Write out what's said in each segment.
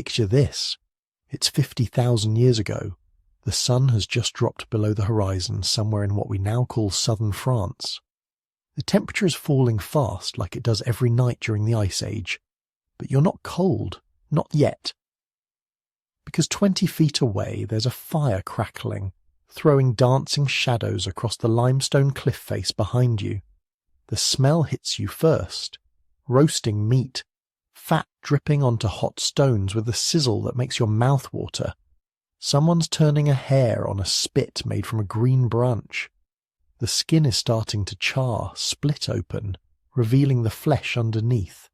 Picture this. It's 50,000 years ago. The sun has just dropped below the horizon somewhere in what we now call southern France. The temperature is falling fast like it does every night during the Ice Age. But you're not cold. Not yet. Because 20 feet away there's a fire crackling, throwing dancing shadows across the limestone cliff face behind you. The smell hits you first. Roasting meat. Fat dripping onto hot stones with a sizzle that makes your mouth water. Someone's turning a hair on a spit made from a green branch. The skin is starting to char, split open, revealing the flesh underneath.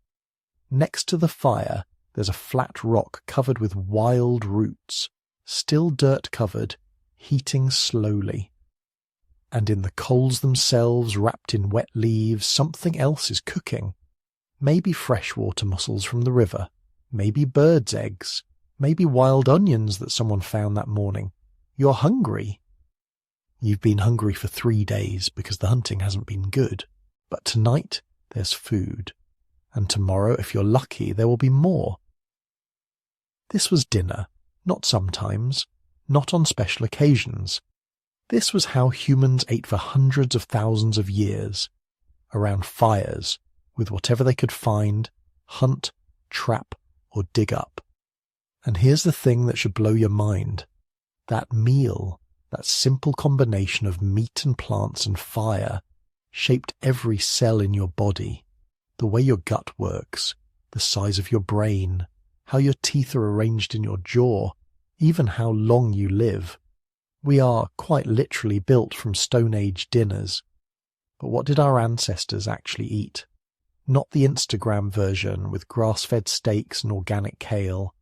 Next to the fire, there's a flat rock covered with wild roots, still dirt-covered, heating slowly. And in the coals themselves, wrapped in wet leaves, something else is cooking. Maybe freshwater mussels from the river, maybe birds' eggs, maybe wild onions that someone found that morning. You're hungry. You've been hungry for 3 days because the hunting hasn't been good. But tonight, there's food. And tomorrow, if you're lucky, there will be more. This was dinner, not sometimes, not on special occasions. This was how humans ate for hundreds of thousands of years, around fires, with whatever they could find, hunt, trap, or dig up. And here's the thing that should blow your mind. That meal, that simple combination of meat and plants and fire, shaped every cell in your body, the way your gut works, the size of your brain, how your teeth are arranged in your jaw, even how long you live. We are quite literally built from Stone Age dinners. But what did our ancestors actually eat? Not the Instagram version with grass-fed steaks and organic kale.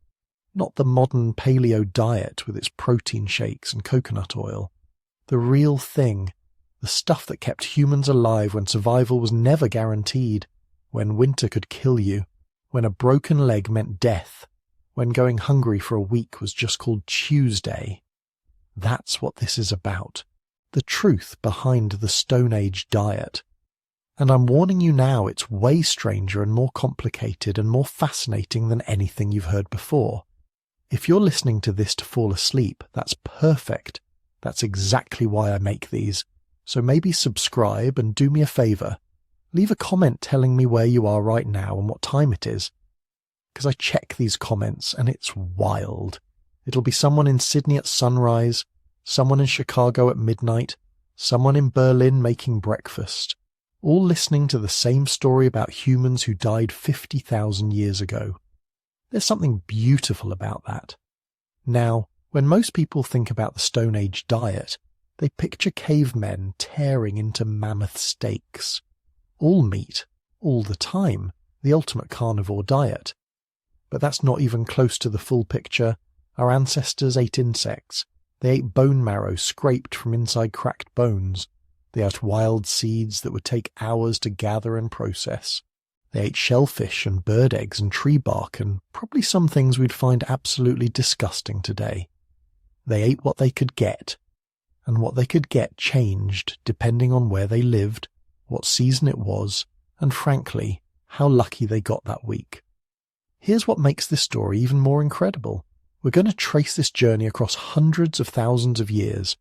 Not the modern paleo diet with its protein shakes and coconut oil. The real thing. The stuff that kept humans alive when survival was never guaranteed. When winter could kill you. When a broken leg meant death. When going hungry for a week was just called Tuesday. That's what this is about. The truth behind the Stone Age diet. And I'm warning you now, it's way stranger and more complicated and more fascinating than anything you've heard before. If you're listening to this to fall asleep, that's perfect. That's exactly why I make these. So maybe subscribe and do me a favour. Leave a comment telling me where you are right now and what time it is. Because I check these comments and it's wild. It'll be someone in Sydney at sunrise, someone in Chicago at midnight, someone in Berlin making breakfast. All listening to the same story about humans who died 50,000 years ago. There's something beautiful about that. Now, when most people think about the Stone Age diet, they picture cavemen tearing into mammoth steaks. All meat, all the time, the ultimate carnivore diet. But that's not even close to the full picture. Our ancestors ate insects. They ate bone marrow scraped from inside cracked bones. They ate wild seeds that would take hours to gather and process. They ate shellfish and bird eggs and tree bark and probably some things we'd find absolutely disgusting today. They ate what they could get, and what they could get changed depending on where they lived, what season it was, and frankly, how lucky they got that week. Here's what makes this story even more incredible. We're going to trace this journey across hundreds of thousands of years,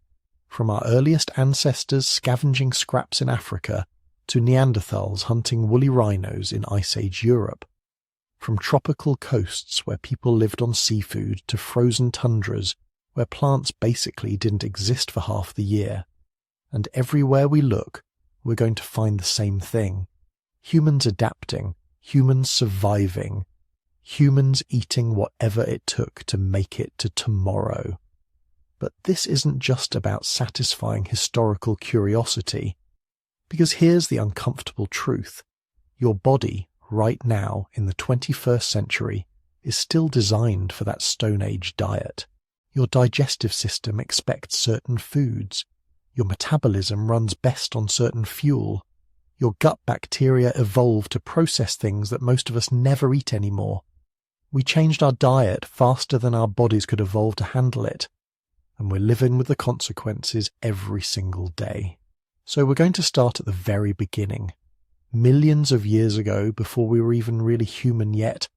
from our earliest ancestors scavenging scraps in Africa to Neanderthals hunting woolly rhinos in Ice Age Europe. From tropical coasts where people lived on seafood to frozen tundras where plants basically didn't exist for half the year. And everywhere we look, we're going to find the same thing. Humans adapting, humans surviving, humans eating whatever it took to make it to tomorrow. But this isn't just about satisfying historical curiosity, because here's the uncomfortable truth. Your body, right now in the 21st century, is still designed for that Stone Age diet. Your digestive system expects certain foods. Your metabolism runs best on certain fuel. Your gut bacteria evolved to process things that most of us never eat anymore. We changed our diet faster than our bodies could evolve to handle it. And we're living with the consequences every single day. So we're going to start at the very beginning. Millions of years ago, before we were even really human yet.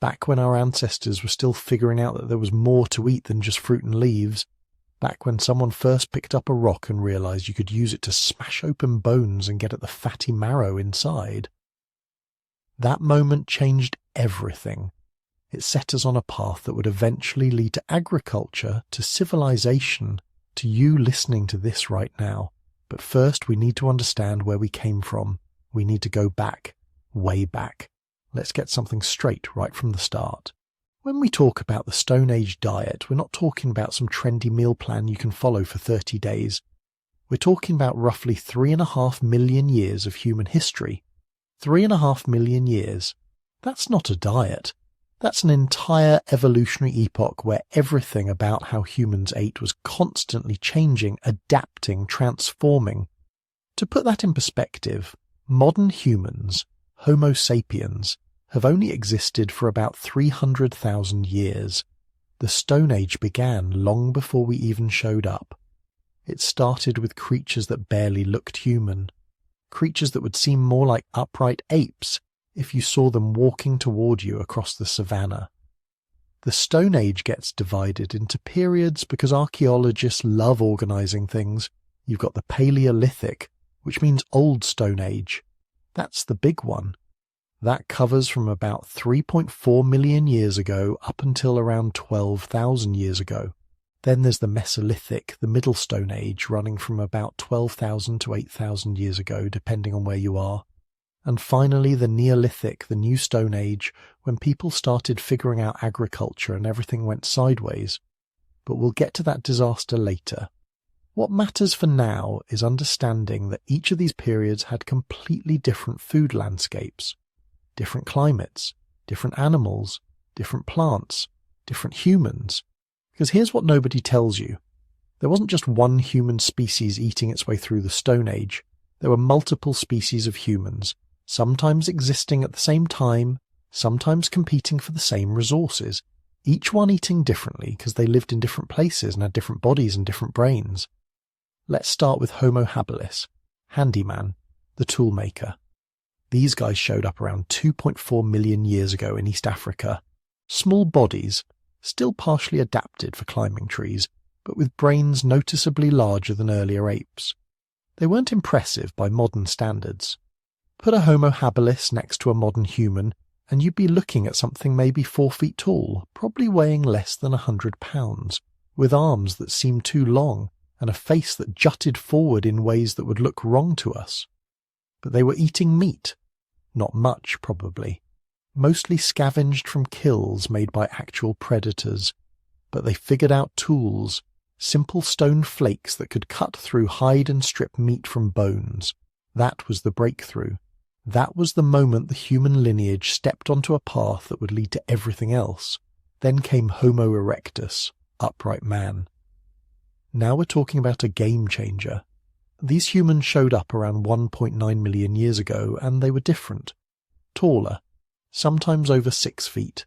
back when our ancestors were still figuring out that there was more to eat than just fruit and leaves, back when someone first picked up a rock and realized you could use it to smash open bones and get at the fatty marrow inside. That moment changed everything. It set us on a path that would eventually lead to agriculture, to civilization, to you listening to this right now. But first we need to understand where we came from. We need to go back, way back. Let's get something straight right from the start. When we talk about the Stone Age diet, we're not talking about some trendy meal plan you can follow for 30 days. We're talking about roughly 3.5 million years of human history. 3.5 million years. That's not a diet. That's an entire evolutionary epoch where everything about how humans ate was constantly changing, adapting, transforming. To put that in perspective, modern humans, Homo sapiens, have only existed for about 300,000 years. The Stone Age began long before we even showed up. It started with creatures that barely looked human, creatures that would seem more like upright apes if you saw them walking toward you across the savannah. The Stone Age gets divided into periods because archaeologists love organizing things. You've got the Paleolithic, which means Old Stone Age. That's the big one. That covers from about 3.4 million years ago up until around 12,000 years ago. Then there's the Mesolithic, the Middle Stone Age, running from about 12,000 to 8,000 years ago, depending on where you are. And finally the Neolithic, the New Stone Age, when people started figuring out agriculture and everything went sideways. But we'll get to that disaster later. What matters for now is understanding that each of these periods had completely different food landscapes, different climates, different animals, different plants, different humans. Because here's what nobody tells you. There wasn't just one human species eating its way through the Stone Age. There were multiple species of humans, sometimes existing at the same time, sometimes competing for the same resources, each one eating differently because they lived in different places and had different bodies and different brains. Let's start with Homo habilis, handyman, the toolmaker. These guys showed up around 2.4 million years ago in East Africa. Small bodies, still partially adapted for climbing trees, but with brains noticeably larger than earlier apes. They weren't impressive by modern standards. Put a Homo habilis next to a modern human, and you'd be looking at something maybe 4 feet tall, probably weighing less than 100 pounds, with arms that seemed too long, and a face that jutted forward in ways that would look wrong to us. But they were eating meat. Not much, probably. Mostly scavenged from kills made by actual predators. But they figured out tools, simple stone flakes that could cut through hide and strip meat from bones. That was the breakthrough. That was the moment the human lineage stepped onto a path that would lead to everything else. Then came Homo erectus, upright man. Now we're talking about a game changer. These humans showed up around 1.9 million years ago, and they were different. Taller, sometimes over 6 feet.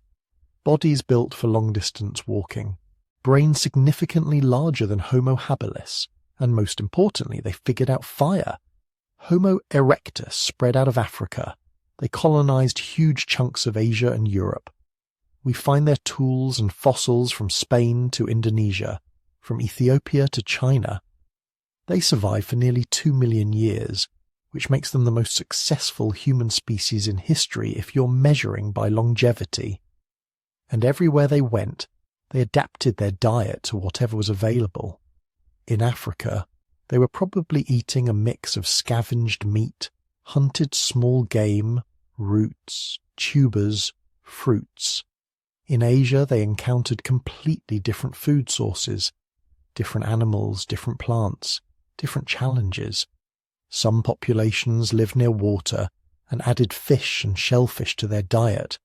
Bodies built for long-distance walking. Brains significantly larger than Homo habilis. And most importantly, they figured out fire. Homo erectus spread out of Africa. They colonized huge chunks of Asia and Europe. We find their tools and fossils from Spain to Indonesia, from Ethiopia to China. They survived for nearly 2 million years, which makes them the most successful human species in history if you're measuring by longevity. And everywhere they went, they adapted their diet to whatever was available. In Africa, they were probably eating a mix of scavenged meat, hunted small game, roots, tubers, fruits. In Asia, they encountered completely different food sources, different animals, different plants, different challenges. Some populations lived near water and added fish and shellfish to their diet.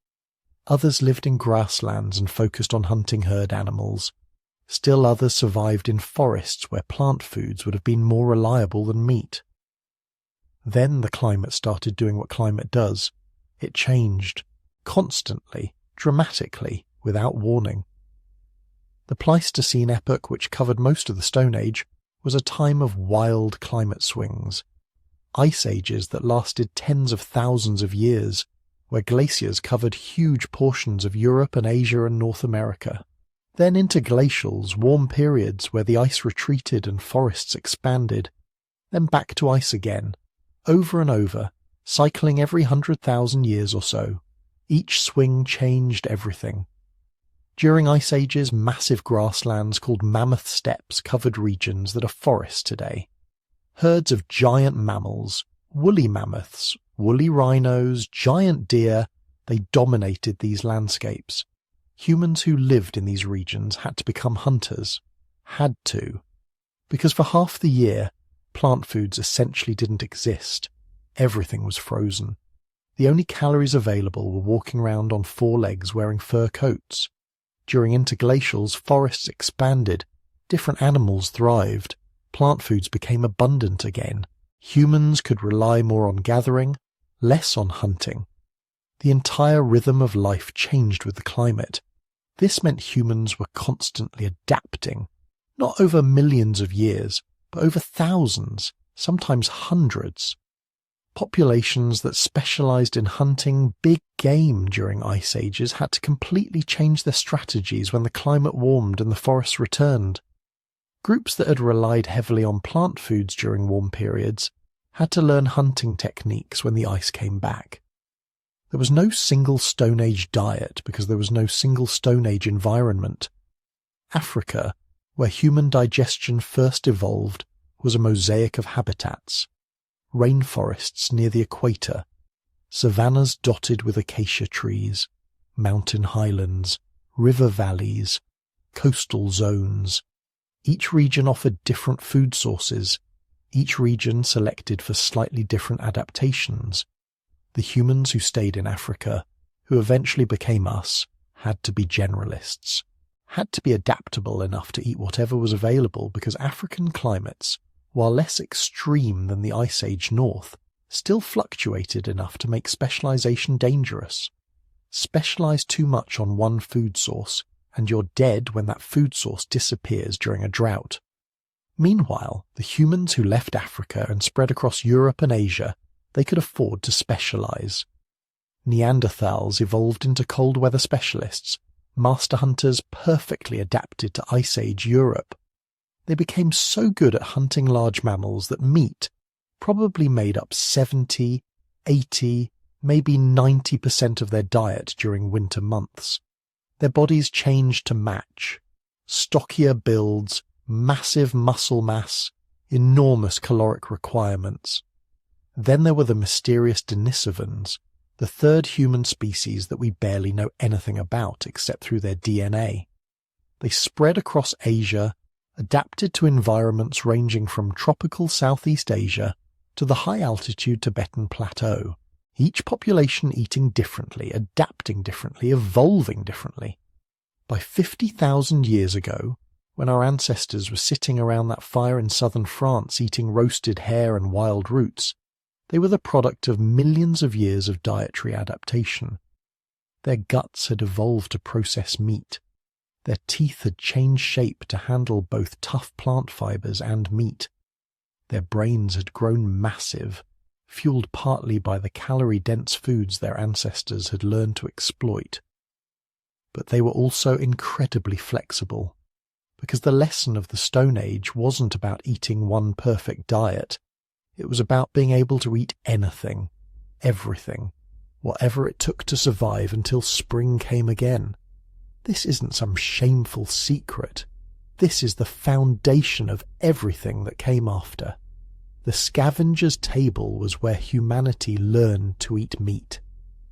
Others lived in grasslands and focused on hunting herd animals. Still others survived in forests where plant foods would have been more reliable than meat. Then the climate started doing what climate does. It changed, constantly, dramatically, without warning. The Pleistocene epoch, which covered most of the Stone Age, was a time of wild climate swings. Ice ages that lasted tens of thousands of years, where glaciers covered huge portions of Europe and Asia and North America. Then interglacials, warm periods where the ice retreated and forests expanded. Then back to ice again, over and over, cycling every 100,000 years or so. Each swing changed everything. During ice ages, massive grasslands called mammoth steppes covered regions that are forests today. Herds of giant mammals, woolly mammoths, woolly rhinos, giant deer, they dominated these landscapes. Humans who lived in these regions had to become hunters. Had to. Because for half the year, plant foods essentially didn't exist. Everything was frozen. The only calories available were walking around on four legs wearing fur coats. During interglacials, forests expanded. Different animals thrived. Plant foods became abundant again. Humans could rely more on gathering, less on hunting. The entire rhythm of life changed with the climate. This meant humans were constantly adapting, not over millions of years, but over thousands, sometimes hundreds. Populations that specialized in hunting big game during ice ages had to completely change their strategies when the climate warmed and the forests returned. Groups that had relied heavily on plant foods during warm periods had to learn hunting techniques when the ice came back. There was no single Stone Age diet because there was no single Stone Age environment. Africa, where human digestion first evolved, was a mosaic of habitats. Rainforests near the equator, savannas dotted with acacia trees, mountain highlands, river valleys, coastal zones. Each region offered different food sources, each region selected for slightly different adaptations. The humans who stayed in Africa, who eventually became us, had to be generalists, had to be adaptable enough to eat whatever was available because African climates, while less extreme than the Ice Age North, still fluctuated enough to make specialization dangerous. Specialize too much on one food source, and you're dead when that food source disappears during a drought. Meanwhile, the humans who left Africa and spread across Europe and Asia, they could afford to specialize. Neanderthals evolved into cold weather specialists, master hunters perfectly adapted to Ice Age Europe. They became so good at hunting large mammals that meat probably made up 70, 80, maybe 90% of their diet during winter months. Their bodies changed to match. Stockier builds, massive muscle mass, enormous caloric requirements. Then there were the mysterious Denisovans, the third human species that we barely know anything about except through their DNA. They spread across Asia, adapted to environments ranging from tropical Southeast Asia to the high-altitude Tibetan plateau, each population eating differently, adapting differently, evolving differently. By 50,000 years ago, when our ancestors were sitting around that fire in southern France eating roasted hare and wild roots, they were the product of millions of years of dietary adaptation. Their guts had evolved to process meat. Their teeth had changed shape to handle both tough plant fibers and meat. Their brains had grown massive, fueled partly by the calorie-dense foods their ancestors had learned to exploit. But they were also incredibly flexible, because the lesson of the Stone Age wasn't about eating one perfect diet. It was about being able to eat anything, everything, whatever it took to survive until spring came again. This isn't some shameful secret. This is the foundation of everything that came after. The scavenger's table was where humanity learned to eat meat,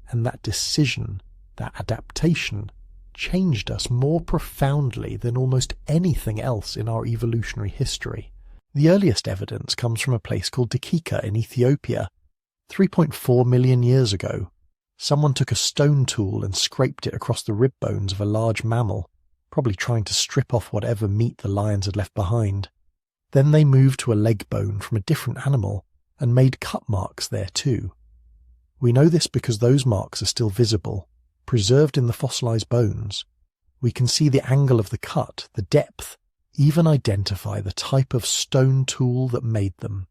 and that decision, that adaptation, changed us more profoundly than almost anything else in our evolutionary history. The earliest evidence comes from a place called Dakika in Ethiopia. 3.4 million years ago, someone took a stone tool and scraped it across the rib bones of a large mammal, probably trying to strip off whatever meat the lions had left behind. Then they moved to a leg bone from a different animal and made cut marks there too. We know this because those marks are still visible, preserved in the fossilized bones. We can see the angle of the cut, the depth, even identify the type of stone tool that made them.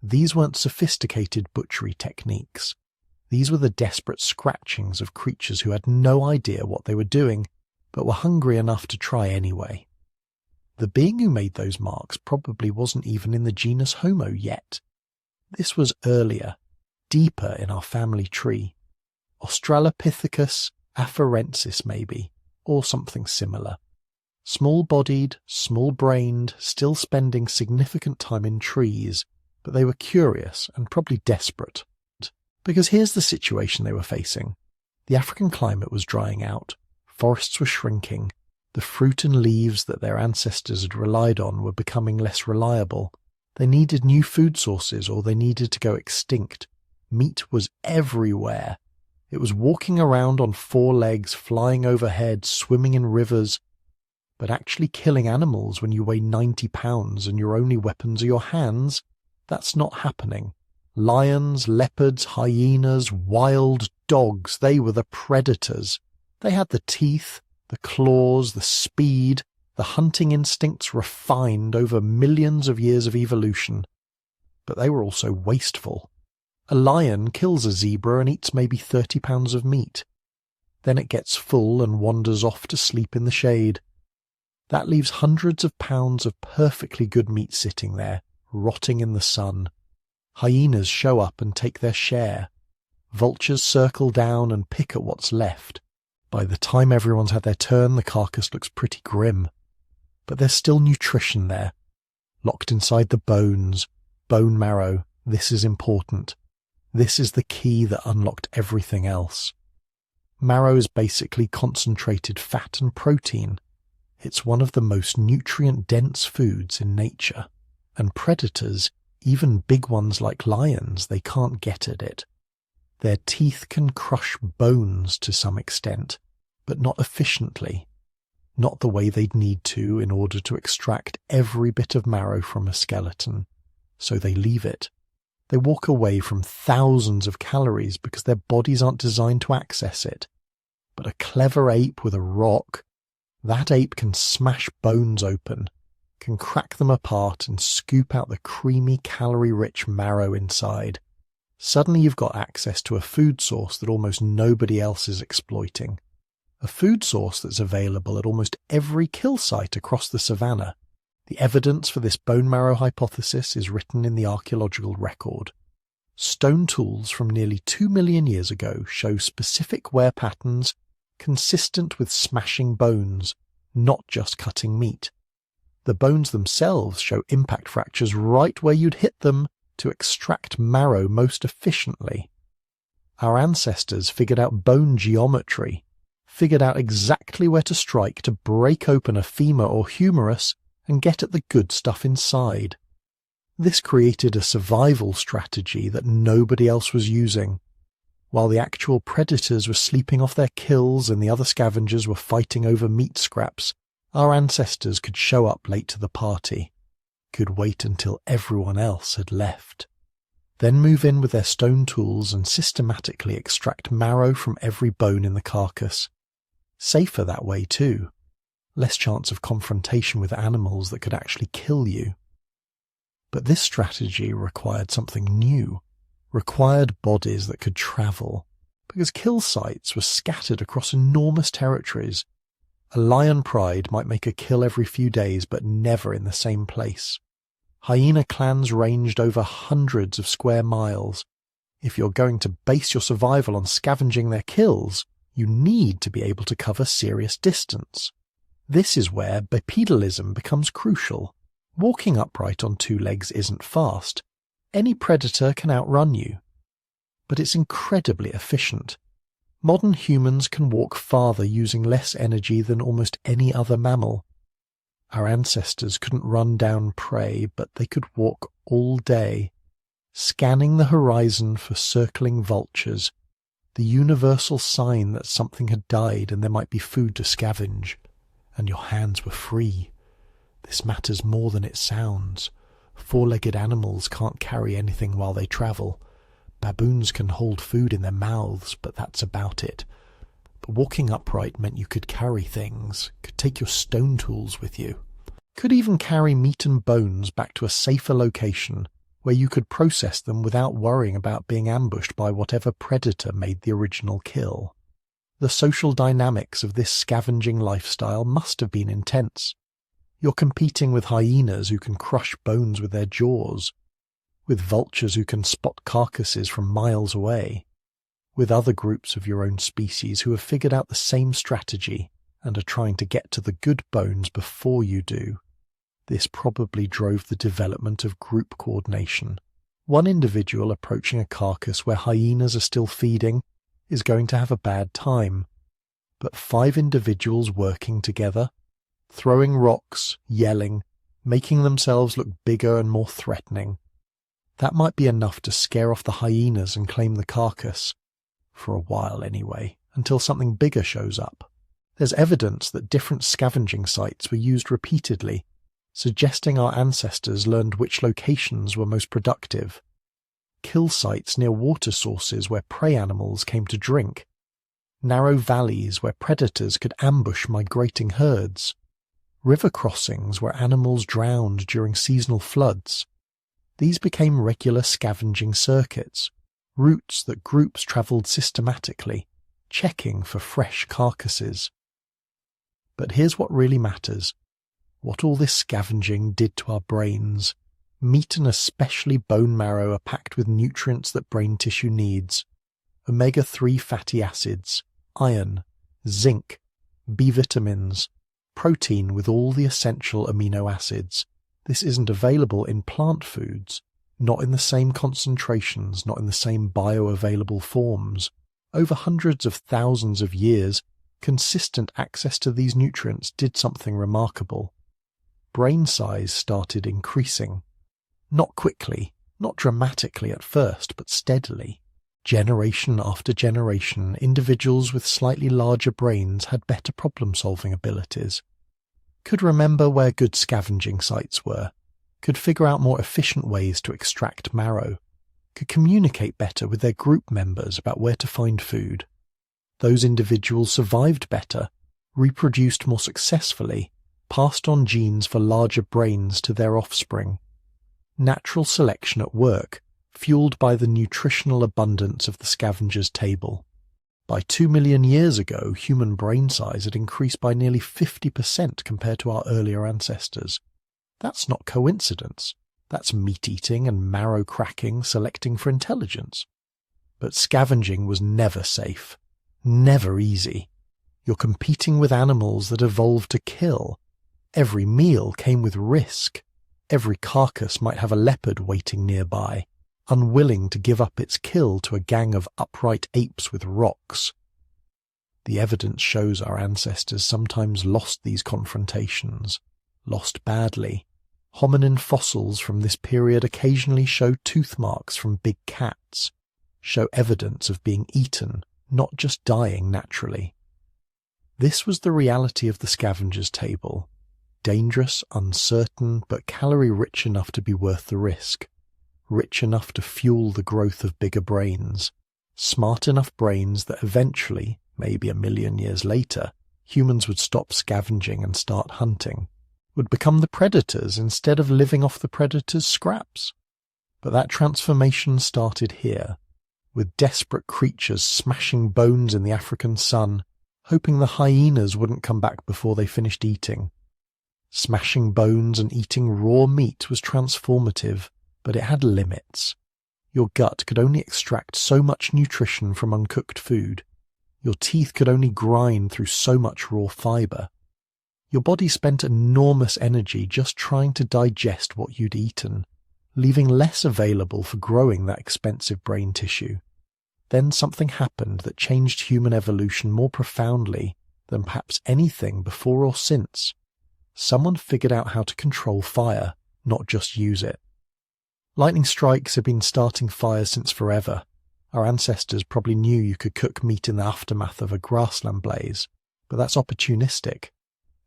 These weren't sophisticated butchery techniques. These were the desperate scratchings of creatures who had no idea what they were doing, but were hungry enough to try anyway. The being who made those marks probably wasn't even in the genus Homo yet. This was earlier, deeper in our family tree. Australopithecus afarensis maybe, or something similar. Small-bodied, small-brained, still spending significant time in trees, but they were curious and probably desperate. Because here's the situation they were facing. The African climate was drying out, forests were shrinking, the fruit and leaves that their ancestors had relied on were becoming less reliable. They needed new food sources or they needed to go extinct. Meat was everywhere. It was walking around on 4 legs, flying overhead, swimming in rivers. But actually killing animals when you weigh 90 pounds and your only weapons are your hands, that's not happening. Lions, leopards, hyenas, wild dogs, they were the predators. They had the teeth, the claws, the speed, the hunting instincts refined over millions of years of evolution. But they were also wasteful. A lion kills a zebra and eats maybe 30 pounds of meat. Then it gets full and wanders off to sleep in the shade. That leaves hundreds of pounds of perfectly good meat sitting there, rotting in the sun. Hyenas show up and take their share. Vultures circle down and pick at what's left. By the time everyone's had their turn, the carcass looks pretty grim. But there's still nutrition there. Locked inside the bones, bone marrow, this is important. This is the key that unlocked everything else. Marrow is basically concentrated fat and protein. It's one of the most nutrient-dense foods in nature, and predators, even big ones like lions, they can't get at it. Their teeth can crush bones to some extent, but not efficiently, not the way they'd need to in order to extract every bit of marrow from a skeleton, so they leave it. They walk away from thousands of calories because their bodies aren't designed to access it. But a clever ape with a rock, that ape can smash bones open, can crack them apart and scoop out the creamy, calorie-rich marrow inside. Suddenly you've got access to a food source that almost nobody else is exploiting. A food source that's available at almost every kill site across the savannah. The evidence for this bone marrow hypothesis is written in the archaeological record. Stone tools from nearly 2 million years ago show specific wear patterns consistent with smashing bones, not just cutting meat. The bones themselves show impact fractures right where you'd hit them to extract marrow most efficiently. Our ancestors figured out bone geometry, figured out exactly where to strike to break open a femur or humerus and get at the good stuff inside. This created a survival strategy that nobody else was using. While the actual predators were sleeping off their kills and the other scavengers were fighting over meat scraps, our ancestors could show up late to the party, could wait until everyone else had left, then move in with their stone tools and systematically extract marrow from every bone in the carcass. Safer that way too. Less chance of confrontation with animals that could actually kill you. But this strategy required something new, required bodies that could travel, because kill sites were scattered across enormous territories. A lion pride might make a kill every few days, but never in the same place. Hyena clans ranged over hundreds of square miles. If you're going to base your survival on scavenging their kills, you need to be able to cover serious distance. This is where bipedalism becomes crucial. Walking upright on 2 legs isn't fast. Any predator can outrun you. But it's incredibly efficient. Modern humans can walk farther using less energy than almost any other mammal. Our ancestors couldn't run down prey, but they could walk all day, scanning the horizon for circling vultures, the universal sign that something had died and there might be food to scavenge. And your hands were free. This matters more than it sounds. 4-legged animals can't carry anything while they travel. Baboons can hold food in their mouths, but that's about it. But walking upright meant you could carry things, could take your stone tools with you, could even carry meat and bones back to a safer location where you could process them without worrying about being ambushed by whatever predator made the original kill. The social dynamics of this scavenging lifestyle must have been intense. You're competing with hyenas who can crush bones with their jaws, with vultures who can spot carcasses from miles away, with other groups of your own species who have figured out the same strategy and are trying to get to the good bones before you do. This probably drove the development of group coordination. One individual approaching a carcass where hyenas are still feeding is going to have a bad time, but 5 individuals working together, throwing rocks, yelling, making themselves look bigger and more threatening, that might be enough to scare off the hyenas and claim the carcass, for a while anyway, until something bigger shows up. There's evidence that different scavenging sites were used repeatedly, suggesting our ancestors learned which locations were most productive. Kill sites near water sources where prey animals came to drink, narrow valleys where predators could ambush migrating herds, river crossings where animals drowned during seasonal floods. These became regular scavenging circuits, routes that groups travelled systematically, checking for fresh carcasses. But here's what really matters: what all this scavenging did to our brains. Meat and especially bone marrow are packed with nutrients that brain tissue needs: omega-3 fatty acids, iron, zinc, B vitamins, protein with all the essential amino acids. This isn't available in plant foods, not in the same concentrations, not in the same bioavailable forms. Over hundreds of thousands of years, consistent access to these nutrients did something remarkable. Brain size started increasing. Not quickly, not dramatically at first, but steadily. Generation after generation, individuals with slightly larger brains had better problem-solving abilities, could remember where good scavenging sites were, could figure out more efficient ways to extract marrow, could communicate better with their group members about where to find food. Those individuals survived better, reproduced more successfully, passed on genes for larger brains to their offspring. Natural selection at work, fueled by the nutritional abundance of the scavenger's table. By 2 million years ago, human brain size had increased by nearly 50% compared to our earlier ancestors. That's not coincidence. That's meat-eating and marrow-cracking selecting for intelligence. But scavenging was never safe, never easy. You're competing with animals that evolved to kill. Every meal came with risk. Every carcass might have a leopard waiting nearby, unwilling to give up its kill to a gang of upright apes with rocks. The evidence shows our ancestors sometimes lost these confrontations, lost badly. Hominin fossils from this period occasionally show tooth marks from big cats, show evidence of being eaten, not just dying naturally. This was the reality of the scavenger's table. Dangerous, uncertain, but calorie-rich enough to be worth the risk. Rich enough to fuel the growth of bigger brains. Smart enough brains that eventually, maybe 1 million years later, humans would stop scavenging and start hunting, would become the predators instead of living off the predators' scraps. But that transformation started here, with desperate creatures smashing bones in the African sun, hoping the hyenas wouldn't come back before they finished eating. Smashing bones and eating raw meat was transformative, but it had limits. Your gut could only extract so much nutrition from uncooked food. Your teeth could only grind through so much raw fiber. Your body spent enormous energy just trying to digest what you'd eaten, leaving less available for growing that expensive brain tissue. Then something happened that changed human evolution more profoundly than perhaps anything before or since. Someone figured out how to control fire, not just use it. Lightning strikes have been starting fires since forever. Our ancestors probably knew you could cook meat in the aftermath of a grassland blaze, but that's opportunistic.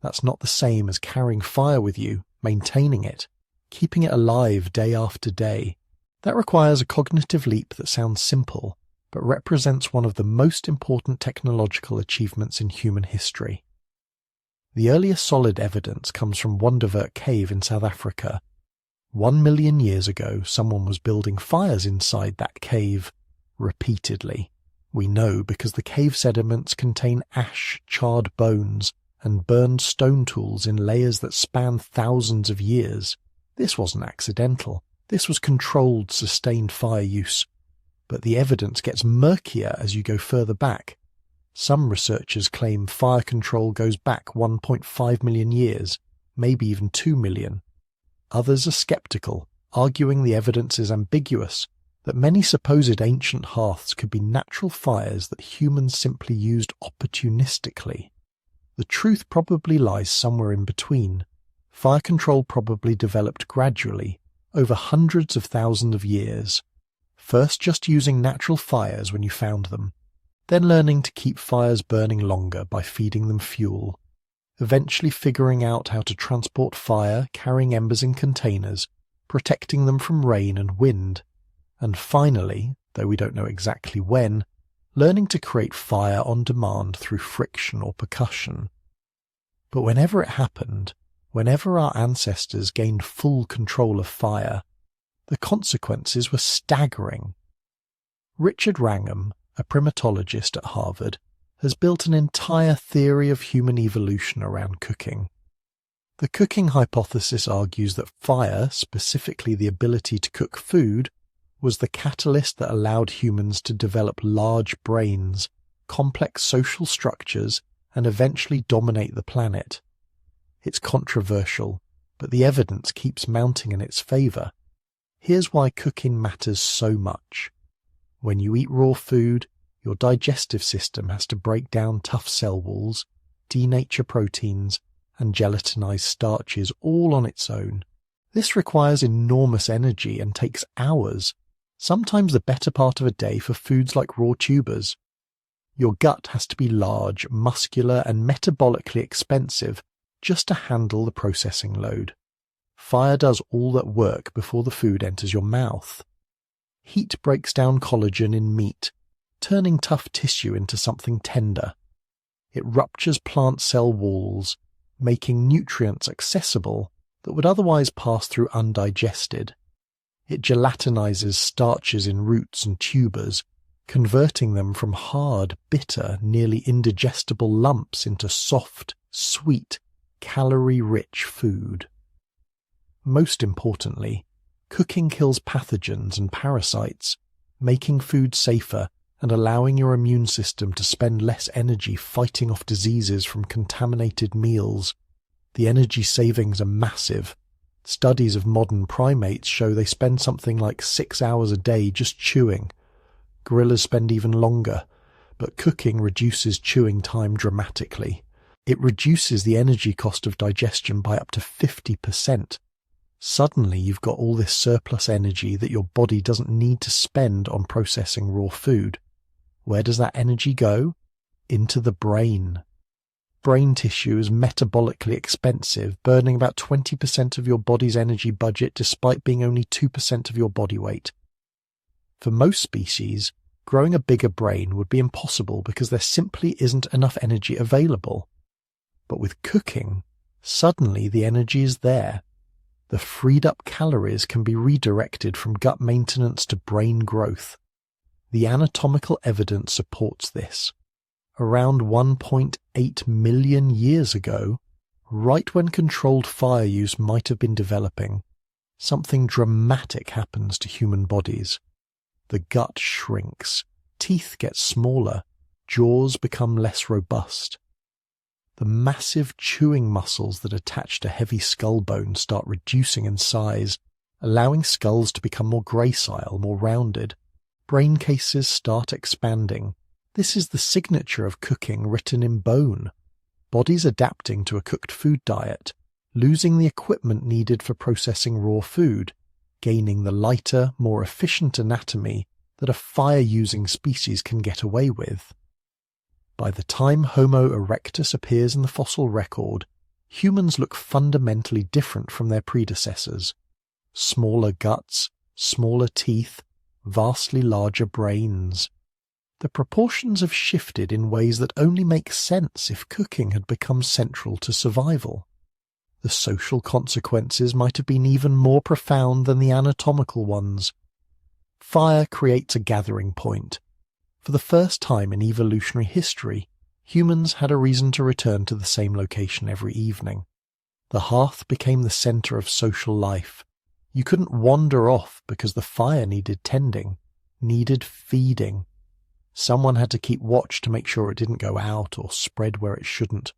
That's not the same as carrying fire with you, maintaining it, keeping it alive day after day. That requires a cognitive leap that sounds simple, but represents one of the most important technological achievements in human history. The earliest solid evidence comes from Wonderwerk Cave in South Africa. 1 million years ago, someone was building fires inside that cave repeatedly. We know because the cave sediments contain ash, charred bones, and burned stone tools in layers that span thousands of years. This wasn't accidental. This was controlled, sustained fire use. But the evidence gets murkier as you go further back. Some researchers claim fire control goes back 1.5 million years, maybe even 2 million. Others are skeptical, arguing the evidence is ambiguous, that many supposed ancient hearths could be natural fires that humans simply used opportunistically. The truth probably lies somewhere in between. Fire control probably developed gradually, over hundreds of thousands of years. First just using natural fires when you found them, then learning to keep fires burning longer by feeding them fuel, eventually figuring out how to transport fire carrying embers in containers, protecting them from rain and wind, and finally, though we don't know exactly when, learning to create fire on demand through friction or percussion. But whenever it happened, whenever our ancestors gained full control of fire, the consequences were staggering. Richard Wrangham, a primatologist at Harvard, has built an entire theory of human evolution around cooking. The cooking hypothesis argues that fire, specifically the ability to cook food, was the catalyst that allowed humans to develop large brains, complex social structures, and eventually dominate the planet. It's controversial, but the evidence keeps mounting in its favour. Here's why cooking matters so much. When you eat raw food, your digestive system has to break down tough cell walls, denature proteins, and gelatinize starches all on its own. This requires enormous energy and takes hours, sometimes the better part of a day for foods like raw tubers. Your gut has to be large, muscular, and metabolically expensive just to handle the processing load. Fire does all that work before the food enters your mouth. Heat breaks down collagen in meat, turning tough tissue into something tender. It ruptures plant cell walls, making nutrients accessible that would otherwise pass through undigested. It gelatinizes starches in roots and tubers, converting them from hard, bitter, nearly indigestible lumps into soft, sweet, calorie-rich food. Most importantly, cooking kills pathogens and parasites, making food safer and allowing your immune system to spend less energy fighting off diseases from contaminated meals. The energy savings are massive. Studies of modern primates show they spend something like 6 hours a day just chewing. Gorillas spend even longer, but cooking reduces chewing time dramatically. It reduces the energy cost of digestion by up to 50%. Suddenly you've got all this surplus energy that your body doesn't need to spend on processing raw food. Where does that energy go? Into the brain. Brain tissue is metabolically expensive, burning about 20% of your body's energy budget despite being only 2% of your body weight. For most species, growing a bigger brain would be impossible because there simply isn't enough energy available. But with cooking, suddenly the energy is there. The freed up calories can be redirected from gut maintenance to brain growth. The anatomical evidence supports this. Around 1.8 million years ago, right when controlled fire use might have been developing, something dramatic happens to human bodies. The gut shrinks, teeth get smaller, jaws become less robust. The massive chewing muscles that attach to heavy skull bone start reducing in size, allowing skulls to become more gracile, more rounded. Brain cases start expanding. This is the signature of cooking written in bone. Bodies adapting to a cooked food diet, losing the equipment needed for processing raw food, gaining the lighter, more efficient anatomy that a fire-using species can get away with. By the time Homo erectus appears in the fossil record, humans look fundamentally different from their predecessors. Smaller guts, smaller teeth, vastly larger brains. The proportions have shifted in ways that only make sense if cooking had become central to survival. the social consequences might have been even more profound than the anatomical ones. Fire creates a gathering point. For the first time in evolutionary history, humans had a reason to return to the same location every evening. The hearth became the centre of social life. You couldn't wander off because the fire needed tending, needed feeding. Someone had to keep watch to make sure it didn't go out or spread where it shouldn't.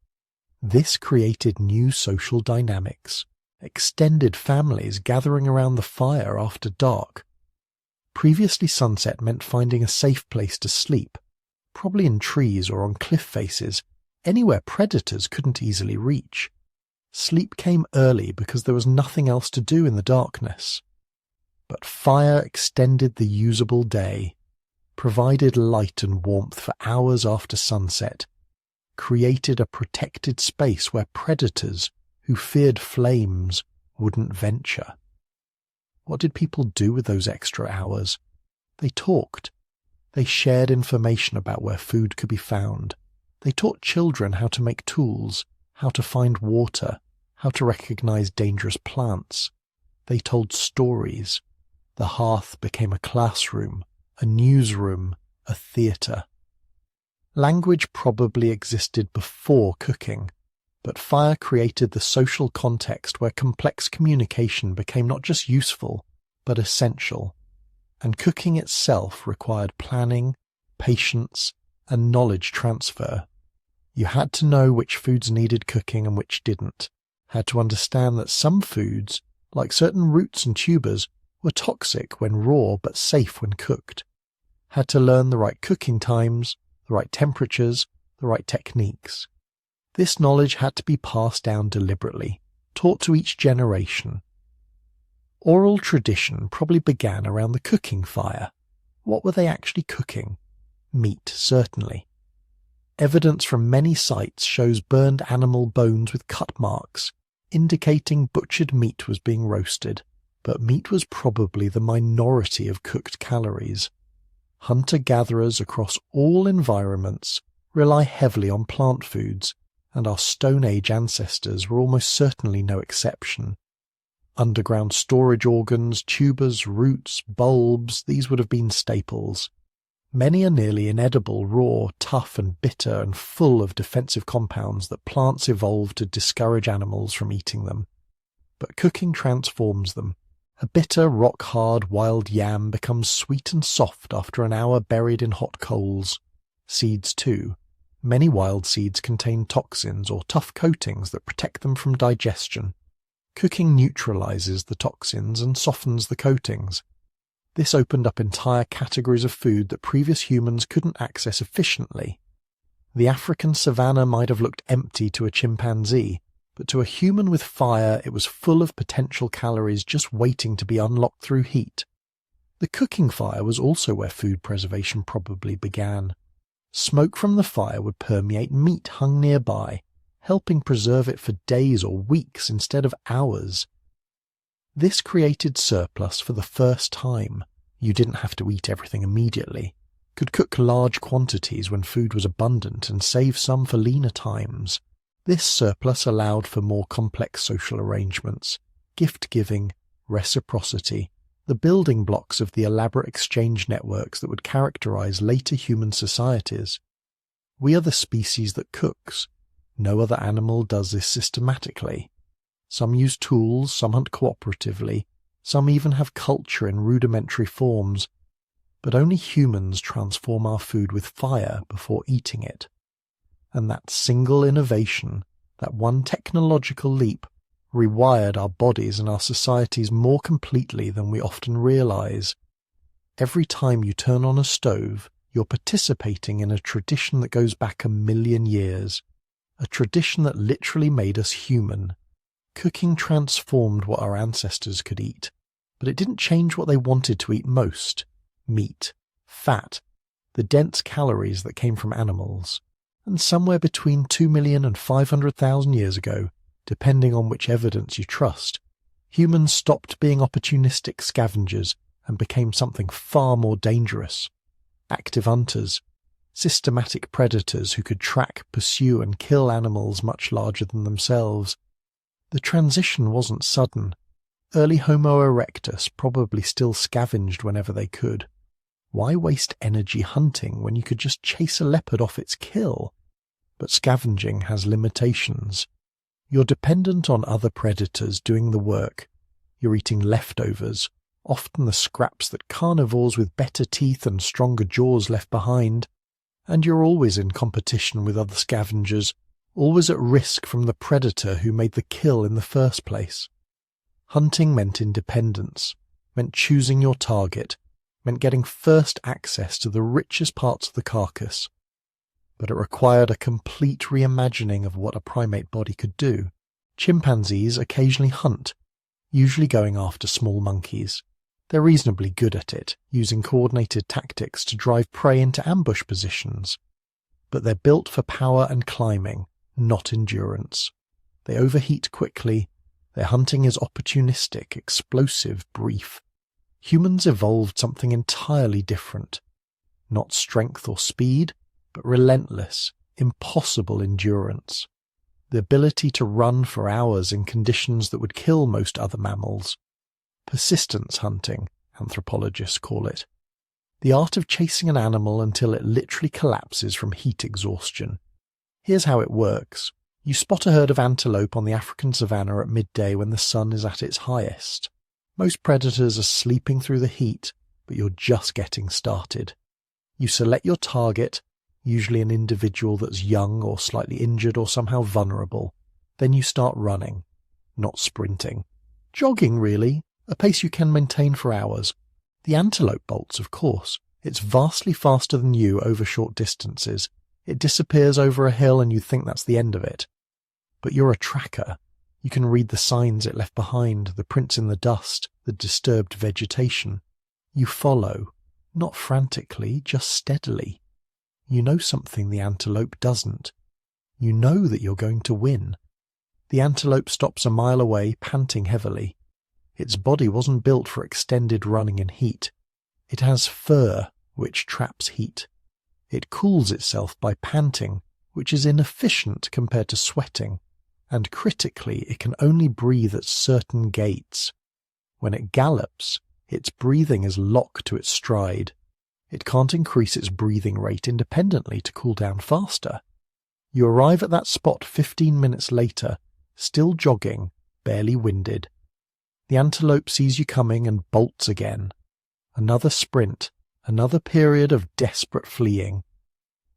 This created new social dynamics, extended families gathering around the fire after dark. Previously, sunset meant finding a safe place to sleep, probably in trees or on cliff faces, anywhere predators couldn't easily reach. Sleep came early because there was nothing else to do in the darkness. But fire extended the usable day, provided light and warmth for hours after sunset, created a protected space where predators who feared flames wouldn't venture. What did people do with those extra hours? They talked. They shared information about where food could be found. They taught children how to make tools, how to find water, how to recognize dangerous plants. They told stories. The hearth became a classroom, a newsroom, a theatre. Language probably existed before cooking, but fire created the social context where complex communication became not just useful, but essential. And cooking itself required planning, patience, and knowledge transfer. You had to know which foods needed cooking and which didn't, had to understand that some foods, like certain roots and tubers, were toxic when raw but safe when cooked, had to learn the right cooking times, the right temperatures, the right techniques. This knowledge had to be passed down deliberately, taught to each generation. Oral tradition probably began around the cooking fire. What were they actually cooking? Meat, certainly. Evidence from many sites shows burned animal bones with cut marks, indicating butchered meat was being roasted, but meat was probably the minority of cooked calories. Hunter-gatherers across all environments rely heavily on plant foods, and our Stone Age ancestors were almost certainly no exception. Underground storage organs, tubers, roots, bulbs, these would have been staples. Many are nearly inedible, raw, tough and bitter and full of defensive compounds that plants evolved to discourage animals from eating them. But cooking transforms them. A bitter, rock-hard wild yam becomes sweet and soft after an hour buried in hot coals. Seeds too. Many wild seeds contain toxins or tough coatings that protect them from digestion. Cooking neutralizes the toxins and softens the coatings. This opened up entire categories of food that previous humans couldn't access efficiently. The African savanna might have looked empty to a chimpanzee, but to a human with fire it was full of potential calories just waiting to be unlocked through heat. The cooking fire was also where food preservation probably began. Smoke from the fire would permeate meat hung nearby, helping preserve it for days or weeks instead of hours. This created surplus for the first time. You didn't have to eat everything immediately, could cook large quantities when food was abundant and save some for leaner times. This surplus allowed for more complex social arrangements, gift-giving, reciprocity, the building blocks of the elaborate exchange networks that would characterize later human societies. We are the species that cooks. No other animal does this systematically. Some use tools, some hunt cooperatively, some even have culture in rudimentary forms, but only humans transform our food with fire before eating it. And that single innovation, that one technological leap, rewired our bodies and our societies more completely than we often realize. Every time you turn on a stove, you're participating in a tradition that goes back 1,000,000 years, a tradition that literally made us human. Cooking transformed what our ancestors could eat, but it didn't change what they wanted to eat most: meat, fat, the dense calories that came from animals. And somewhere between 2 million and 500,000 years ago, depending on which evidence you trust, humans stopped being opportunistic scavengers and became something far more dangerous. Active hunters, systematic predators who could track, pursue and kill animals much larger than themselves. The transition wasn't sudden. Early Homo erectus probably still scavenged whenever they could. Why waste energy hunting when you could just chase a leopard off its kill? But scavenging has limitations. You're dependent on other predators doing the work. You're eating leftovers, often the scraps that carnivores with better teeth and stronger jaws left behind. And you're always in competition with other scavengers, always at risk from the predator who made the kill in the first place. Hunting meant independence, meant choosing your target, meant getting first access to the richest parts of the carcass. But it required a complete reimagining of what a primate body could do. Chimpanzees occasionally hunt, usually going after small monkeys. They're reasonably good at it, using coordinated tactics to drive prey into ambush positions. But they're built for power and climbing, not endurance. They overheat quickly. Their hunting is opportunistic, explosive, brief. Humans evolved something entirely different. Not strength or speed, but relentless, impossible endurance. The ability to run for hours in conditions that would kill most other mammals. Persistence hunting, anthropologists call it. The art of chasing an animal until it literally collapses from heat exhaustion. Here's how it works. You spot a herd of antelope on the African savanna at midday when the sun is at its highest. Most predators are sleeping through the heat, but you're just getting started. You select your target, usually an individual that's young or slightly injured or somehow vulnerable. Then you start running, not sprinting. Jogging, really, a pace you can maintain for hours. The antelope bolts, of course. It's vastly faster than you over short distances. It disappears over a hill and you think that's the end of it. But you're a tracker. You can read the signs it left behind, the prints in the dust, the disturbed vegetation. You follow, not frantically, just steadily. You know something the antelope doesn't. You know that you're going to win. The antelope stops a mile away, panting heavily. Its body wasn't built for extended running in heat. It has fur, which traps heat. It cools itself by panting, which is inefficient compared to sweating. And critically, it can only breathe at certain gaits. When it gallops, its breathing is locked to its stride. It can't increase its breathing rate independently to cool down faster. You arrive at that spot 15 minutes later, still jogging, barely winded. The antelope sees you coming and bolts again. Another sprint, another period of desperate fleeing.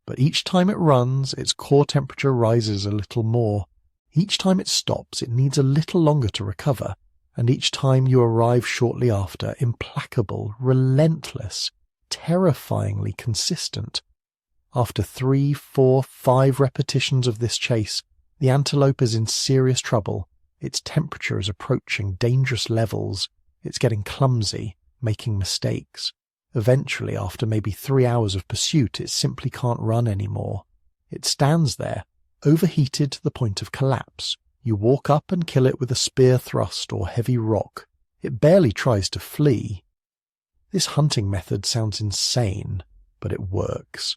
But each time it runs, its core temperature rises a little more. Each time it stops, it needs a little longer to recover, and each time you arrive shortly after, implacable, relentless, terrifyingly consistent. After 3, 4, 5 repetitions of this chase, the antelope is in serious trouble. Its temperature is approaching dangerous levels. It's getting clumsy, making mistakes. Eventually, after maybe 3 hours of pursuit, it simply can't run anymore. It stands there, overheated to the point of collapse. You walk up and kill it with a spear thrust or heavy rock. It barely tries to flee. This hunting method sounds insane, but it works.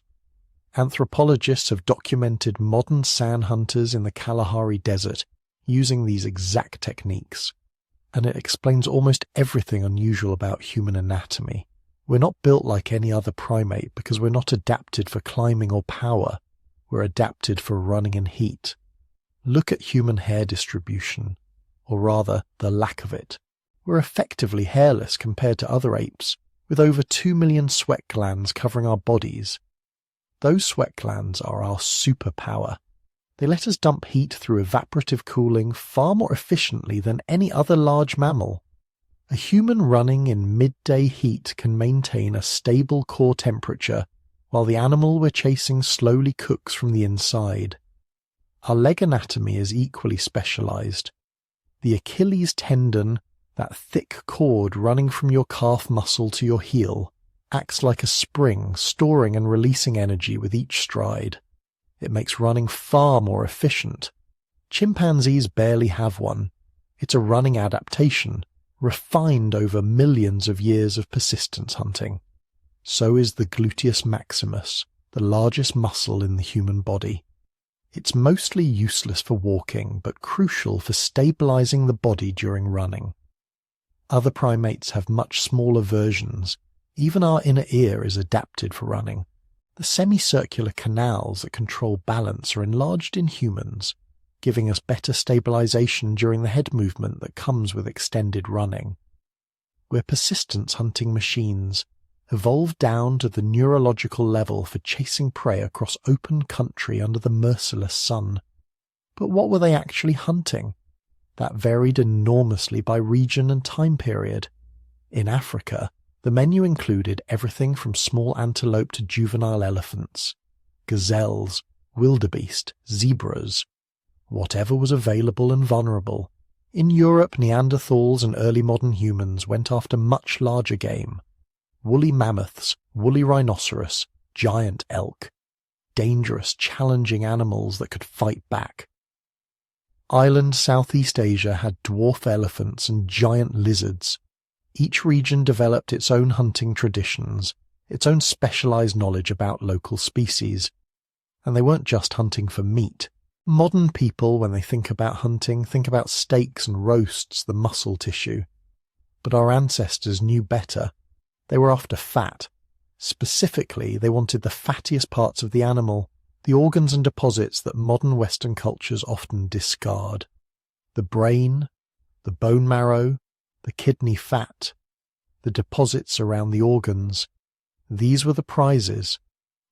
Anthropologists have documented modern sand hunters in the Kalahari Desert using these exact techniques, and it explains almost everything unusual about human anatomy. We're not built like any other primate because we're not adapted for climbing or power. We're adapted for running in heat. Look at human hair distribution, or rather, the lack of it. We're effectively hairless compared to other apes, with over 2 million sweat glands covering our bodies. Those sweat glands are our superpower. They let us dump heat through evaporative cooling far more efficiently than any other large mammal. A human running in midday heat can maintain a stable core temperature, while the animal we're chasing slowly cooks from the inside. Our leg anatomy is equally specialized. The Achilles tendon, that thick cord running from your calf muscle to your heel, acts like a spring, storing and releasing energy with each stride. It makes running far more efficient. Chimpanzees barely have one. It's a running adaptation, refined over millions of years of persistence hunting. So is the gluteus maximus, the largest muscle in the human body. It's mostly useless for walking, but crucial for stabilizing the body during running. Other primates have much smaller versions. Even our inner ear is adapted for running. The semicircular canals that control balance are enlarged in humans, giving us better stabilization during the head movement that comes with extended running. We're persistence hunting machines, evolved down to the neurological level for chasing prey across open country under the merciless sun. But what were they actually hunting? That varied enormously by region and time period. In Africa, the menu included everything from small antelope to juvenile elephants, gazelles, wildebeest, zebras, whatever was available and vulnerable. In Europe, Neanderthals and early modern humans went after much larger game. Woolly mammoths, woolly rhinoceros, giant elk. Dangerous, challenging animals that could fight back. Island Southeast Asia had dwarf elephants and giant lizards. Each region developed its own hunting traditions, its own specialized knowledge about local species. And they weren't just hunting for meat. Modern people, when they think about hunting, think about steaks and roasts, the muscle tissue. But our ancestors knew better. They were after fat. Specifically, they wanted the fattiest parts of the animal, the organs and deposits that modern Western cultures often discard. The brain, the bone marrow, the kidney fat, the deposits around the organs. These were the prizes.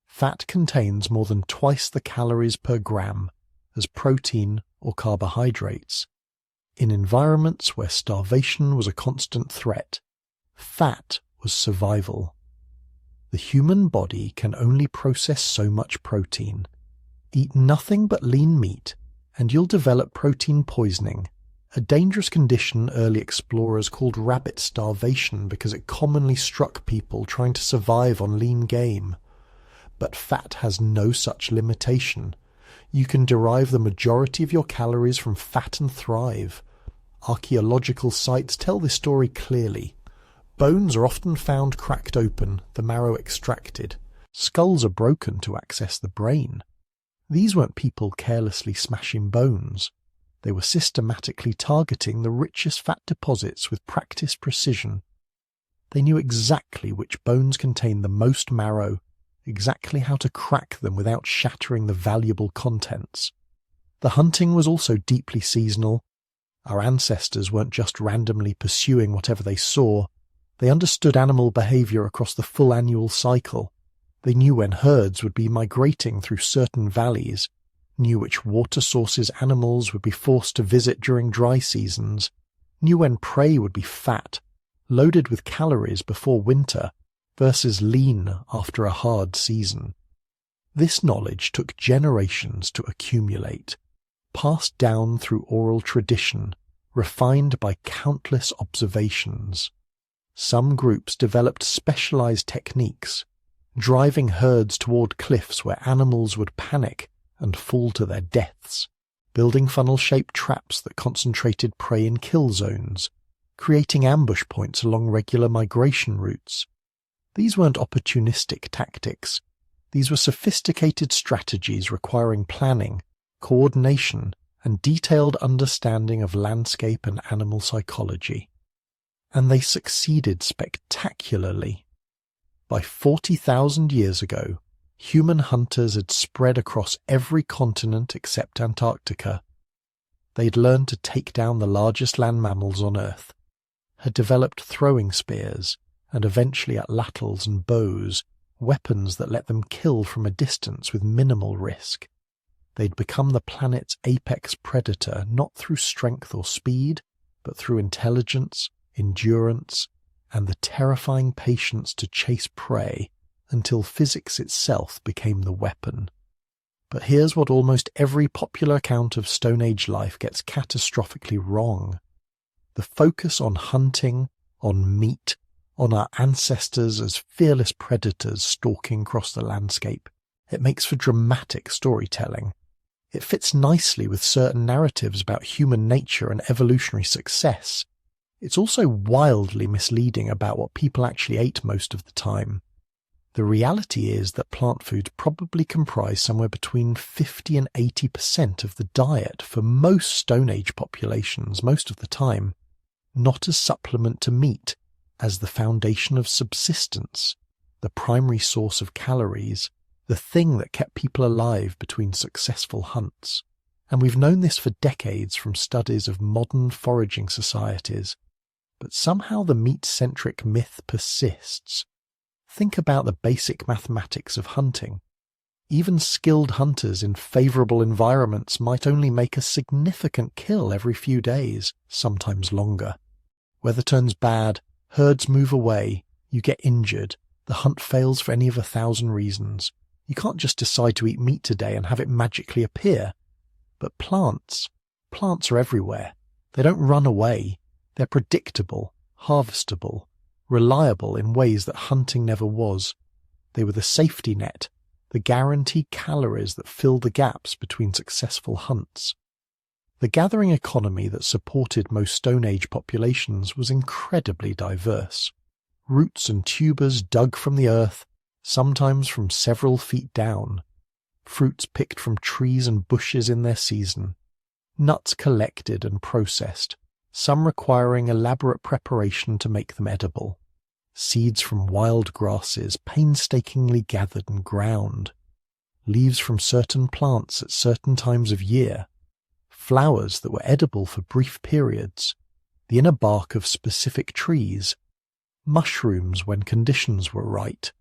Fat contains more than twice the calories per gram as protein or carbohydrates. In environments where starvation was a constant threat, fat was survival. The human body can only process so much protein. Eat nothing but lean meat, and you'll develop protein poisoning, a dangerous condition early explorers called rabbit starvation because it commonly struck people trying to survive on lean game. But fat has no such limitation. You can derive the majority of your calories from fat and thrive. Archaeological sites tell this story clearly. Bones are often found cracked open, the marrow extracted. Skulls are broken to access the brain. These weren't people carelessly smashing bones. They were systematically targeting the richest fat deposits with practiced precision. They knew exactly which bones contained the most marrow, exactly how to crack them without shattering the valuable contents. The hunting was also deeply seasonal. Our ancestors weren't just randomly pursuing whatever they saw. They understood animal behavior across the full annual cycle. They knew when herds would be migrating through certain valleys, knew which water sources animals would be forced to visit during dry seasons, knew when prey would be fat, loaded with calories before winter, versus lean after a hard season. This knowledge took generations to accumulate, passed down through oral tradition, refined by countless observations. Some groups developed specialized techniques, driving herds toward cliffs where animals would panic and fall to their deaths, building funnel-shaped traps that concentrated prey in kill zones, creating ambush points along regular migration routes. These weren't opportunistic tactics. These were sophisticated strategies requiring planning, coordination, and detailed understanding of landscape and animal psychology. And they succeeded spectacularly. By 40,000 years ago, human hunters had spread across every continent except Antarctica. They'd learned to take down the largest land mammals on Earth, had developed throwing spears, and eventually atlatls and bows, weapons that let them kill from a distance with minimal risk. They'd become the planet's apex predator not through strength or speed, but through intelligence, endurance, and the terrifying patience to chase prey until physics itself became the weapon. But here's what almost every popular account of Stone Age life gets catastrophically wrong. The focus on hunting, on meat, on our ancestors as fearless predators stalking across the landscape. It makes for dramatic storytelling. It fits nicely with certain narratives about human nature and evolutionary success. It's also wildly misleading about what people actually ate most of the time. The reality is that plant foods probably comprise somewhere between 50 and 80% of the diet for most Stone Age populations most of the time, not as supplement to meat, as the foundation of subsistence, the primary source of calories, the thing that kept people alive between successful hunts. And we've known this for decades from studies of modern foraging societies, but somehow the meat-centric myth persists. Think about the basic mathematics of hunting. Even skilled hunters in favourable environments might only make a significant kill every few days, sometimes longer. Weather turns bad, herds move away, you get injured, the hunt fails for any of 1,000 reasons. You can't just decide to eat meat today and have it magically appear. But plants are everywhere. They don't run away. They're predictable, harvestable, reliable in ways that hunting never was. They were the safety net, the guaranteed calories that filled the gaps between successful hunts. The gathering economy that supported most Stone Age populations was incredibly diverse. Roots and tubers dug from the earth, sometimes from several feet down. Fruits picked from trees and bushes in their season. Nuts collected and processed, some requiring elaborate preparation to make them edible. Seeds from wild grasses painstakingly gathered and ground. Leaves from certain plants at certain times of year. Flowers that were edible for brief periods. The inner bark of specific trees. Mushrooms when conditions were right.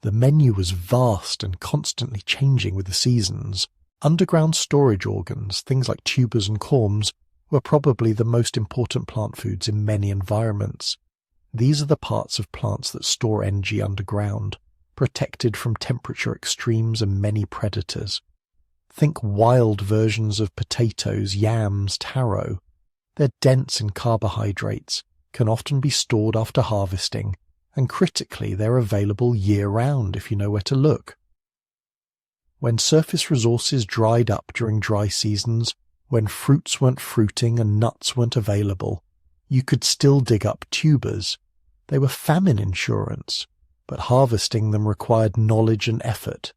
The menu was vast and constantly changing with the seasons. Underground storage organs, things like tubers and corms, were probably the most important plant foods in many environments. These are the parts of plants that store energy underground, protected from temperature extremes and many predators. Think wild versions of potatoes, yams, taro. They're dense in carbohydrates, can often be stored after harvesting, and critically they're available year-round if you know where to look. When surface resources dried up during dry seasons, when fruits weren't fruiting and nuts weren't available, you could still dig up tubers. They were famine insurance, but harvesting them required knowledge and effort.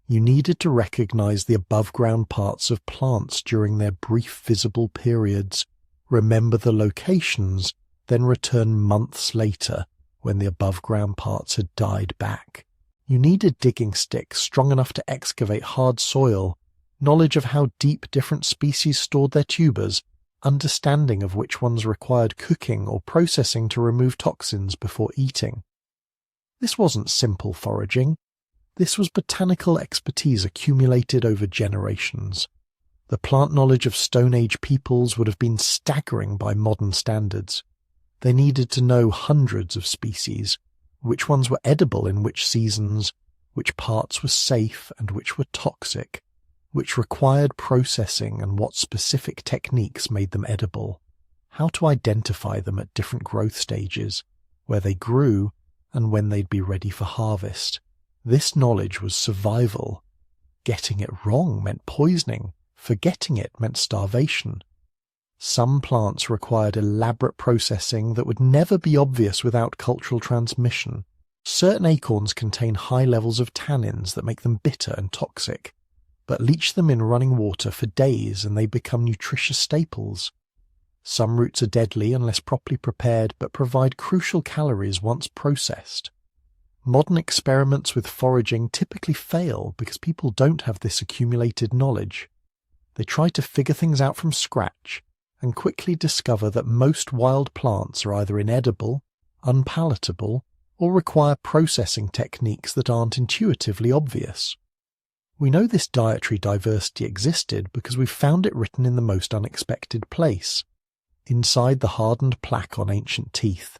You needed to recognize the above-ground parts of plants during their brief visible periods, remember the locations, then return months later when the above-ground parts had died back. You needed digging sticks strong enough to excavate hard soil, knowledge of how deep different species stored their tubers, understanding of which ones required cooking or processing to remove toxins before eating. This wasn't simple foraging. This was botanical expertise accumulated over generations. The plant knowledge of Stone Age peoples would have been staggering by modern standards. They needed to know hundreds of species, which ones were edible in which seasons, which parts were safe and which were toxic, which required processing and what specific techniques made them edible, how to identify them at different growth stages, where they grew and when they'd be ready for harvest. This knowledge was survival. Getting it wrong meant poisoning. Forgetting it meant starvation. Some plants required elaborate processing that would never be obvious without cultural transmission. Certain acorns contain high levels of tannins that make them bitter and toxic, but leach them in running water for days and they become nutritious staples. Some roots are deadly unless properly prepared but provide crucial calories once processed. Modern experiments with foraging typically fail because people don't have this accumulated knowledge. They try to figure things out from scratch and quickly discover that most wild plants are either inedible, unpalatable, or require processing techniques that aren't intuitively obvious. We know this dietary diversity existed because we've found it written in the most unexpected place, inside the hardened plaque on ancient teeth.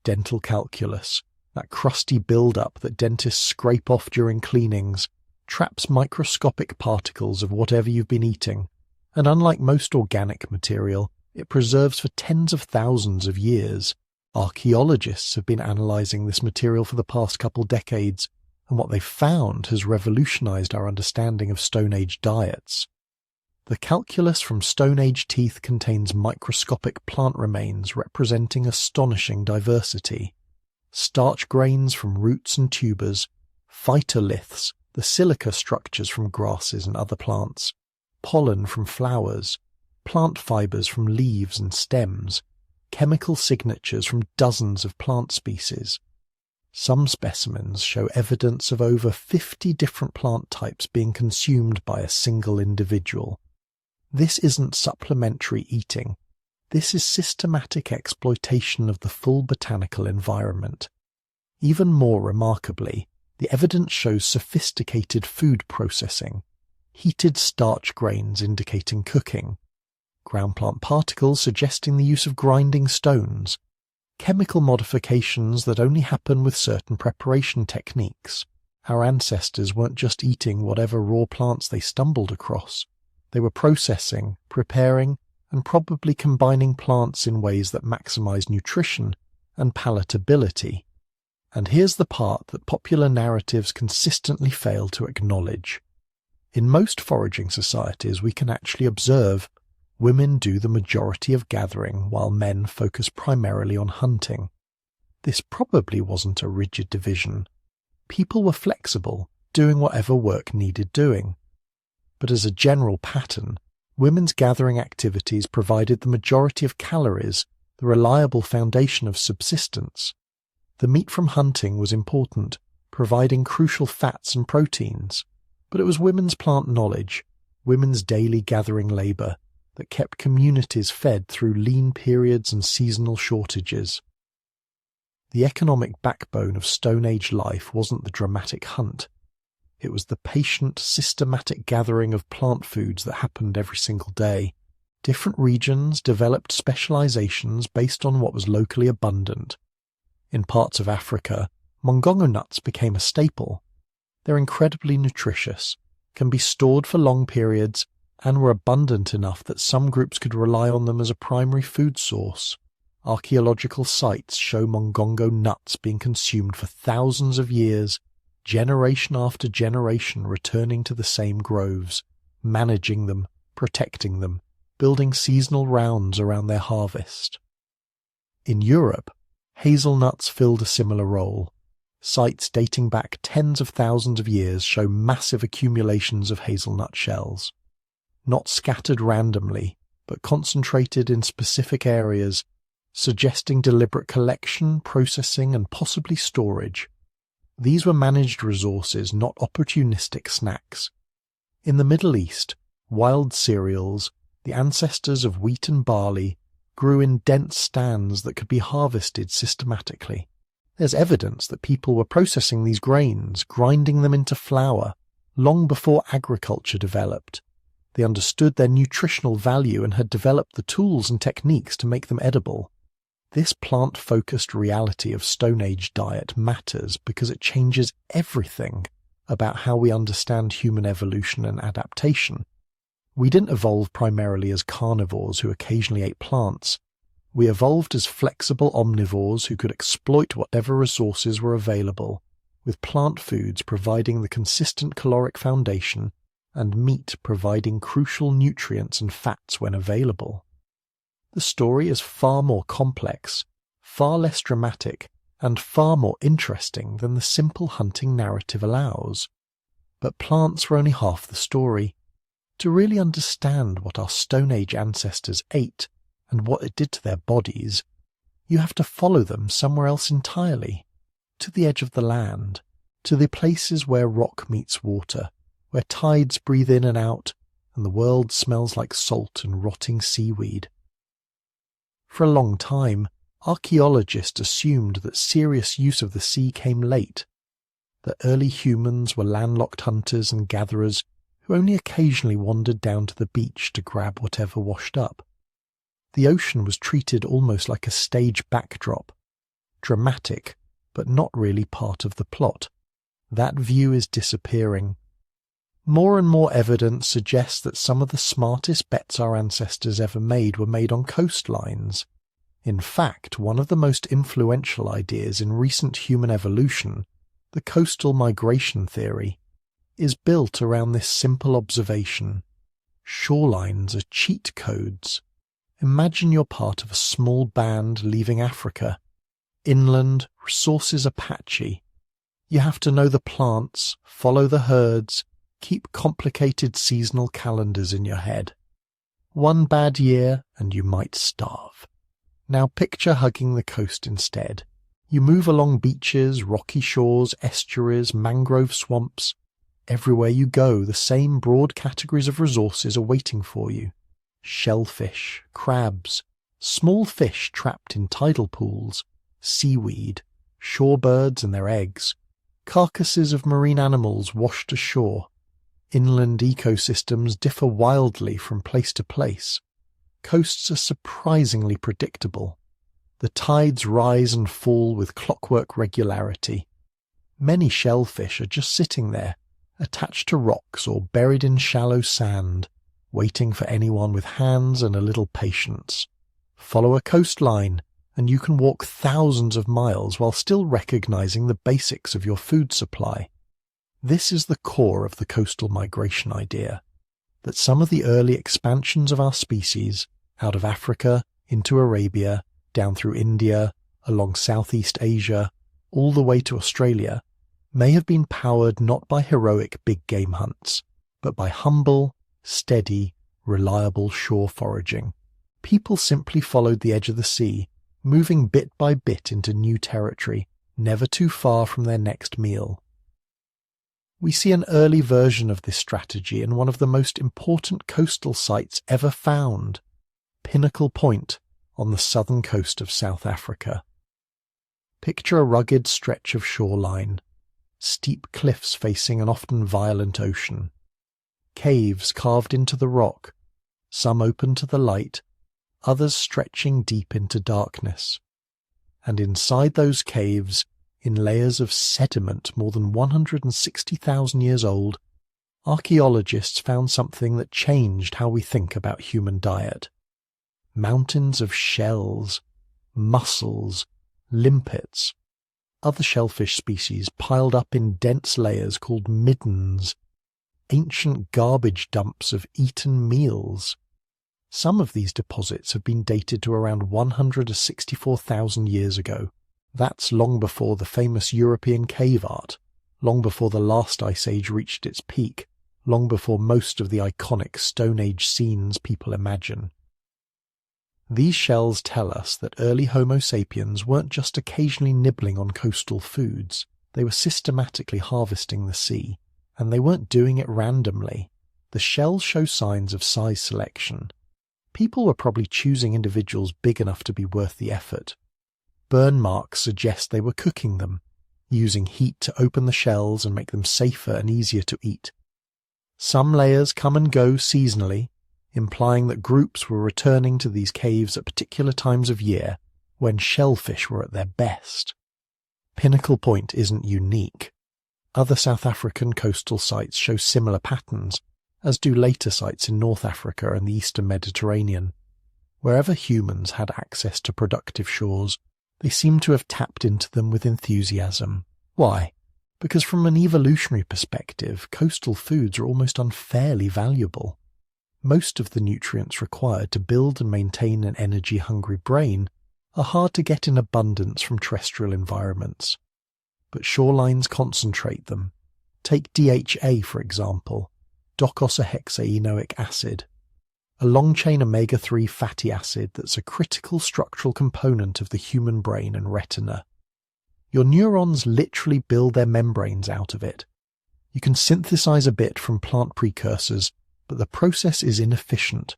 Dental calculus, that crusty build-up that dentists scrape off during cleanings, traps microscopic particles of whatever you've been eating, and unlike most organic material, it preserves for tens of thousands of years. Archaeologists have been analysing this material for the past couple decades, and what they've found has revolutionised our understanding of Stone Age diets. The calculus from Stone Age teeth contains microscopic plant remains representing astonishing diversity. Starch grains from roots and tubers, phytoliths, the silica structures from grasses and other plants, pollen from flowers, plant fibers from leaves and stems, chemical signatures from dozens of plant species. Some specimens show evidence of over 50 different plant types being consumed by a single individual. This isn't supplementary eating. This is systematic exploitation of the full botanical environment. Even more remarkably, the evidence shows sophisticated food processing, heated starch grains indicating cooking, ground plant particles suggesting the use of grinding stones, chemical modifications that only happen with certain preparation techniques. Our ancestors weren't just eating whatever raw plants they stumbled across. They were processing, preparing, and probably combining plants in ways that maximize nutrition and palatability. And here's the part that popular narratives consistently fail to acknowledge. In most foraging societies, we can actually observe women do the majority of gathering while men focus primarily on hunting. This probably wasn't a rigid division. People were flexible, doing whatever work needed doing. But as a general pattern, women's gathering activities provided the majority of calories, the reliable foundation of subsistence. The meat from hunting was important, providing crucial fats and proteins, but it was women's plant knowledge, women's daily gathering labour, that kept communities fed through lean periods and seasonal shortages. The economic backbone of Stone Age life wasn't the dramatic hunt. It was the patient, systematic gathering of plant foods that happened every single day. Different regions developed specializations based on what was locally abundant. In parts of Africa, mongongo nuts became a staple. They're incredibly nutritious, can be stored for long periods, and were abundant enough that some groups could rely on them as a primary food source. Archaeological sites show mongongo nuts being consumed for thousands of years, generation after generation returning to the same groves, managing them, protecting them, building seasonal rounds around their harvest. In Europe, hazelnuts filled a similar role. Sites dating back tens of thousands of years show massive accumulations of hazelnut shells. Not scattered randomly, but concentrated in specific areas, suggesting deliberate collection, processing, and possibly storage. These were managed resources, not opportunistic snacks. In the Middle East, wild cereals, the ancestors of wheat and barley, grew in dense stands that could be harvested systematically. There's evidence that people were processing these grains, grinding them into flour, long before agriculture developed. They understood their nutritional value and had developed the tools and techniques to make them edible. This plant-focused reality of Stone Age diet matters because it changes everything about how we understand human evolution and adaptation. We didn't evolve primarily as carnivores who occasionally ate plants. We evolved as flexible omnivores who could exploit whatever resources were available, with plant foods providing the consistent caloric foundation and meat providing crucial nutrients and fats when available. The story is far more complex, far less dramatic, and far more interesting than the simple hunting narrative allows. But plants were only half the story. To really understand what our Stone Age ancestors ate and what it did to their bodies, you have to follow them somewhere else entirely, to the edge of the land, to the places where rock meets water, where tides breathe in and out, and the world smells like salt and rotting seaweed. For a long time, archaeologists assumed that serious use of the sea came late, that early humans were landlocked hunters and gatherers who only occasionally wandered down to the beach to grab whatever washed up. The ocean was treated almost like a stage backdrop, dramatic, but not really part of the plot. That view is disappearing. More and more evidence suggests that some of the smartest bets our ancestors ever made were made on coastlines. In fact, one of the most influential ideas in recent human evolution, the coastal migration theory, is built around this simple observation. Shorelines are cheat codes. Imagine you're part of a small band leaving Africa. Inland, resources are patchy. You have to know the plants, follow the herds, keep complicated seasonal calendars in your head. One bad year and you might starve. Now picture hugging the coast instead. You move along beaches, rocky shores, estuaries, mangrove swamps. Everywhere you go, the same broad categories of resources are waiting for you. Shellfish, crabs, small fish trapped in tidal pools, seaweed, shorebirds and their eggs, carcasses of marine animals washed ashore. Inland ecosystems differ wildly from place to place. Coasts are surprisingly predictable. The tides rise and fall with clockwork regularity. Many shellfish are just sitting there, attached to rocks or buried in shallow sand, waiting for anyone with hands and a little patience. Follow a coastline, and you can walk thousands of miles while still recognizing the basics of your food supply. This is the core of the coastal migration idea, that some of the early expansions of our species, out of Africa, into Arabia, down through India, along Southeast Asia, all the way to Australia, may have been powered not by heroic big game hunts, but by humble, steady, reliable shore foraging. People simply followed the edge of the sea, moving bit by bit into new territory, never too far from their next meal. We see an early version of this strategy in one of the most important coastal sites ever found, Pinnacle Point on the southern coast of South Africa. Picture a rugged stretch of shoreline, steep cliffs facing an often violent ocean, caves carved into the rock, some open to the light, others stretching deep into darkness. And inside those caves, in layers of sediment more than 160,000 years old, archaeologists found something that changed how we think about human diet. Mountains of shells, mussels, limpets, other shellfish species piled up in dense layers called middens, ancient garbage dumps of eaten meals. Some of these deposits have been dated to around 164,000 years ago. That's long before the famous European cave art, long before the last ice age reached its peak, long before most of the iconic Stone Age scenes people imagine. These shells tell us that early Homo sapiens weren't just occasionally nibbling on coastal foods, they were systematically harvesting the sea, and they weren't doing it randomly. The shells show signs of size selection. People were probably choosing individuals big enough to be worth the effort. Burn marks suggest they were cooking them, using heat to open the shells and make them safer and easier to eat. Some layers come and go seasonally, implying that groups were returning to these caves at particular times of year when shellfish were at their best. Pinnacle Point isn't unique. Other South African coastal sites show similar patterns, as do later sites in North Africa and the Eastern Mediterranean. Wherever humans had access to productive shores, they seem to have tapped into them with enthusiasm. Why? Because from an evolutionary perspective, coastal foods are almost unfairly valuable. Most of the nutrients required to build and maintain an energy-hungry brain are hard to get in abundance from terrestrial environments. But shorelines concentrate them. Take DHA, for example, docosahexaenoic acid, a long-chain omega-3 fatty acid that's a critical structural component of the human brain and retina. Your neurons literally build their membranes out of it. You can synthesize a bit from plant precursors, but the process is inefficient.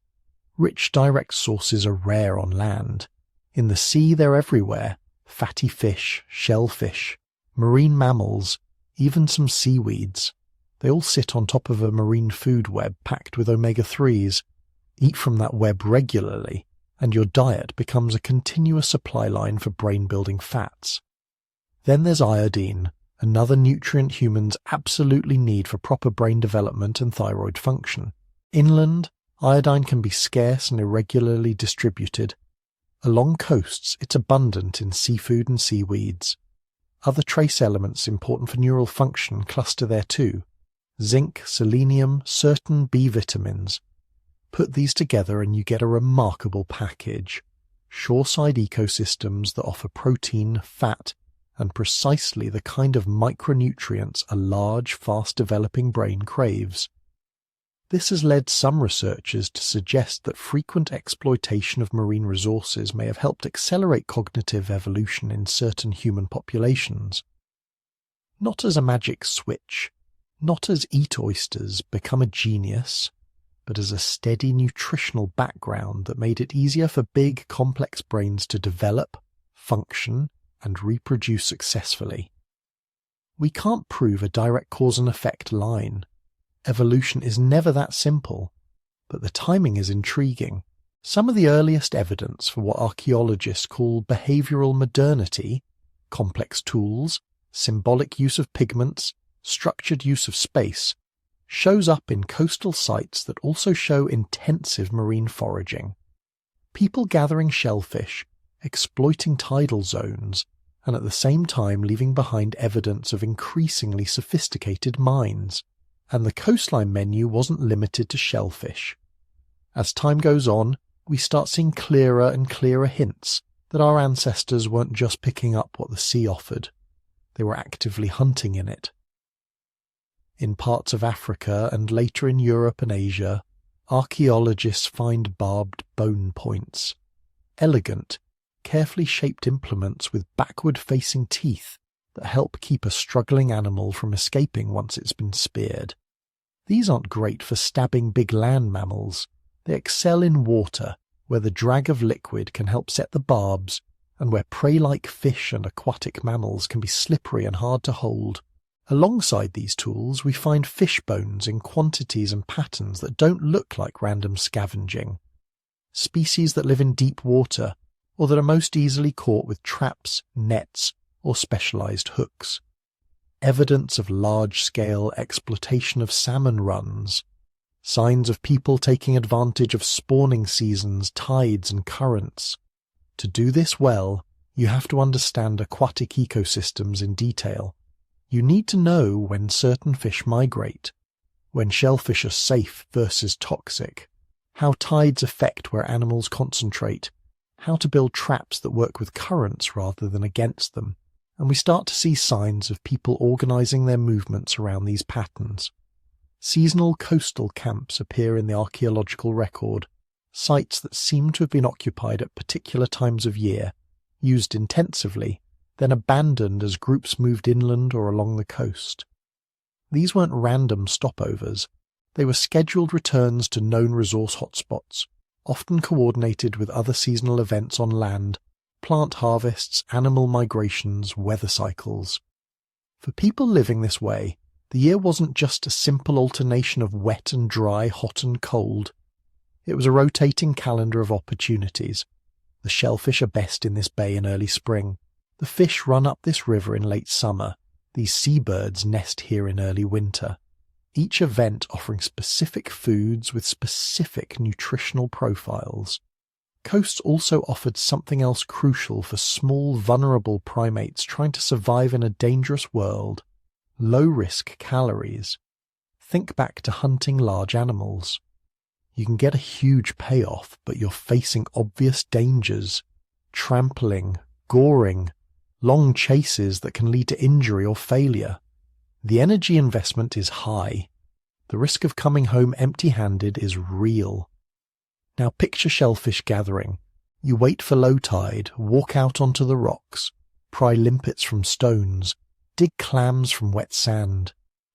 Rich direct sources are rare on land. In the sea they're everywhere: fatty fish, shellfish, marine mammals, even some seaweeds. They all sit on top of a marine food web packed with omega-3s. Eat from that web regularly, and your diet becomes a continuous supply line for brain-building fats. Then there's iodine, another nutrient humans absolutely need for proper brain development and thyroid function. Inland, iodine can be scarce and irregularly distributed. Along coasts, it's abundant in seafood and seaweeds. Other trace elements important for neural function cluster there too: zinc, selenium, certain B vitamins. Put these together and you get a remarkable package. Shoreside ecosystems that offer protein, fat, and precisely the kind of micronutrients a large, fast-developing brain craves. This has led some researchers to suggest that frequent exploitation of marine resources may have helped accelerate cognitive evolution in certain human populations. Not as a magic switch, not as eat oysters, become a genius, but as a steady nutritional background that made it easier for big, complex brains to develop, function, and reproduce successfully. We can't prove a direct cause and effect line. Evolution is never that simple, but the timing is intriguing. Some of the earliest evidence for what archaeologists call behavioral modernity, complex tools, symbolic use of pigments, structured use of space, shows up in coastal sites that also show intensive marine foraging. People gathering shellfish, exploiting tidal zones, and at the same time leaving behind evidence of increasingly sophisticated mines. And the coastline menu wasn't limited to shellfish. As time goes on, we start seeing clearer and clearer hints that our ancestors weren't just picking up what the sea offered. They were actively hunting in it. In parts of Africa and later in Europe and Asia, archaeologists find barbed bone points. Elegant, carefully shaped implements with backward-facing teeth that help keep a struggling animal from escaping once it's been speared. These aren't great for stabbing big land mammals. They excel in water, where the drag of liquid can help set the barbs, and where prey-like fish and aquatic mammals can be slippery and hard to hold. Alongside these tools, we find fish bones in quantities and patterns that don't look like random scavenging. Species that live in deep water, or that are most easily caught with traps, nets, or specialized hooks. Evidence of large-scale exploitation of salmon runs. Signs of people taking advantage of spawning seasons, tides, and currents. To do this well, you have to understand aquatic ecosystems in detail. You need to know when certain fish migrate, when shellfish are safe versus toxic, how tides affect where animals concentrate, how to build traps that work with currents rather than against them, and we start to see signs of people organizing their movements around these patterns. Seasonal coastal camps appear in the archaeological record, sites that seem to have been occupied at particular times of year, used intensively, then abandoned as groups moved inland or along the coast. These weren't random stopovers. They were scheduled returns to known resource hotspots, often coordinated with other seasonal events on land, plant harvests, animal migrations, weather cycles. For people living this way, the year wasn't just a simple alternation of wet and dry, hot and cold. It was a rotating calendar of opportunities. The shellfish are best in this bay in early spring. The fish run up this river in late summer. These seabirds nest here in early winter. Each event offering specific foods with specific nutritional profiles. Coasts also offered something else crucial for small, vulnerable primates trying to survive in a dangerous world. Low-risk calories. Think back to hunting large animals. You can get a huge payoff, but you're facing obvious dangers. Trampling, goring, long chases that can lead to injury or failure. The energy investment is high. The risk of coming home empty-handed is real. Now picture shellfish gathering. You wait for low tide, walk out onto the rocks, pry limpets from stones, dig clams from wet sand.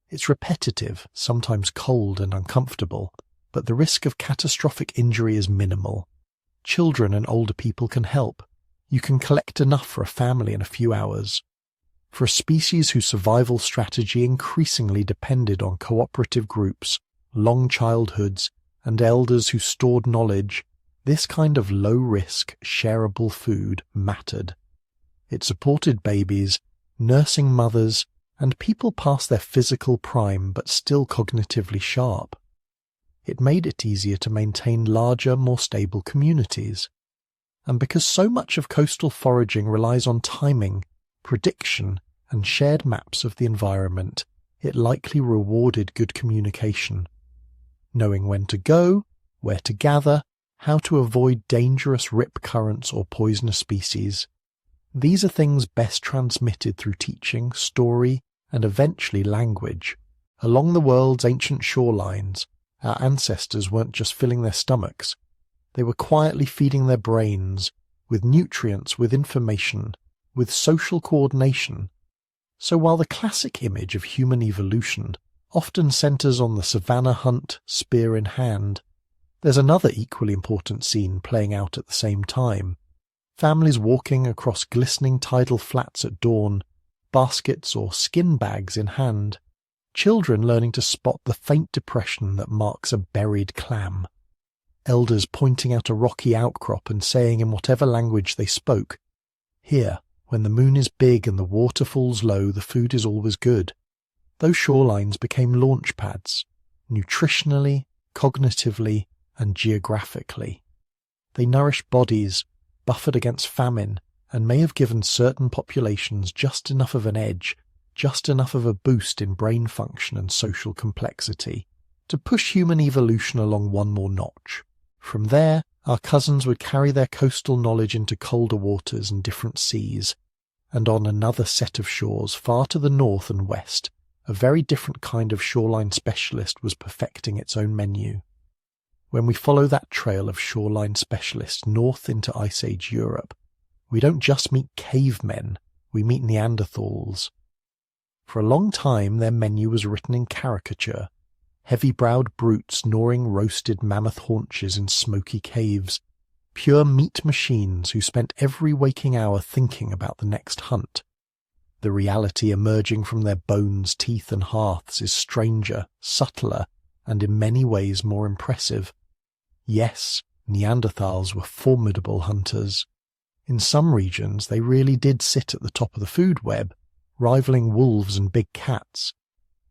It's repetitive, sometimes cold and uncomfortable, but the risk of catastrophic injury is minimal. Children and older people can help. You can collect enough for a family in a few hours. For a species whose survival strategy increasingly depended on cooperative groups, long childhoods, and elders who stored knowledge, this kind of low-risk, shareable food mattered. It supported babies, nursing mothers, and people past their physical prime but still cognitively sharp. It made it easier to maintain larger, more stable communities. And because so much of coastal foraging relies on timing, prediction, and shared maps of the environment, it likely rewarded good communication. Knowing when to go, where to gather, how to avoid dangerous rip currents or poisonous species. These are things best transmitted through teaching, story, and eventually language. Along the world's ancient shorelines, our ancestors weren't just filling their stomachs. They were quietly feeding their brains with nutrients, with information, with social coordination. So while the classic image of human evolution often centers on the savannah hunt, spear in hand, there's another equally important scene playing out at the same time. Families walking across glistening tidal flats at dawn, baskets or skin bags in hand. Children learning to spot the faint depression that marks a buried clam. Elders pointing out a rocky outcrop and saying in whatever language they spoke, "Here, when the moon is big and the water falls low, the food is always good." Those shorelines became launch pads, nutritionally, cognitively, and geographically. They nourished bodies, buffered against famine, and may have given certain populations just enough of an edge, just enough of a boost in brain function and social complexity, to push human evolution along one more notch. From there, our cousins would carry their coastal knowledge into colder waters and different seas, and on another set of shores far to the north and west, a very different kind of shoreline specialist was perfecting its own menu. When we follow that trail of shoreline specialists north into Ice Age Europe, we don't just meet cavemen, we meet Neanderthals. For a long time their menu was written in caricature, heavy-browed brutes gnawing roasted mammoth haunches in smoky caves, pure meat machines who spent every waking hour thinking about the next hunt. The reality emerging from their bones, teeth and hearths is stranger, subtler, and in many ways more impressive. Yes, Neanderthals were formidable hunters. In some regions they really did sit at the top of the food web, rivaling wolves and big cats.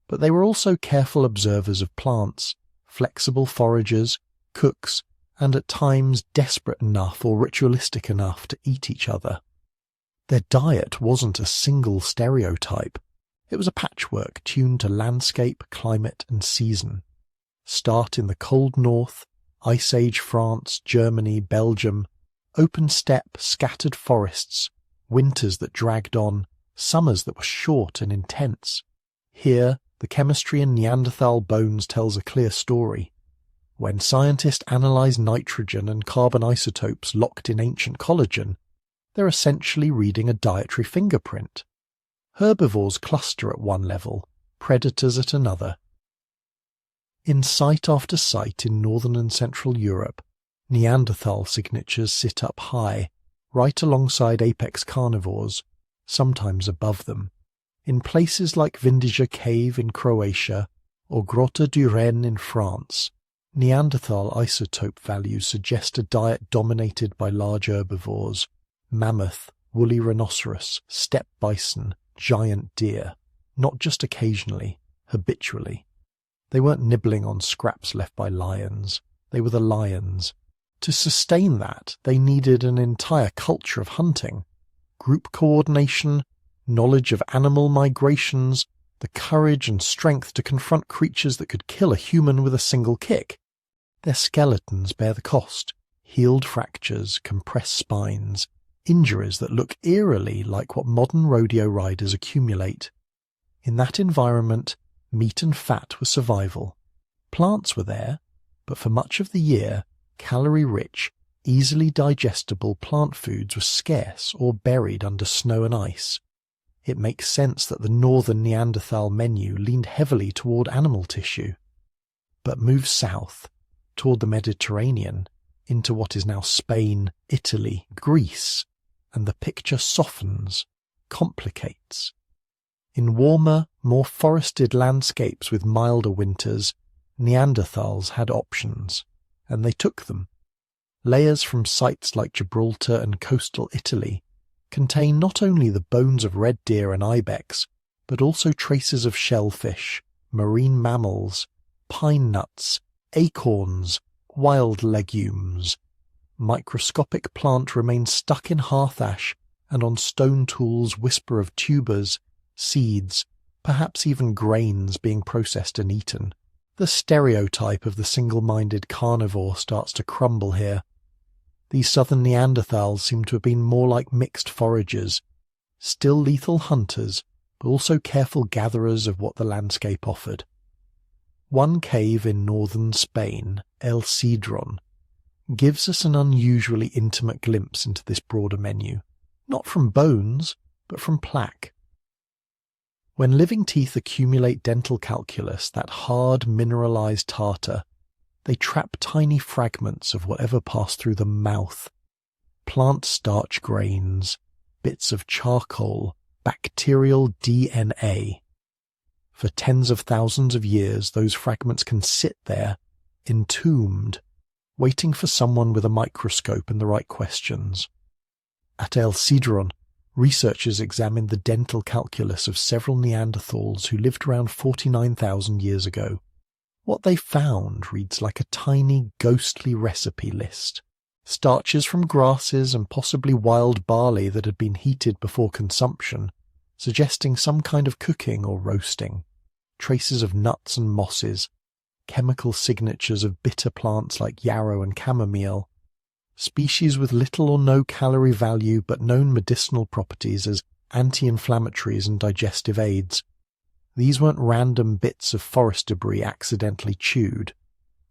But they were also careful observers of plants, flexible foragers, cooks, and at times desperate enough or ritualistic enough to eat each other. Their diet wasn't a single stereotype. It was a patchwork tuned to landscape, climate, and season. Start in the cold north, Ice Age France, Germany, Belgium, open steppe, scattered forests, winters that dragged on, summers that were short and intense. Here, the chemistry in Neanderthal bones tells a clear story. When scientists analyze nitrogen and carbon isotopes locked in ancient collagen, they're essentially reading a dietary fingerprint. Herbivores cluster at one level, predators at another. In site after site in northern and central Europe, Neanderthal signatures sit up high, right alongside apex carnivores, sometimes above them. In places like Vindiger Cave in Croatia or Grotte du Renne in France, Neanderthal isotope values suggest a diet dominated by large herbivores, mammoth, woolly rhinoceros, steppe bison, giant deer, not just occasionally, habitually. They weren't nibbling on scraps left by lions, they were the lions. To sustain that, they needed an entire culture of hunting, group coordination, knowledge of animal migrations, the courage and strength to confront creatures that could kill a human with a single kick. Their skeletons bear the cost, healed fractures, compressed spines, injuries that look eerily like what modern rodeo riders accumulate. In that environment, meat and fat were survival. Plants were there, but for much of the year, calorie-rich, easily digestible plant foods were scarce or buried under snow and ice. It makes sense that the northern Neanderthal menu leaned heavily toward animal tissue. But move south, toward the Mediterranean, into what is now Spain, Italy, Greece, and the picture softens, complicates. In warmer, more forested landscapes with milder winters, Neanderthals had options, and they took them. Layers from sites like Gibraltar and coastal Italy contain not only the bones of red deer and ibex, but also traces of shellfish, marine mammals, pine nuts, acorns, wild legumes. Microscopic plant remains stuck in hearth ash, and on stone tools whisper of tubers, seeds, perhaps even grains being processed and eaten. The stereotype of the single-minded carnivore starts to crumble here. These southern Neanderthals seem to have been more like mixed foragers, still lethal hunters, but also careful gatherers of what the landscape offered. One cave in northern Spain, El Cedron, gives us an unusually intimate glimpse into this broader menu, not from bones, but from plaque. When living teeth accumulate dental calculus, that hard mineralized tartar, they trap tiny fragments of whatever passed through the mouth. Plant starch grains, bits of charcoal, bacterial DNA. For tens of thousands of years, those fragments can sit there, entombed, waiting for someone with a microscope and the right questions. At El Cedron, researchers examined the dental calculus of several Neanderthals who lived around 49,000 years ago. What they found reads like a tiny, ghostly recipe list. Starches from grasses and possibly wild barley that had been heated before consumption, suggesting some kind of cooking or roasting. Traces of nuts and mosses, chemical signatures of bitter plants like yarrow and chamomile, species with little or no calorie value but known medicinal properties as anti-inflammatories and digestive aids. These weren't random bits of forest debris accidentally chewed.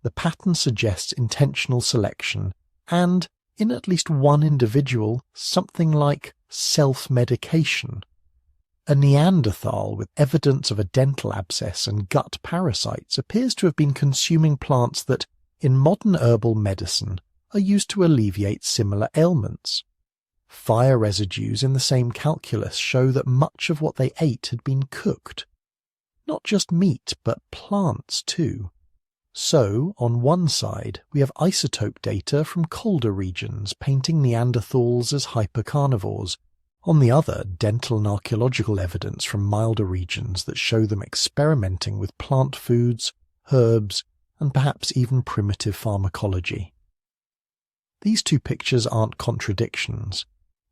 The pattern suggests intentional selection and, in at least one individual, something like self-medication. A Neanderthal with evidence of a dental abscess and gut parasites appears to have been consuming plants that, in modern herbal medicine, are used to alleviate similar ailments. Fire residues in the same calculus show that much of what they ate had been cooked. Not just meat, but plants too. So, on one side, we have isotope data from colder regions painting Neanderthals as hypercarnivores. On the other, dental and archaeological evidence from milder regions that show them experimenting with plant foods, herbs, and perhaps even primitive pharmacology. These two pictures aren't contradictions.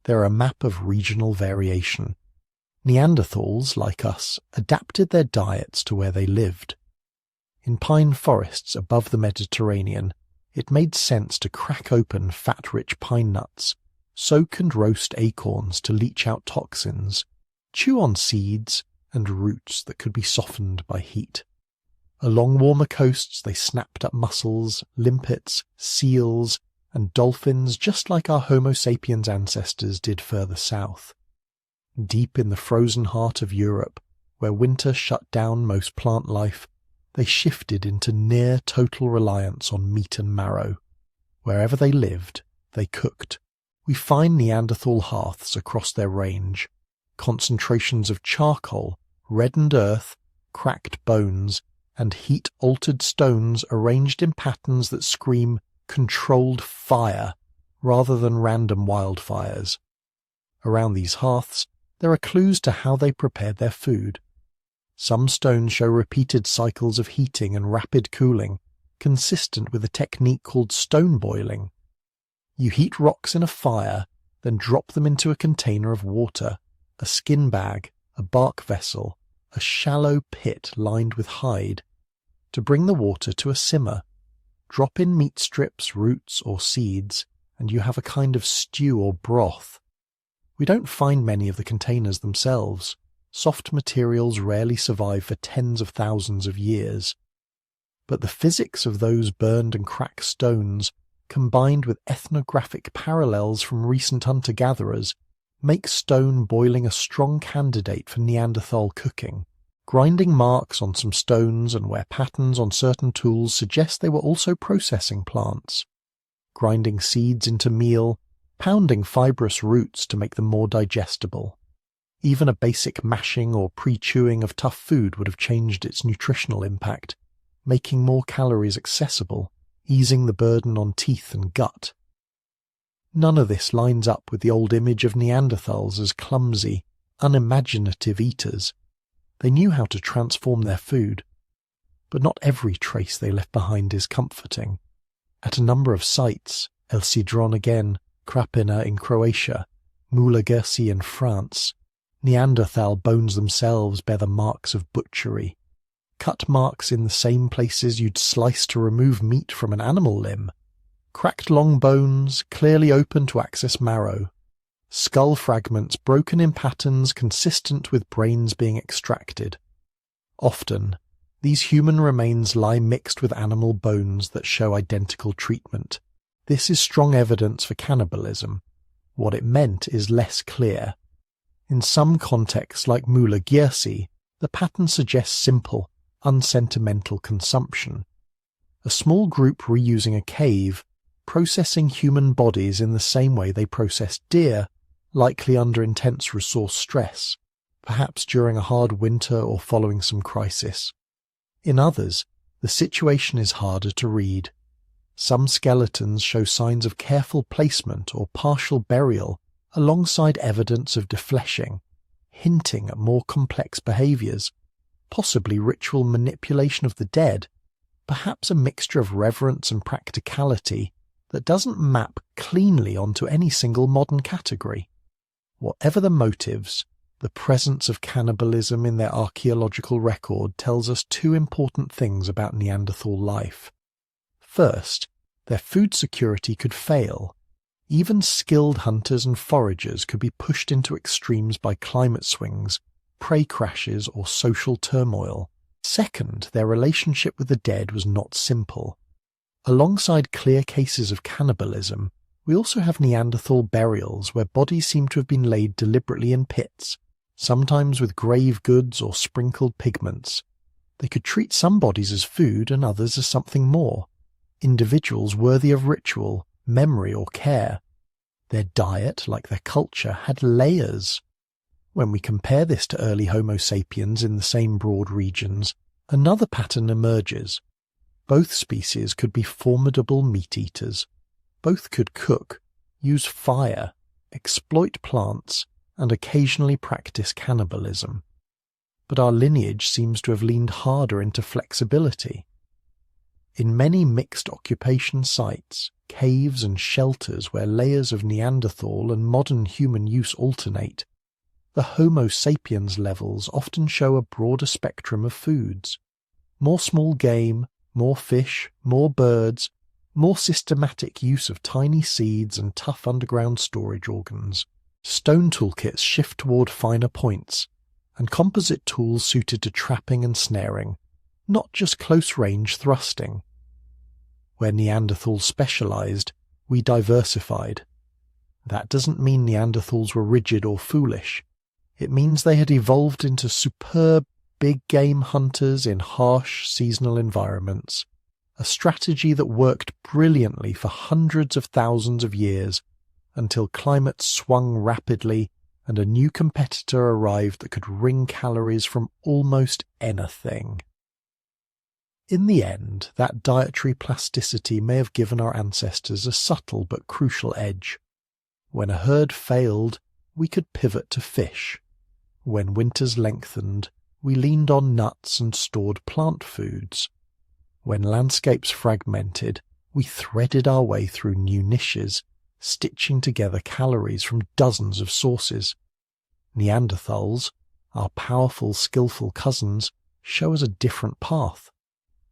They're a map of regional variation. Neanderthals, like us, adapted their diets to where they lived. In pine forests above the Mediterranean, it made sense to crack open fat-rich pine nuts, soak and roast acorns to leach out toxins, chew on seeds and roots that could be softened by heat. Along warmer coasts they snapped up mussels, limpets, seals, and dolphins just like our Homo sapiens ancestors did further south. Deep in the frozen heart of Europe, where winter shut down most plant life, they shifted into near-total reliance on meat and marrow. Wherever they lived, they cooked. We find Neanderthal hearths across their range, concentrations of charcoal, reddened earth, cracked bones, and heat-altered stones arranged in patterns that scream controlled fire rather than random wildfires. Around these hearths, there are clues to how they prepared their food. Some stones show repeated cycles of heating and rapid cooling, consistent with a technique called stone boiling. You heat rocks in a fire, then drop them into a container of water, a skin bag, a bark vessel, a shallow pit lined with hide, to bring the water to a simmer. Drop in meat strips, roots, or seeds, and you have a kind of stew or broth. We don't find many of the containers themselves. Soft materials rarely survive for tens of thousands of years. But the physics of those burned and cracked stones, combined with ethnographic parallels from recent hunter-gatherers, make stone boiling a strong candidate for Neanderthal cooking. Grinding marks on some stones and where patterns on certain tools suggest they were also processing plants. Grinding seeds into meal, pounding fibrous roots to make them more digestible. Even a basic mashing or pre-chewing of tough food would have changed its nutritional impact, making more calories accessible, easing the burden on teeth and gut. None of this lines up with the old image of Neanderthals as clumsy, unimaginative eaters. They knew how to transform their food, but not every trace they left behind is comforting. At a number of sites, El Cedron again, Krapina in Croatia, Moulagursi in France, Neanderthal bones themselves bear the marks of butchery, cut marks in the same places you'd slice to remove meat from an animal limb. Cracked long bones, clearly open to access marrow. Skull fragments broken in patterns consistent with brains being extracted. Often, these human remains lie mixed with animal bones that show identical treatment. This is strong evidence for cannibalism. What it meant is less clear. In some contexts like Mula Giersi, the pattern suggests simple, unsentimental consumption. A small group reusing a cave, processing human bodies in the same way they processed deer, likely under intense resource stress, perhaps during a hard winter or following some crisis. In others, the situation is harder to read. Some skeletons show signs of careful placement or partial burial alongside evidence of defleshing, hinting at more complex behaviours, possibly ritual manipulation of the dead, perhaps a mixture of reverence and practicality that doesn't map cleanly onto any single modern category. Whatever the motives, the presence of cannibalism in their archaeological record tells us two important things about Neanderthal life. First, their food security could fail. Even skilled hunters and foragers could be pushed into extremes by climate swings, prey crashes, or social turmoil. Second, their relationship with the dead was not simple. Alongside clear cases of cannibalism, we also have Neanderthal burials where bodies seem to have been laid deliberately in pits, sometimes with grave goods or sprinkled pigments. They could treat some bodies as food and others as something more, individuals worthy of ritual, memory or care. Their diet, like their culture, had layers. When we compare this to early Homo sapiens in the same broad regions, another pattern emerges. Both species could be formidable meat-eaters. Both could cook, use fire, exploit plants, and occasionally practice cannibalism. But our lineage seems to have leaned harder into flexibility. In many mixed occupation sites, caves and shelters where layers of Neanderthal and modern human use alternate, the Homo sapiens levels often show a broader spectrum of foods. More small game, more fish, more birds, more systematic use of tiny seeds and tough underground storage organs. Stone toolkits shift toward finer points, and composite tools suited to trapping and snaring, not just close-range thrusting. Where Neanderthals specialized, we diversified. That doesn't mean Neanderthals were rigid or foolish. It means they had evolved into superb big-game hunters in harsh, seasonal environments, a strategy that worked brilliantly for hundreds of thousands of years until climates swung rapidly and a new competitor arrived that could wring calories from almost anything. In the end, that dietary plasticity may have given our ancestors a subtle but crucial edge. When a herd failed, we could pivot to fish. When winters lengthened, we leaned on nuts and stored plant foods. When landscapes fragmented, we threaded our way through new niches, stitching together calories from dozens of sources. Neanderthals, our powerful, skillful cousins, show us a different path.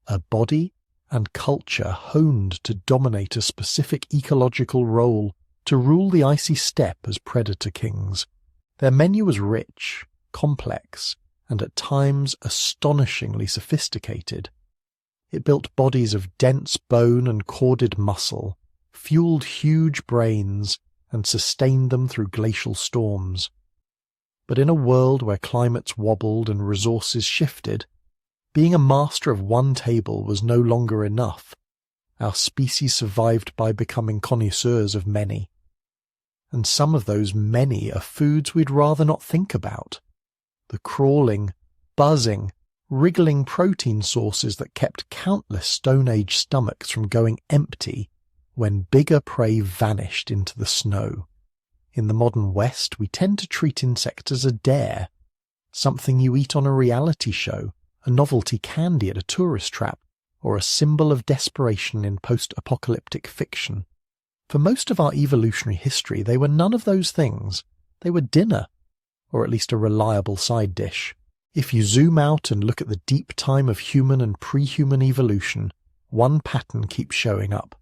A body and culture honed to dominate a specific ecological role, to rule the icy steppe as predator kings. Their menu was rich, complex, and at times astonishingly sophisticated. It built bodies of dense bone and corded muscle, fueled huge brains, and sustained them through glacial storms. But in a world where climates wobbled and resources shifted, being a master of one table was no longer enough. Our species survived by becoming connoisseurs of many. And some of those many are foods we'd rather not think about. The crawling, buzzing, wriggling protein sources that kept countless Stone Age stomachs from going empty when bigger prey vanished into the snow. In the modern West, we tend to treat insects as a dare, something you eat on a reality show, a novelty candy at a tourist trap, or a symbol of desperation in post-apocalyptic fiction. For most of our evolutionary history, they were none of those things. They were dinner, or at least a reliable side dish. If you zoom out and look at the deep time of human and pre-human evolution, one pattern keeps showing up.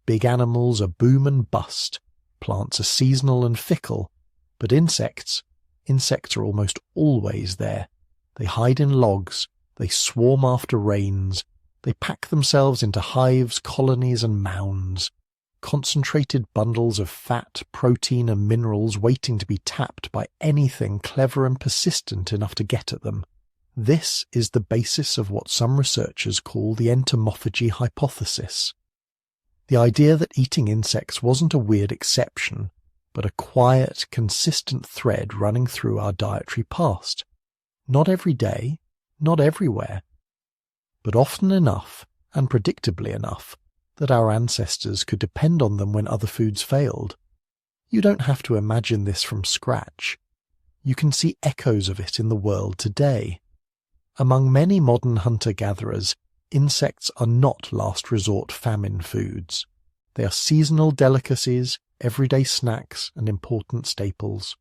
Big animals are boom and bust, plants are seasonal and fickle, but insects are almost always there. They hide in logs, they swarm after rains, they pack themselves into hives, colonies and mounds, concentrated bundles of fat, protein and minerals waiting to be tapped by anything clever and persistent enough to get at them. This is the basis of what some researchers call the entomophagy hypothesis. The idea that eating insects wasn't a weird exception, but a quiet, consistent thread running through our dietary past. Not every day, not everywhere, but often enough, and predictably enough, that our ancestors could depend on them when other foods failed. You don't have to imagine this from scratch. You can see echoes of it in the world today. Among many modern hunter-gatherers, insects are not last resort famine foods. They are seasonal delicacies, everyday snacks, and important staples.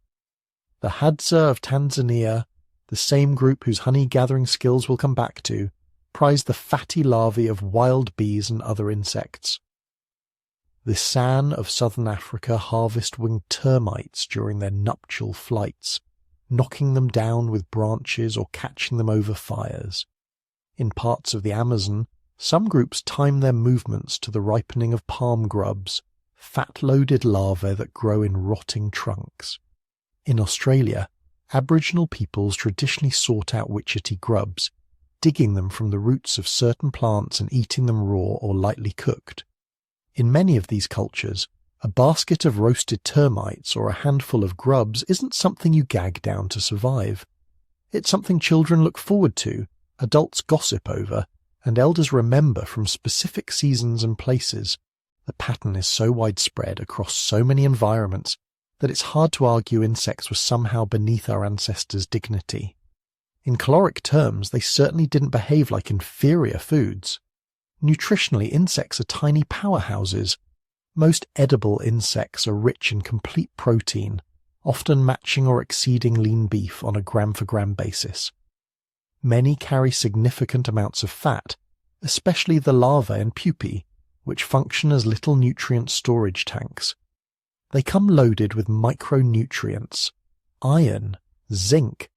The Hadza of Tanzania, the same group whose honey-gathering skills we'll come back to, prize the fatty larvae of wild bees and other insects. The San of southern Africa harvest winged termites during their nuptial flights, knocking them down with branches or catching them over fires. In parts of the Amazon, some groups time their movements to the ripening of palm grubs, fat-loaded larvae that grow in rotting trunks. In Australia, Aboriginal peoples traditionally sought out witchetty grubs, digging them from the roots of certain plants and eating them raw or lightly cooked. In many of these cultures, a basket of roasted termites or a handful of grubs isn't something you gag down to survive. It's something children look forward to, adults gossip over, and elders remember from specific seasons and places. The pattern is so widespread across so many environments that it's hard to argue insects were somehow beneath our ancestors' dignity. In caloric terms, they certainly didn't behave like inferior foods. Nutritionally, insects are tiny powerhouses. Most edible insects are rich in complete protein, often matching or exceeding lean beef on a gram-for-gram basis. Many carry significant amounts of fat, especially the larvae and pupae, which function as little nutrient storage tanks. They come loaded with micronutrients, iron, zinc,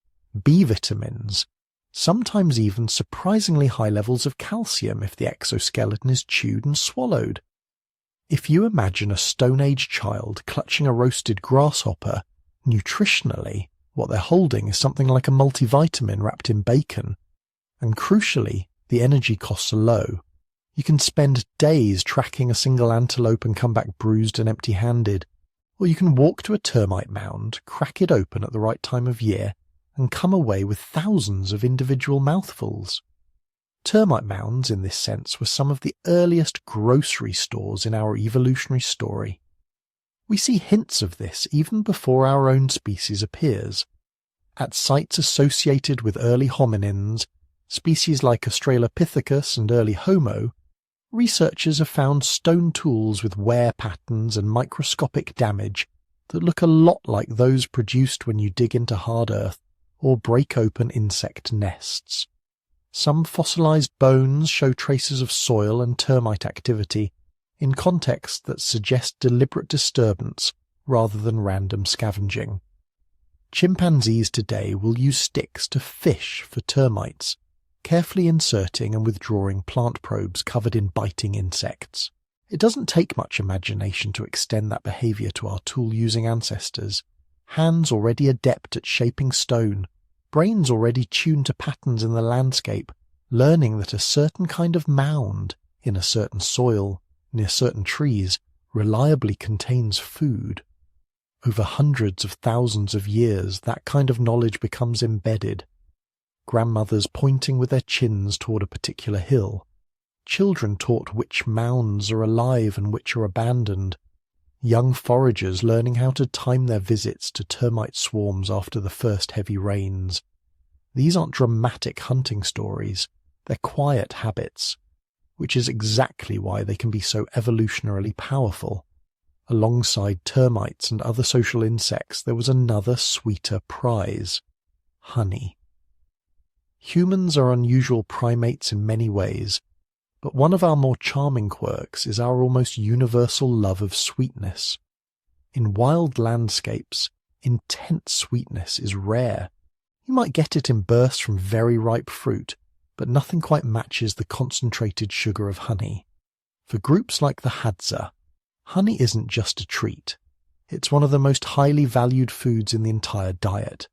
B vitamins, sometimes even surprisingly high levels of calcium if the exoskeleton is chewed and swallowed. If you imagine a Stone Age child clutching a roasted grasshopper, nutritionally, what they're holding is something like a multivitamin wrapped in bacon. And crucially, the energy costs are low. You can spend days tracking a single antelope and come back bruised and empty-handed. Or you can walk to a termite mound, crack it open at the right time of year, and come away with thousands of individual mouthfuls. Termite mounds, in this sense, were some of the earliest grocery stores in our evolutionary story. We see hints of this even before our own species appears. At sites associated with early hominins, species like Australopithecus and early Homo, researchers have found stone tools with wear patterns and microscopic damage that look a lot like those produced when you dig into hard earth or break open insect nests. Some fossilized bones show traces of soil and termite activity in contexts that suggest deliberate disturbance rather than random scavenging. Chimpanzees today will use sticks to fish for termites, carefully inserting and withdrawing plant probes covered in biting insects. It doesn't take much imagination to extend that behavior to our tool-using ancestors. Hands already adept at shaping stone, brains already tuned to patterns in the landscape, learning that a certain kind of mound, in a certain soil, near certain trees, reliably contains food. Over hundreds of thousands of years, that kind of knowledge becomes embedded. Grandmothers pointing with their chins toward a particular hill. Children taught which mounds are alive and which are abandoned. Young foragers learning how to time their visits to termite swarms after the first heavy rains. These aren't dramatic hunting stories, they're quiet habits, which is exactly why they can be so evolutionarily powerful. Alongside termites and other social insects, there was another sweeter prize: honey. Humans are unusual primates in many ways, But one of our more charming quirks is our almost universal love of sweetness. In wild landscapes, intense sweetness is rare. You might get it in bursts from very ripe fruit, but nothing quite matches the concentrated sugar of honey. For groups like the Hadza, honey isn't just a treat. It's one of the most highly valued foods in the entire diet.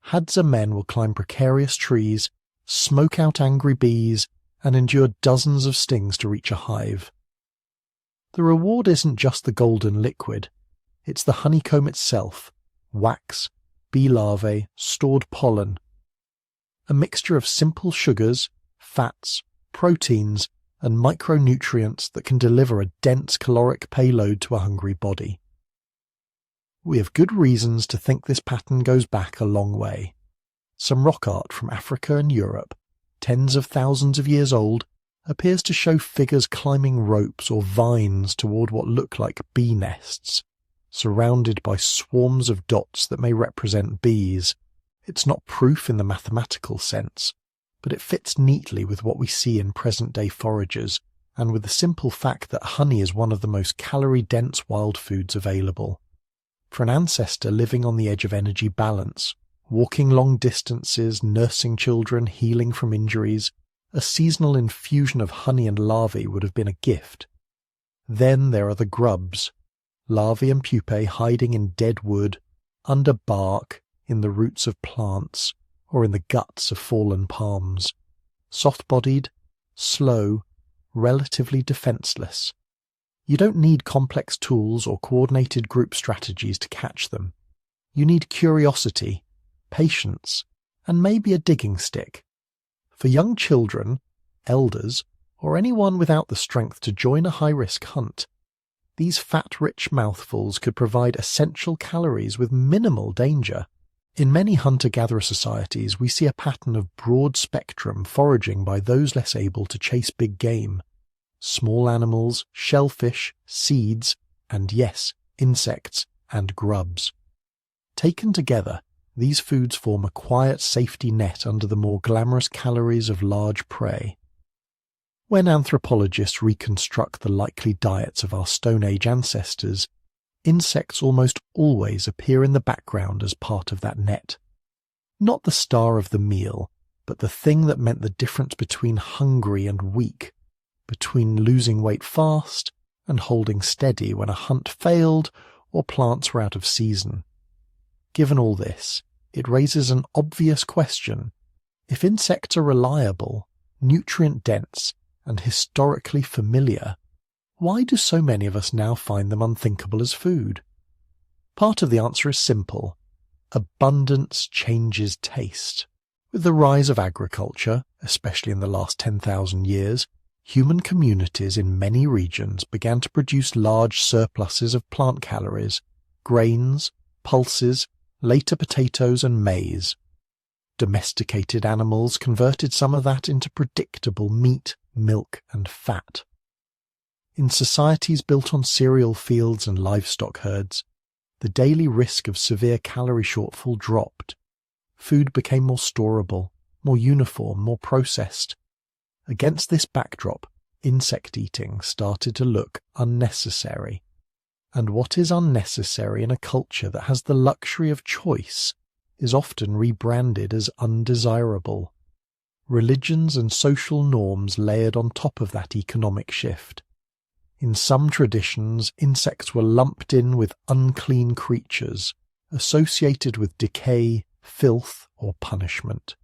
Hadza men will climb precarious trees, smoke out angry bees, and endure dozens of stings to reach a hive. The reward isn't just the golden liquid. It's the honeycomb itself, wax, bee larvae, stored pollen. A mixture of simple sugars, fats, proteins, and micronutrients that can deliver a dense caloric payload to a hungry body. We have good reasons to think this pattern goes back a long way. Some rock art from Africa and Europe, tens of thousands of years old, appears to show figures climbing ropes or vines toward what look like bee nests, surrounded by swarms of dots that may represent bees. It's not proof in the mathematical sense, but it fits neatly with what we see in present-day foragers, and with the simple fact that honey is one of the most calorie-dense wild foods available. For an ancestor living on the edge of energy balance, walking long distances, nursing children, healing from injuries, a seasonal infusion of honey and larvae would have been a gift. Then there are the grubs, larvae and pupae hiding in dead wood, under bark, in the roots of plants, or in the guts of fallen palms. Soft-bodied, slow, relatively defenseless. You don't need complex tools or coordinated group strategies to catch them. You need curiosity, patience, and maybe a digging stick. For young children, elders, or anyone without the strength to join a high-risk hunt, these fat-rich mouthfuls could provide essential calories with minimal danger. In many hunter-gatherer societies, we see a pattern of broad-spectrum foraging by those less able to chase big game. Small animals, shellfish, seeds, and yes, insects and grubs. Taken together, these foods form a quiet safety net under the more glamorous calories of large prey. When anthropologists reconstruct the likely diets of our Stone Age ancestors, insects almost always appear in the background as part of that net. Not the star of the meal, but the thing that meant the difference between hungry and weak, between losing weight fast and holding steady when a hunt failed or plants were out of season. Given all this, it raises an obvious question. If insects are reliable, nutrient-dense, and historically familiar, why do so many of us now find them unthinkable as food? Part of the answer is simple. Abundance changes taste. With the rise of agriculture, especially in the last 10,000 years, human communities in many regions began to produce large surpluses of plant calories, grains, pulses, later potatoes and maize. Domesticated animals converted some of that into predictable meat, milk and fat. In societies built on cereal fields and livestock herds, the daily risk of severe calorie shortfall dropped. Food became more storable, more uniform, more processed. Against this backdrop, insect eating started to look unnecessary. And what is unnecessary in a culture that has the luxury of choice is often rebranded as undesirable. Religions and social norms layered on top of that economic shift. In some traditions, insects were lumped in with unclean creatures, associated with decay, filth, or punishment.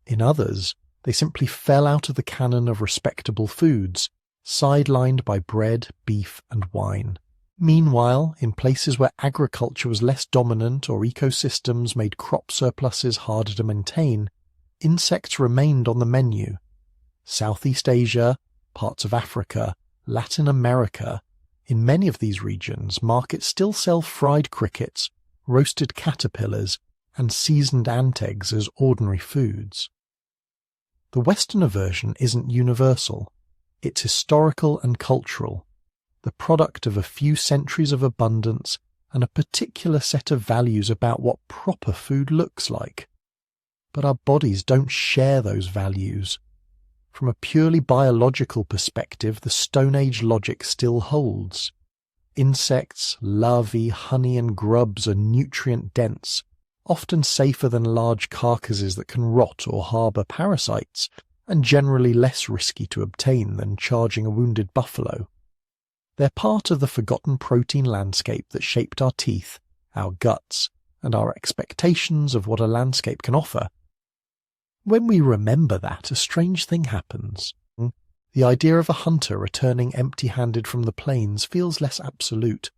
In others, they simply fell out of the canon of respectable foods, sidelined by bread, beef, and wine. Meanwhile, in places where agriculture was less dominant or ecosystems made crop surpluses harder to maintain, insects remained on the menu. Southeast Asia, parts of Africa, Latin America, in many of these regions, markets still sell fried crickets, roasted caterpillars, and seasoned ant eggs as ordinary foods. The Westerner version isn't universal. It's historical and cultural, the product of a few centuries of abundance and a particular set of values about what proper food looks like. But our bodies don't share those values. From a purely biological perspective, the Stone Age logic still holds. Insects, larvae, honey and grubs are nutrient-dense, often safer than large carcasses that can rot or harbour parasites, and generally less risky to obtain than charging a wounded buffalo. They're part of the forgotten protein landscape that shaped our teeth, our guts, and our expectations of what a landscape can offer. When we remember that, a strange thing happens. The idea of a hunter returning empty-handed from the plains feels less absolute.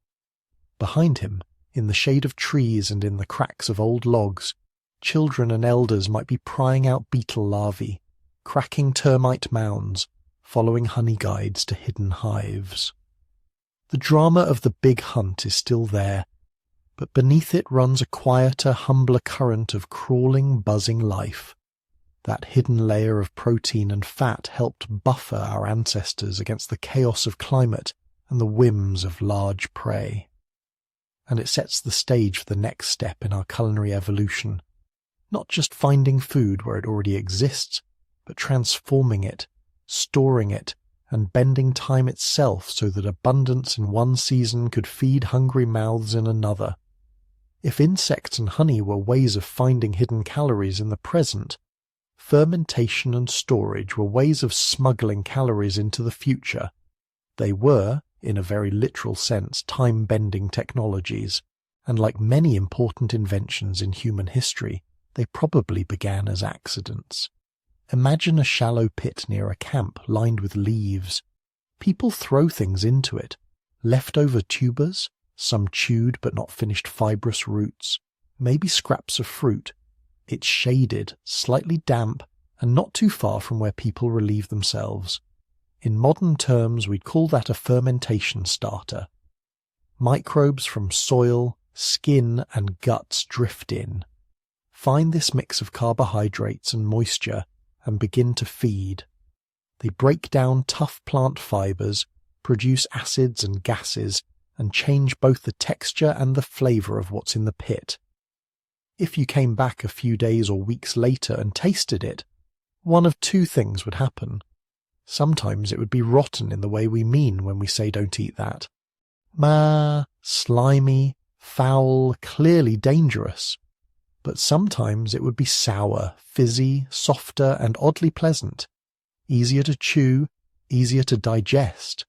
Behind him, in the shade of trees and in the cracks of old logs, children and elders might be prying out beetle larvae, cracking termite mounds, following honey guides to hidden hives. The drama of the big hunt is still there, but beneath it runs a quieter, humbler current of crawling, buzzing life. That hidden layer of protein and fat helped buffer our ancestors against the chaos of climate and the whims of large prey. And it sets the stage for the next step in our culinary evolution. Not just finding food where it already exists, but transforming it, storing it, and bending time itself so that abundance in one season could feed hungry mouths in another. If insects and honey were ways of finding hidden calories in the present, fermentation and storage were ways of smuggling calories into the future. They were, in a very literal sense, time-bending technologies, and like many important inventions in human history, they probably began as accidents. Imagine a shallow pit near a camp lined with leaves. People throw things into it, leftover tubers, some chewed but not finished fibrous roots, maybe scraps of fruit. It's shaded, slightly damp, and not too far from where people relieve themselves. In modern terms, we'd call that a fermentation starter. Microbes from soil, skin, and guts drift in. Find this mix of carbohydrates and moisture and begin to feed. They break down tough plant fibers, produce acids and gases, and change both the texture and the flavour of what's in the pit. If you came back a few days or weeks later and tasted it, one of two things would happen. Sometimes it would be rotten in the way we mean when we say don't eat that. Slimy, foul, clearly dangerous. But sometimes it would be sour, fizzy, softer, and oddly pleasant. Easier to chew, easier to digest.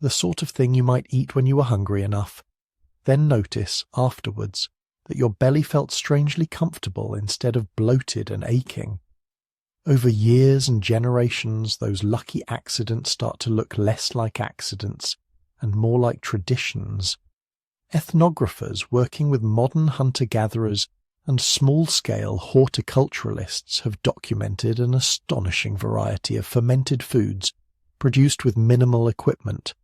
The sort of thing you might eat when you were hungry enough. Then notice, afterwards, that your belly felt strangely comfortable instead of bloated and aching. Over years and generations, those lucky accidents start to look less like accidents and more like traditions. Ethnographers working with modern hunter-gatherers and small-scale horticulturalists have documented an astonishing variety of fermented foods produced with minimal equipment.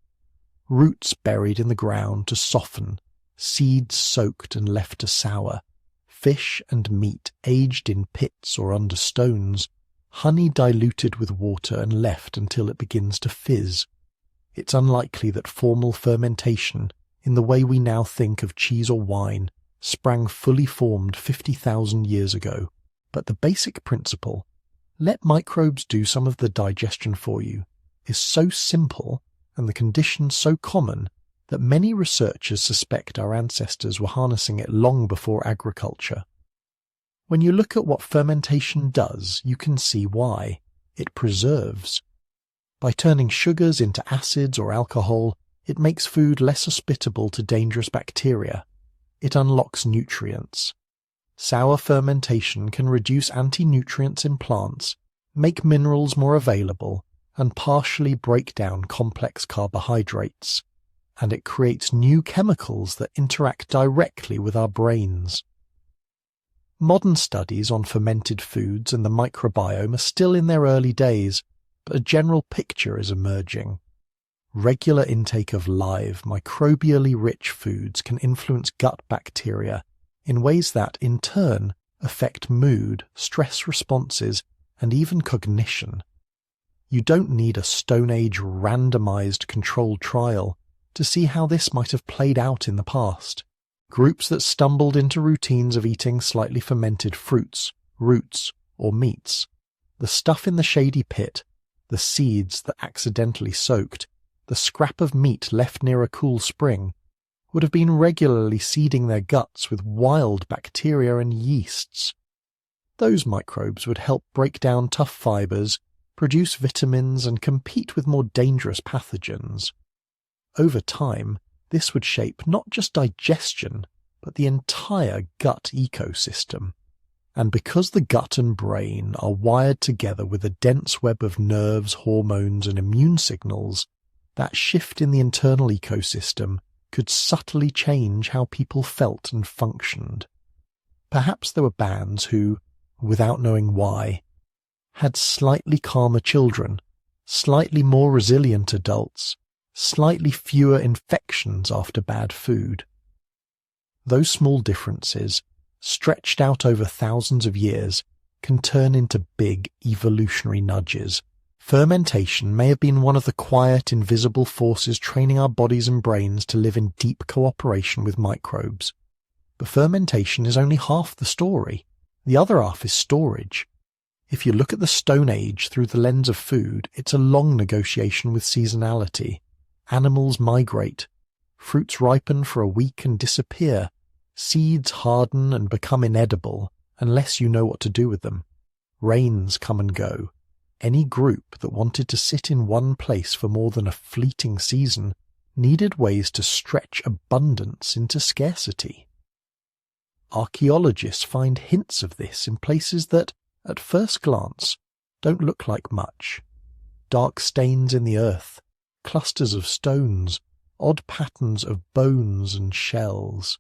Roots buried in the ground to soften, seeds soaked and left to sour, fish and meat aged in pits or under stones, honey diluted with water and left until it begins to fizz. It's unlikely that formal fermentation, in the way we now think of cheese or wine, sprang fully formed 50,000 years ago, but the basic principle, let microbes do some of the digestion for you, is so simple and the conditions so common that many researchers suspect our ancestors were harnessing it long before agriculture. When you look at what fermentation does, you can see why. It preserves. By turning sugars into acids or alcohol, it makes food less hospitable to dangerous bacteria. It unlocks nutrients. Sour fermentation can reduce anti-nutrients in plants, make minerals more available, and partially break down complex carbohydrates. And it creates new chemicals that interact directly with our brains. Modern studies on fermented foods and the microbiome are still in their early days, but a general picture is emerging. Regular intake of live, microbially rich foods can influence gut bacteria in ways that, in turn, affect mood, stress responses, and even cognition. You don't need a Stone Age randomized controlled trial to see how this might have played out in the past. Groups that stumbled into routines of eating slightly fermented fruits, roots, or meats. The stuff in the shady pit the seeds that accidentally soaked, the scrap of meat left near a cool spring, would have been regularly seeding their guts with wild bacteria and yeasts. Those microbes would help break down tough fibers, produce vitamins, and compete with more dangerous pathogens. Over time, this would shape not just digestion, but the entire gut ecosystem. And because the gut and brain are wired together with a dense web of nerves, hormones, and immune signals, that shift in the internal ecosystem could subtly change how people felt and functioned. Perhaps there were bands who, without knowing why, had slightly calmer children, slightly more resilient adults, slightly fewer infections after bad food. Those small differences, stretched out over thousands of years, can turn into big evolutionary nudges. Fermentation may have been one of the quiet, invisible forces training our bodies and brains to live in deep cooperation with microbes. But fermentation is only half the story. The other half is storage. If you look at the Stone Age through the lens of food, it's a long negotiation with seasonality. Animals migrate. Fruits ripen for a week and disappear. Seeds harden and become inedible unless you know what to do with them. Rains come and go. Any group that wanted to sit in one place for more than a fleeting season needed ways to stretch abundance into scarcity. Archaeologists find hints of this in places that, at first glance, don't look like much. Dark stains in the earth, clusters of stones, odd patterns of bones and shells.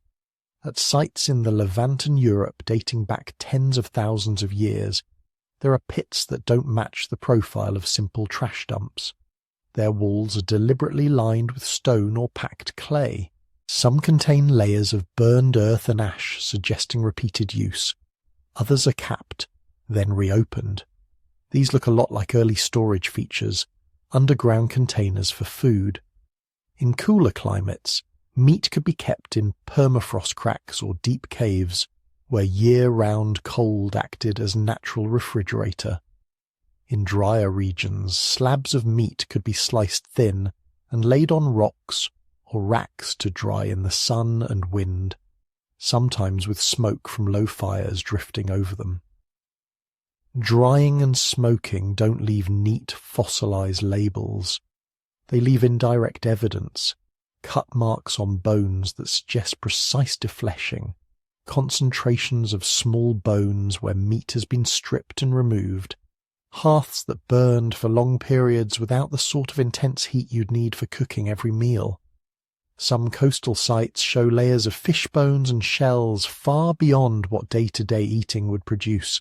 At sites in the Levant and Europe dating back tens of thousands of years, there are pits that don't match the profile of simple trash dumps. Their walls are deliberately lined with stone or packed clay. Some contain layers of burned earth and ash suggesting repeated use. Others are capped, then reopened. These look a lot like early storage features, underground containers for food. In cooler climates, meat could be kept in permafrost cracks or deep caves, where year-round cold acted as natural refrigerator. In drier regions, slabs of meat could be sliced thin and laid on rocks or racks to dry in the sun and wind, sometimes with smoke from low fires drifting over them. Drying and smoking don't leave neat, fossilized labels. They leave indirect evidence, cut marks on bones that suggest precise defleshing, concentrations of small bones where meat has been stripped and removed, hearths that burned for long periods without the sort of intense heat you'd need for cooking every meal. Some coastal sites show layers of fish bones and shells far beyond what day-to-day eating would produce,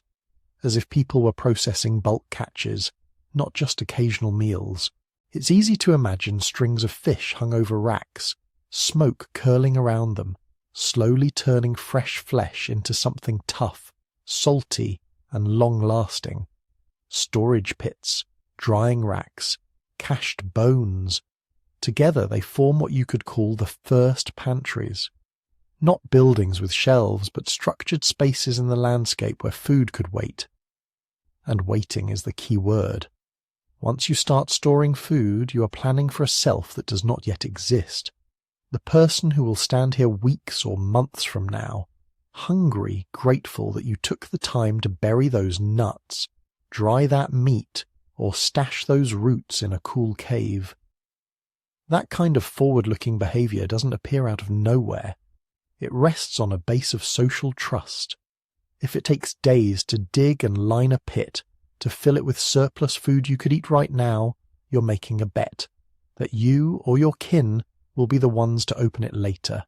as if people were processing bulk catches, not just occasional meals. It's easy to imagine strings of fish hung over racks, smoke curling around them, slowly turning fresh flesh into something tough, salty, and long-lasting. Storage pits, drying racks, cached bones. Together they form what you could call the first pantries. Not buildings with shelves, but structured spaces in the landscape where food could wait. And waiting is the key word. Once you start storing food, you are planning for a self that does not yet exist. The person who will stand here weeks or months from now, hungry, grateful that you took the time to bury those nuts, dry that meat, or stash those roots in a cool cave. That kind of forward-looking behavior doesn't appear out of nowhere. It rests on a base of social trust. If it takes days to dig and line a pit, to fill it with surplus food you could eat right now, you're making a bet that you or your kin will be the ones to open it later,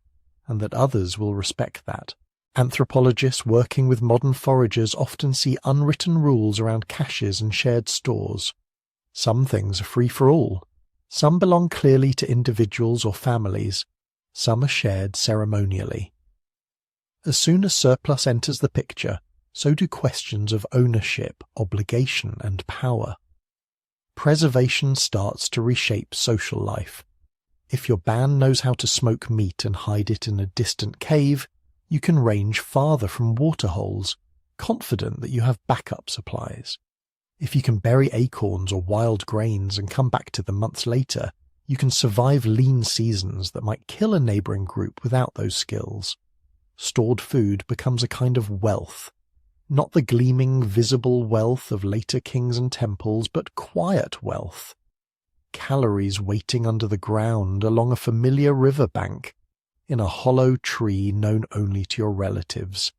and that others will respect that. Anthropologists working with modern foragers often see unwritten rules around caches and shared stores. Some things are free for all. Some belong clearly to individuals or families. Some are shared ceremonially. As soon as surplus enters the picture, so do questions of ownership, obligation, and power. Preservation starts to reshape social life. If your band knows how to smoke meat and hide it in a distant cave, you can range farther from waterholes, confident that you have backup supplies. If you can bury acorns or wild grains and come back to them months later, you can survive lean seasons that might kill a neighbouring group without those skills. Stored food becomes a kind of wealth. Not the gleaming, visible wealth of later kings and temples, but quiet wealth. Calories waiting under the ground along a familiar river bank, in a hollow tree known only to your relatives.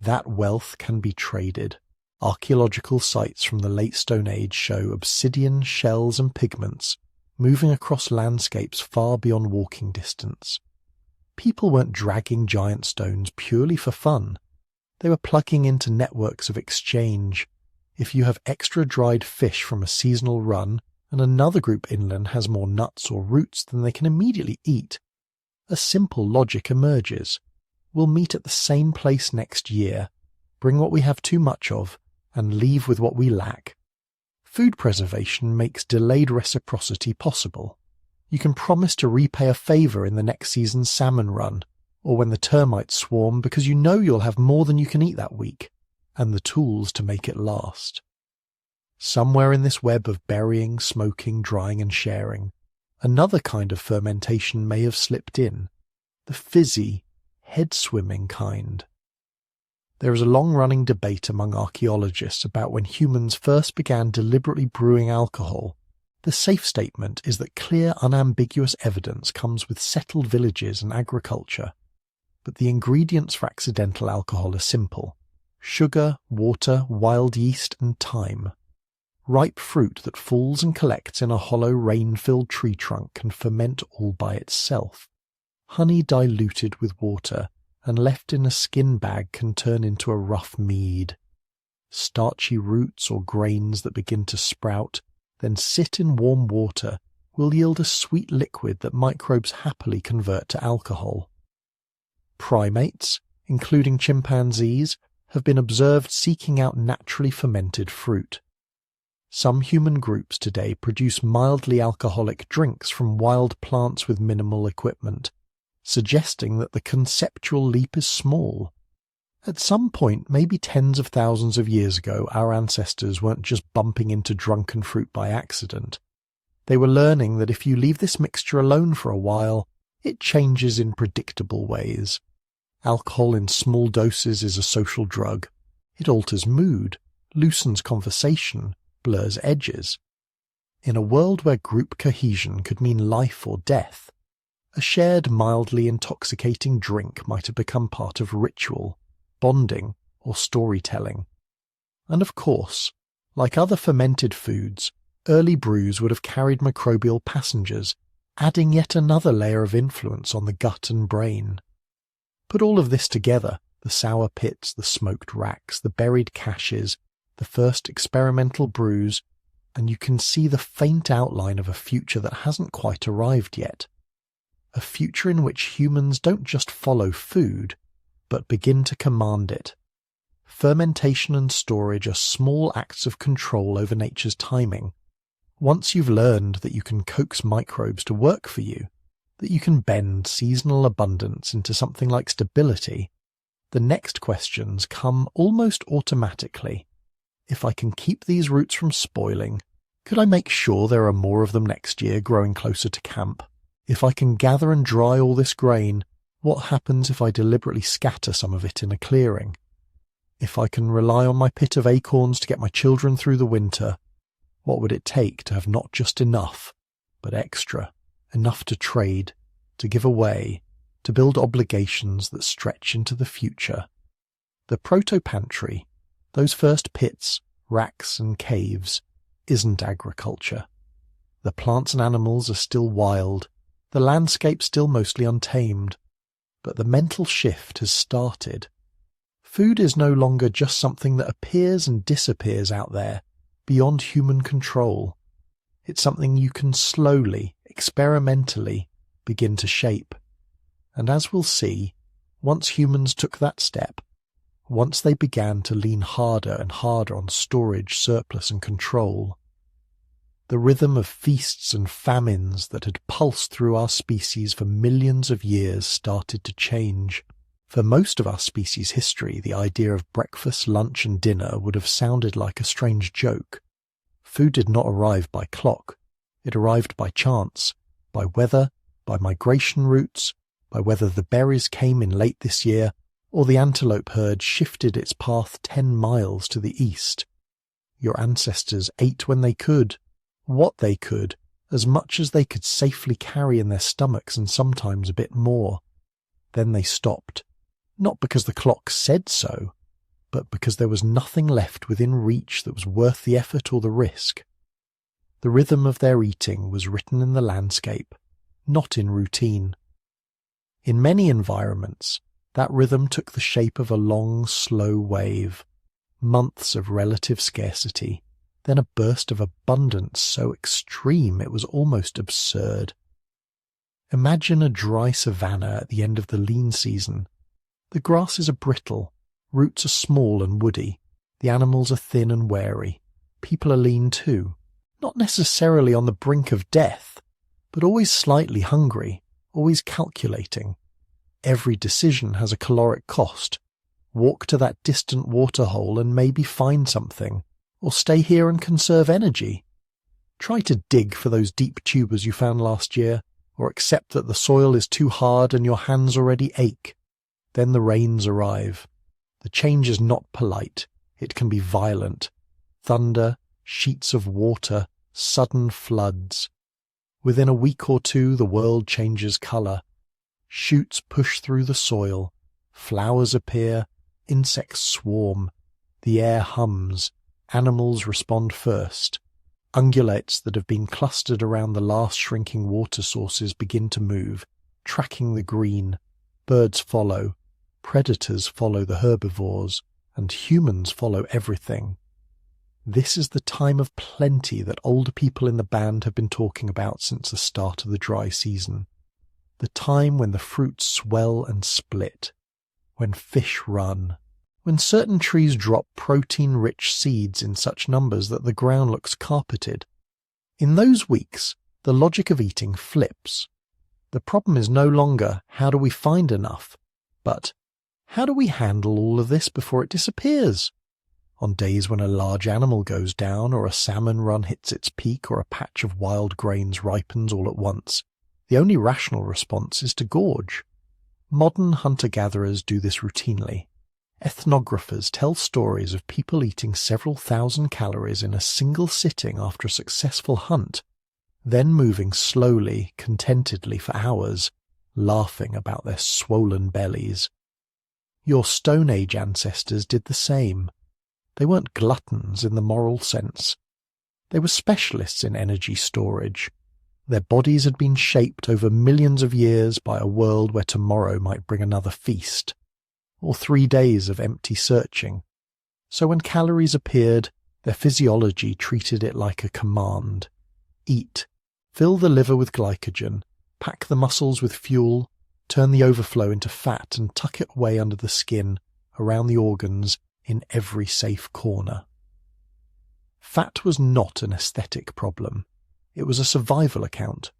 That wealth can be traded. Archaeological sites from the late Stone Age show obsidian, shells and pigments moving across landscapes far beyond walking distance. People weren't dragging giant stones purely for fun. They were plugging into networks of exchange. If you have extra dried fish from a seasonal run, and another group inland has more nuts or roots than they can immediately eat, a simple logic emerges. We'll meet at the same place next year, bring what we have too much of, and leave with what we lack. Food preservation makes delayed reciprocity possible. You can promise to repay a favour in the next season's salmon run, or when the termites swarm, because you know you'll have more than you can eat that week, and the tools to make it last. Somewhere in this web of burying, smoking, drying and sharing, another kind of fermentation may have slipped in, the fizzy, head-swimming kind. There is a long-running debate among archaeologists about when humans first began deliberately brewing alcohol. The safe statement is that clear, unambiguous evidence comes with settled villages and agriculture. But the ingredients for accidental alcohol are simple: sugar, water, wild yeast and thyme. Ripe fruit that falls and collects in a hollow rain-filled tree trunk can ferment all by itself. Honey diluted with water and left in a skin bag can turn into a rough mead. Starchy roots or grains that begin to sprout, then sit in warm water, will yield a sweet liquid that microbes happily convert to alcohol. Primates, including chimpanzees, have been observed seeking out naturally fermented fruit. Some human groups today produce mildly alcoholic drinks from wild plants with minimal equipment, suggesting that the conceptual leap is small. At some point, maybe tens of thousands of years ago, our ancestors weren't just bumping into drunken fruit by accident. They were learning that if you leave this mixture alone for a while, it changes in predictable ways. Alcohol in small doses is a social drug. It alters mood, loosens conversation, blurs edges. In a world where group cohesion could mean life or death, a shared mildly intoxicating drink might have become part of ritual, bonding, or storytelling. And of course, like other fermented foods, early brews would have carried microbial passengers, adding yet another layer of influence on the gut and brain. Put all of this together, the sour pits, the smoked racks, the buried caches, the first experimental brews, and you can see the faint outline of a future that hasn't quite arrived yet. A future in which humans don't just follow food, but begin to command it. Fermentation and storage are small acts of control over nature's timing. Once you've learned that you can coax microbes to work for you, that you can bend seasonal abundance into something like stability, the next questions come almost automatically. If I can keep these roots from spoiling, could I make sure there are more of them next year growing closer to camp? If I can gather and dry all this grain, what happens if I deliberately scatter some of it in a clearing? If I can rely on my pit of acorns to get my children through the winter, what would it take to have not just enough, but extra, enough to trade, to give away, to build obligations that stretch into the future? The Proto-Pantry, those first pits, racks and caves, isn't agriculture. The plants and animals are still wild, the landscape still mostly untamed, but the mental shift has started. Food is no longer just something that appears and disappears out there, beyond human control. It's something you can slowly, experimentally, begin to shape. And as we'll see, once humans took that step, once they began to lean harder and harder on storage, surplus and control, the rhythm of feasts and famines that had pulsed through our species for millions of years started to change. For most of our species' history, the idea of breakfast, lunch and dinner would have sounded like a strange joke. Food did not arrive by clock. It arrived by chance, by weather, by migration routes, by whether the berries came in late this year or the antelope herd shifted its path 10 miles to the east. Your ancestors ate when they could, what they could, as much as they could safely carry in their stomachs and sometimes a bit more. Then they stopped, not because the clock said so, but because there was nothing left within reach that was worth the effort or the risk. The rhythm of their eating was written in the landscape, not in routine. In many environments, that rhythm took the shape of a long, slow wave, months of relative scarcity, then a burst of abundance so extreme it was almost absurd. Imagine a dry savanna at the end of the lean season. The grasses are brittle, roots are small and woody, the animals are thin and wary, people are lean too, not necessarily on the brink of death, but always slightly hungry, always calculating. Every decision has a caloric cost. Walk to that distant waterhole and maybe find something, or stay here and conserve energy. Try to dig for those deep tubers you found last year, or accept that the soil is too hard and your hands already ache. Then the rains arrive. The change is not polite. It can be violent. Thunder, sheets of water, sudden floods. Within a week or two, the world changes colour. Shoots push through the soil. Flowers appear. Insects swarm. The air hums. Animals respond first. Ungulates that have been clustered around the last shrinking water sources begin to move, tracking the green. Birds follow. Predators follow the herbivores, and humans follow everything. This is the time of plenty that older people in the band have been talking about since the start of the dry season. The time when the fruits swell and split, when fish run, when certain trees drop protein-rich seeds in such numbers that the ground looks carpeted. In those weeks, the logic of eating flips. The problem is no longer how do we find enough, but how do we handle all of this before it disappears? On days when a large animal goes down, or a salmon run hits its peak, or a patch of wild grains ripens all at once, the only rational response is to gorge. Modern hunter-gatherers do this routinely. Ethnographers tell stories of people eating several thousand calories in a single sitting after a successful hunt, then moving slowly, contentedly for hours, laughing about their swollen bellies. Your Stone Age ancestors did the same. They weren't gluttons in the moral sense. They were specialists in energy storage. Their bodies had been shaped over millions of years by a world where tomorrow might bring another feast, or 3 days of empty searching. So when calories appeared, their physiology treated it like a command. Eat. Fill the liver with glycogen. Pack the muscles with fuel. Turn the overflow into fat and tuck it away under the skin, around the organs, in every safe corner. Fat was not an aesthetic problem. It was a survival account.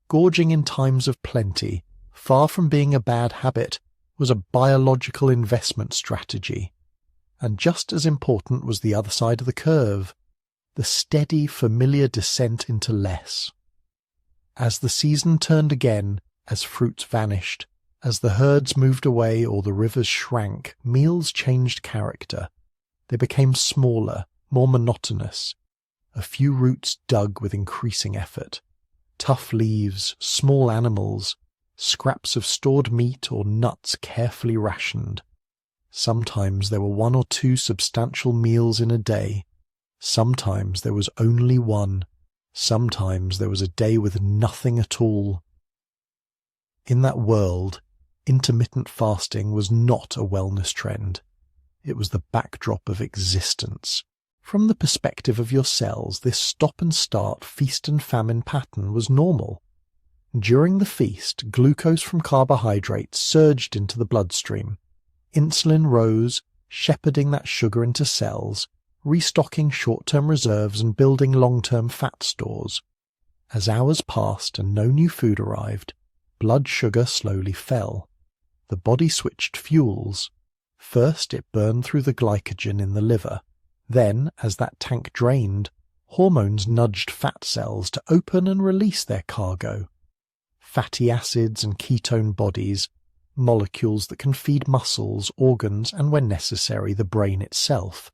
Gorging in times of plenty, far from being a bad habit, was a biological investment strategy. And just as important was the other side of the curve, the steady, familiar descent into less. As the season turned again, as fruits vanished, as the herds moved away or the rivers shrank, meals changed character. They became smaller, more monotonous. A few roots dug with increasing effort. Tough leaves, small animals, scraps of stored meat or nuts carefully rationed. Sometimes there were 1 or 2 substantial meals in a day. Sometimes there was only one. Sometimes there was a day with nothing at all. In that world, intermittent fasting was not a wellness trend. It was the backdrop of existence. From the perspective of your cells, this stop-and-start, feast-and-famine pattern was normal. During the feast, glucose from carbohydrates surged into the bloodstream. Insulin rose, shepherding that sugar into cells, restocking short-term reserves and building long-term fat stores. As hours passed and no new food arrived, blood sugar slowly fell. The body switched fuels. First it burned through the glycogen in the liver. Then, as that tank drained, Hormones nudged fat cells to open and release their cargo. Fatty acids and ketone bodies, molecules that can feed muscles, organs, and when necessary, the brain itself.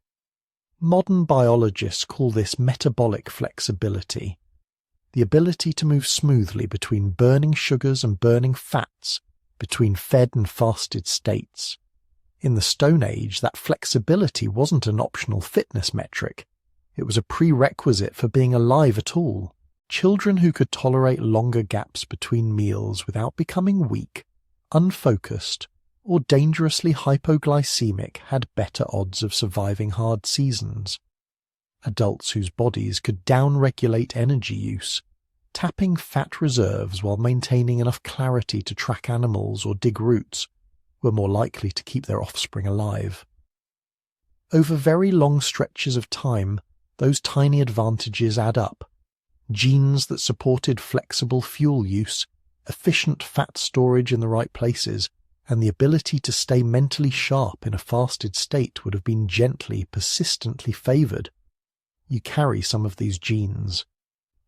Modern biologists call this metabolic flexibility, the ability to move smoothly between burning sugars and burning fats, between fed and fasted states. In the Stone Age, that flexibility wasn't an optional fitness metric. It was a prerequisite for being alive at all. Children who could tolerate longer gaps between meals without becoming weak, unfocused, or dangerously hypoglycemic had better odds of surviving hard seasons. Adults whose bodies could down-regulate energy use, tapping fat reserves while maintaining enough clarity to track animals or dig roots, were more likely to keep their offspring alive. Over very long stretches of time, those tiny advantages add up. Genes that supported flexible fuel use, efficient fat storage in the right places, and the ability to stay mentally sharp in a fasted state would have been gently, persistently favoured. You carry some of these genes.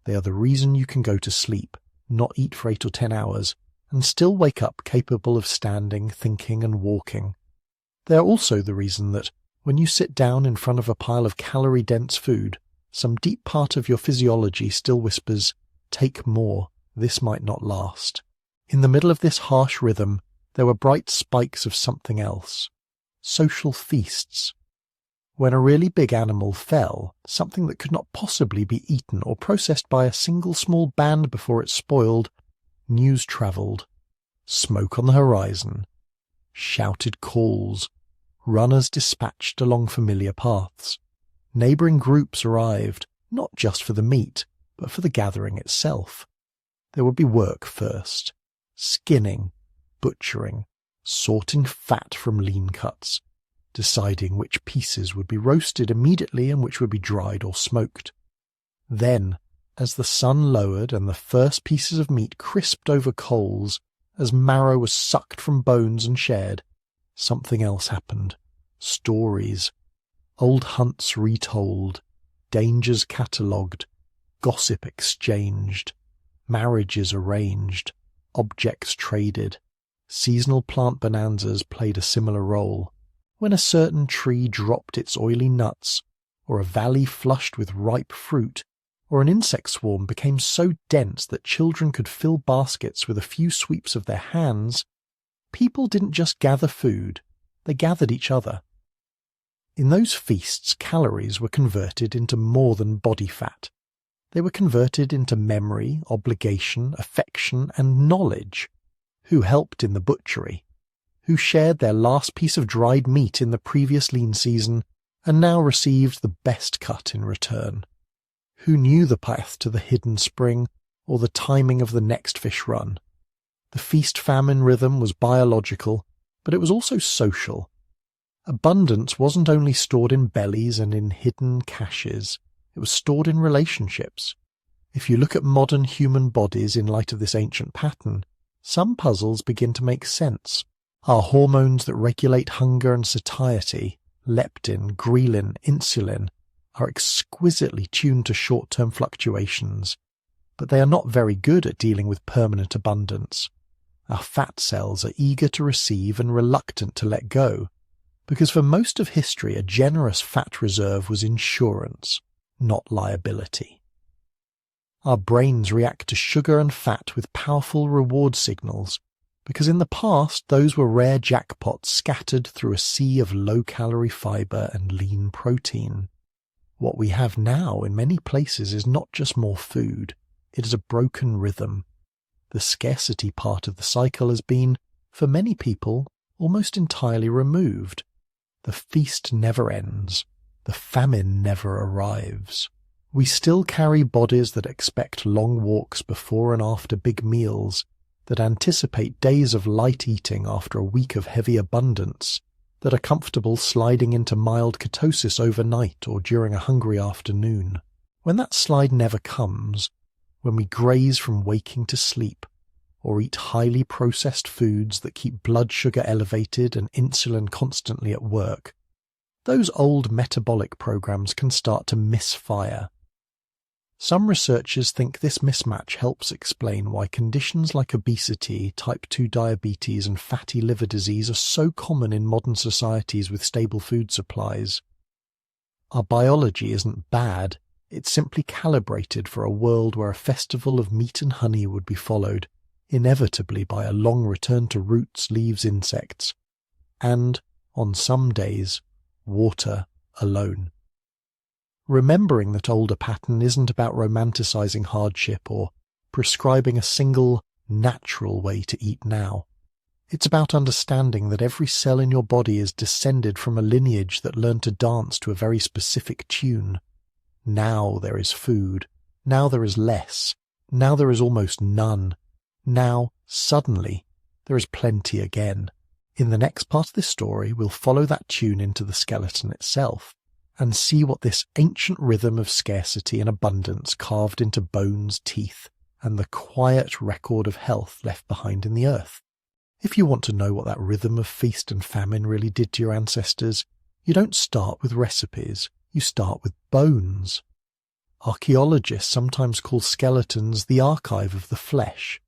They are the reason you can go to sleep, not eat for 8 or 10 hours, and still wake up capable of standing, thinking, and walking. They are also the reason that, when you sit down in front of a pile of calorie-dense food, some deep part of your physiology still whispers, "Take more, this might not last." In the middle of this harsh rhythm, there were bright spikes of something else. Social feasts. When a really big animal fell, something that could not possibly be eaten or processed by a single small band before it spoiled, news travelled. Smoke on the horizon. Shouted calls. Runners dispatched along familiar paths. Neighbouring groups arrived, not just for the meat, but for the gathering itself. There would be work first. Skinning, butchering, sorting fat from lean cuts, deciding which pieces would be roasted immediately and which would be dried or smoked. Then, as the sun lowered and the first pieces of meat crisped over coals, as marrow was sucked from bones and shared, something else happened. Stories. Old hunts retold, dangers catalogued, gossip exchanged, marriages arranged, objects traded. Seasonal plant bonanzas played a similar role. When a certain tree dropped its oily nuts, or a valley flushed with ripe fruit, or an insect swarm became so dense that children could fill baskets with a few sweeps of their hands, people didn't just gather food, they gathered each other. In those feasts, calories were converted into more than body fat. They were converted into memory, obligation, affection, and knowledge. Who helped in the butchery? Who shared their last piece of dried meat in the previous lean season and now received the best cut in return? Who knew the path to the hidden spring or the timing of the next fish run? The feast-famine rhythm was biological, but it was also social. Abundance wasn't only stored in bellies and in hidden caches, it was stored in relationships. If you look at modern human bodies in light of this ancient pattern, some puzzles begin to make sense. Our hormones that regulate hunger and satiety, leptin, ghrelin, insulin, are exquisitely tuned to short-term fluctuations, but they are not very good at dealing with permanent abundance. Our fat cells are eager to receive and reluctant to let go, because for most of history a generous fat reserve was insurance, not liability. Our brains react to sugar and fat with powerful reward signals, because in the past those were rare jackpots scattered through a sea of low-calorie fibre and lean protein. What we have now in many places is not just more food, it is a broken rhythm. The scarcity part of the cycle has been, for many people, almost entirely removed. The feast never ends. The famine never arrives. We still carry bodies that expect long walks before and after big meals, that anticipate days of light eating after a week of heavy abundance, that are comfortable sliding into mild ketosis overnight or during a hungry afternoon. When that slide never comes, when we graze from waking to sleep, or eat highly processed foods that keep blood sugar elevated and insulin constantly at work, those old metabolic programs can start to misfire. Some researchers think this mismatch helps explain why conditions like obesity, type 2 diabetes, and fatty liver disease are so common in modern societies with stable food supplies. Our biology isn't bad, it's simply calibrated for a world where a festival of meat and honey would be followed, inevitably by a long return to roots, leaves, insects, and, on some days, water alone. Remembering that older pattern isn't about romanticizing hardship or prescribing a single, natural way to eat now. It's about understanding that every cell in your body is descended from a lineage that learned to dance to a very specific tune. Now there is food. Now there is less. Now there is almost none. Now, suddenly, there is plenty again. In the next part of this story, we'll follow that tune into the skeleton itself and see what this ancient rhythm of scarcity and abundance carved into bones, teeth, and the quiet record of health left behind in the earth. If you want to know what that rhythm of feast and famine really did to your ancestors, you don't start with recipes, you start with bones. Archaeologists sometimes call skeletons the archive of the flesh.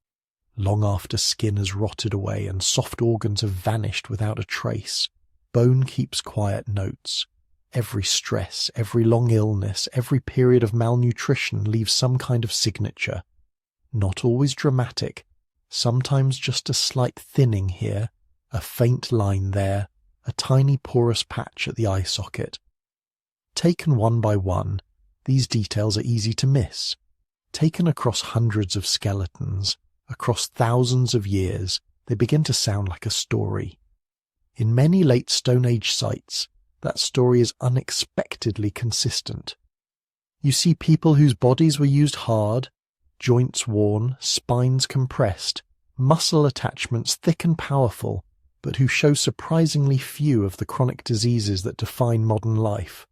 Long after skin has rotted away and soft organs have vanished without a trace, bone keeps quiet notes. Every stress, every long illness, every period of malnutrition leaves some kind of signature. Not always dramatic, sometimes just a slight thinning here, a faint line there, a tiny porous patch at the eye socket. Taken one by one, these details are easy to miss. Taken across hundreds of skeletons, across thousands of years, they begin to sound like a story. In many late Stone Age sites, that story is unexpectedly consistent. You see people whose bodies were used hard, joints worn, spines compressed, muscle attachments thick and powerful, but who show surprisingly few of the chronic diseases that define modern life.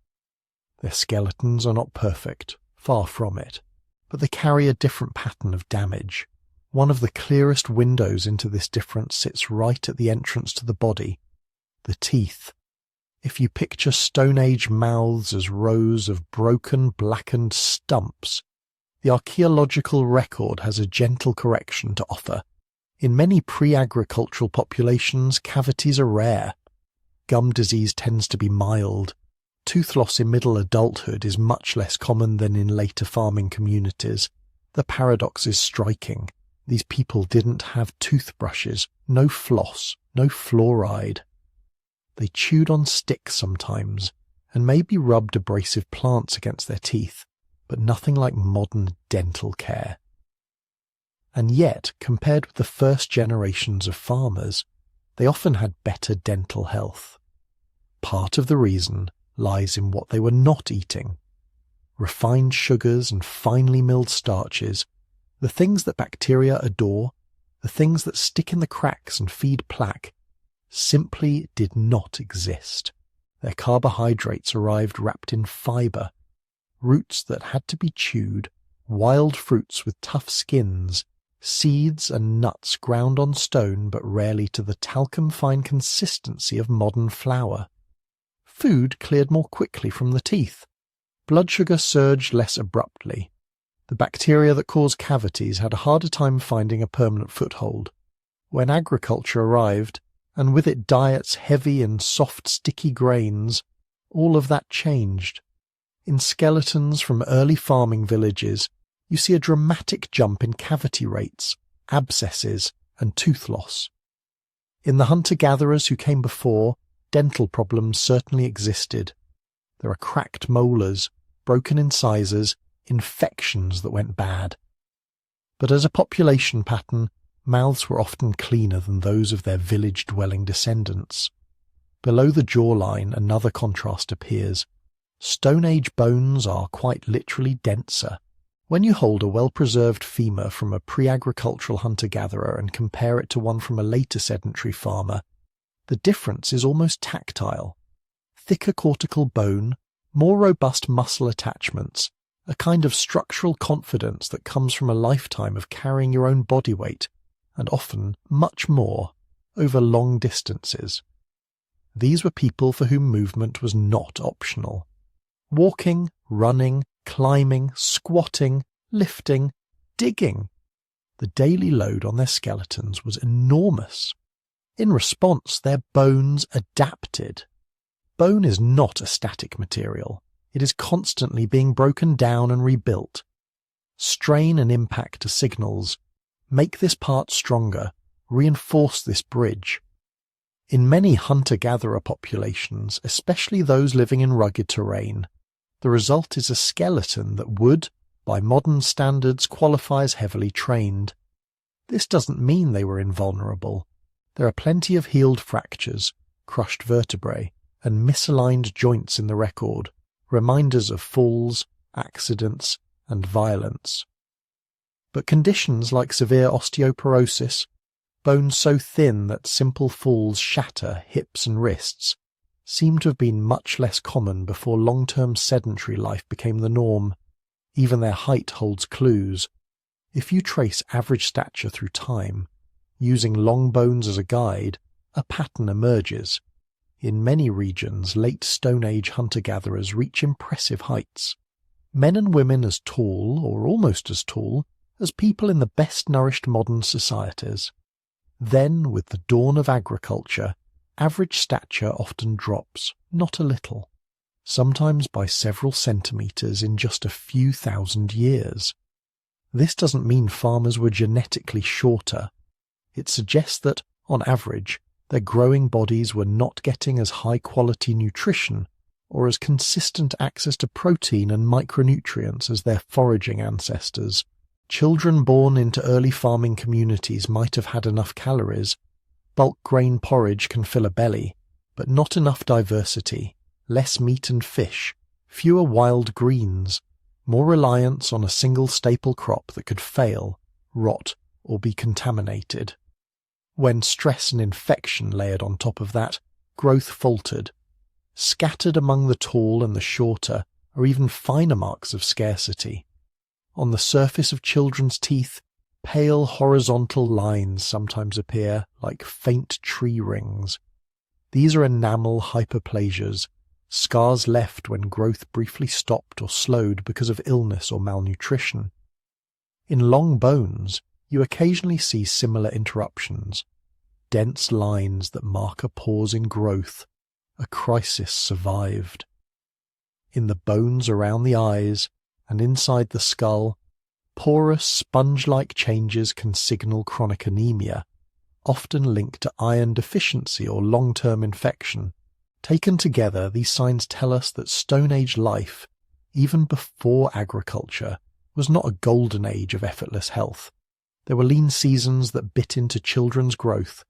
Their skeletons are not perfect, far from it, but they carry a different pattern of damage. One of the clearest windows into this difference sits right at the entrance to the body, the teeth. If you picture Stone Age mouths as rows of broken, blackened stumps, the archaeological record has a gentle correction to offer. In many pre-agricultural populations, cavities are rare. Gum disease tends to be mild. Tooth loss in middle adulthood is much less common than in later farming communities. The paradox is striking. These people didn't have toothbrushes, no floss, no fluoride. They chewed on sticks sometimes, and maybe rubbed abrasive plants against their teeth, but nothing like modern dental care. And yet, compared with the first generations of farmers, they often had better dental health. Part of the reason lies in what they were not eating. Refined sugars and finely milled starches, the things that bacteria adore, the things that stick in the cracks and feed plaque, simply did not exist. Their carbohydrates arrived wrapped in fibre, roots that had to be chewed, wild fruits with tough skins, seeds and nuts ground on stone but rarely to the talcum-fine consistency of modern flour. Food cleared more quickly from the teeth. Blood sugar surged less abruptly. The bacteria that cause cavities had a harder time finding a permanent foothold. When agriculture arrived, and with it diets heavy in soft, sticky grains, all of that changed. In skeletons from early farming villages, you see a dramatic jump in cavity rates, abscesses, and tooth loss. In the hunter-gatherers who came before, dental problems certainly existed. There are cracked molars, broken incisors, infections that went bad. But as a population pattern, mouths were often cleaner than those of their village-dwelling descendants. Below the jawline, another contrast appears. Stone Age bones are quite literally denser. When you hold a well-preserved femur from a pre-agricultural hunter-gatherer and compare it to one from a later sedentary farmer, the difference is almost tactile. Thicker cortical bone, more robust muscle attachments, a kind of structural confidence that comes from a lifetime of carrying your own body weight, and often much more, over long distances. These were people for whom movement was not optional. Walking, running, climbing, squatting, lifting, digging. The daily load on their skeletons was enormous. In response, their bones adapted. Bone is not a static material. It is constantly being broken down and rebuilt. Strain and impact are signals. Make this part stronger. Reinforce this bridge. In many hunter-gatherer populations, especially those living in rugged terrain, the result is a skeleton that would, by modern standards, qualify as heavily trained. This doesn't mean they were invulnerable. There are plenty of healed fractures, crushed vertebrae, and misaligned joints in the record, reminders of falls, accidents, and violence. But conditions like severe osteoporosis, bones so thin that simple falls shatter hips and wrists, seem to have been much less common before long-term sedentary life became the norm. Even their height holds clues. If you trace average stature through time, using long bones as a guide, a pattern emerges. In many regions, late Stone Age hunter-gatherers reach impressive heights. Men and women as tall, or almost as tall, as people in the best-nourished modern societies. Then, with the dawn of agriculture, average stature often drops, not a little, sometimes by several centimetres in just a few thousand years. This doesn't mean farmers were genetically shorter. It suggests that, on average, their growing bodies were not getting as high-quality nutrition or as consistent access to protein and micronutrients as their foraging ancestors. Children born into early farming communities might have had enough calories. Bulk grain porridge can fill a belly, but not enough diversity, less meat and fish, fewer wild greens, more reliance on a single staple crop that could fail, rot, or be contaminated. When stress and infection layered on top of that, growth faltered. Scattered among the tall and the shorter are even finer marks of scarcity. On the surface of children's teeth, pale horizontal lines sometimes appear like faint tree rings. These are enamel hyperplasias, scars left when growth briefly stopped or slowed because of illness or malnutrition. In long bones, you occasionally see similar interruptions, dense lines that mark a pause in growth, a crisis survived. In the bones around the eyes and inside the skull, porous sponge-like changes can signal chronic anemia, often linked to iron deficiency or long-term infection. Taken together, these signs tell us that Stone Age life, even before agriculture, was not a golden age of effortless health. There were lean seasons that bit into children's growth.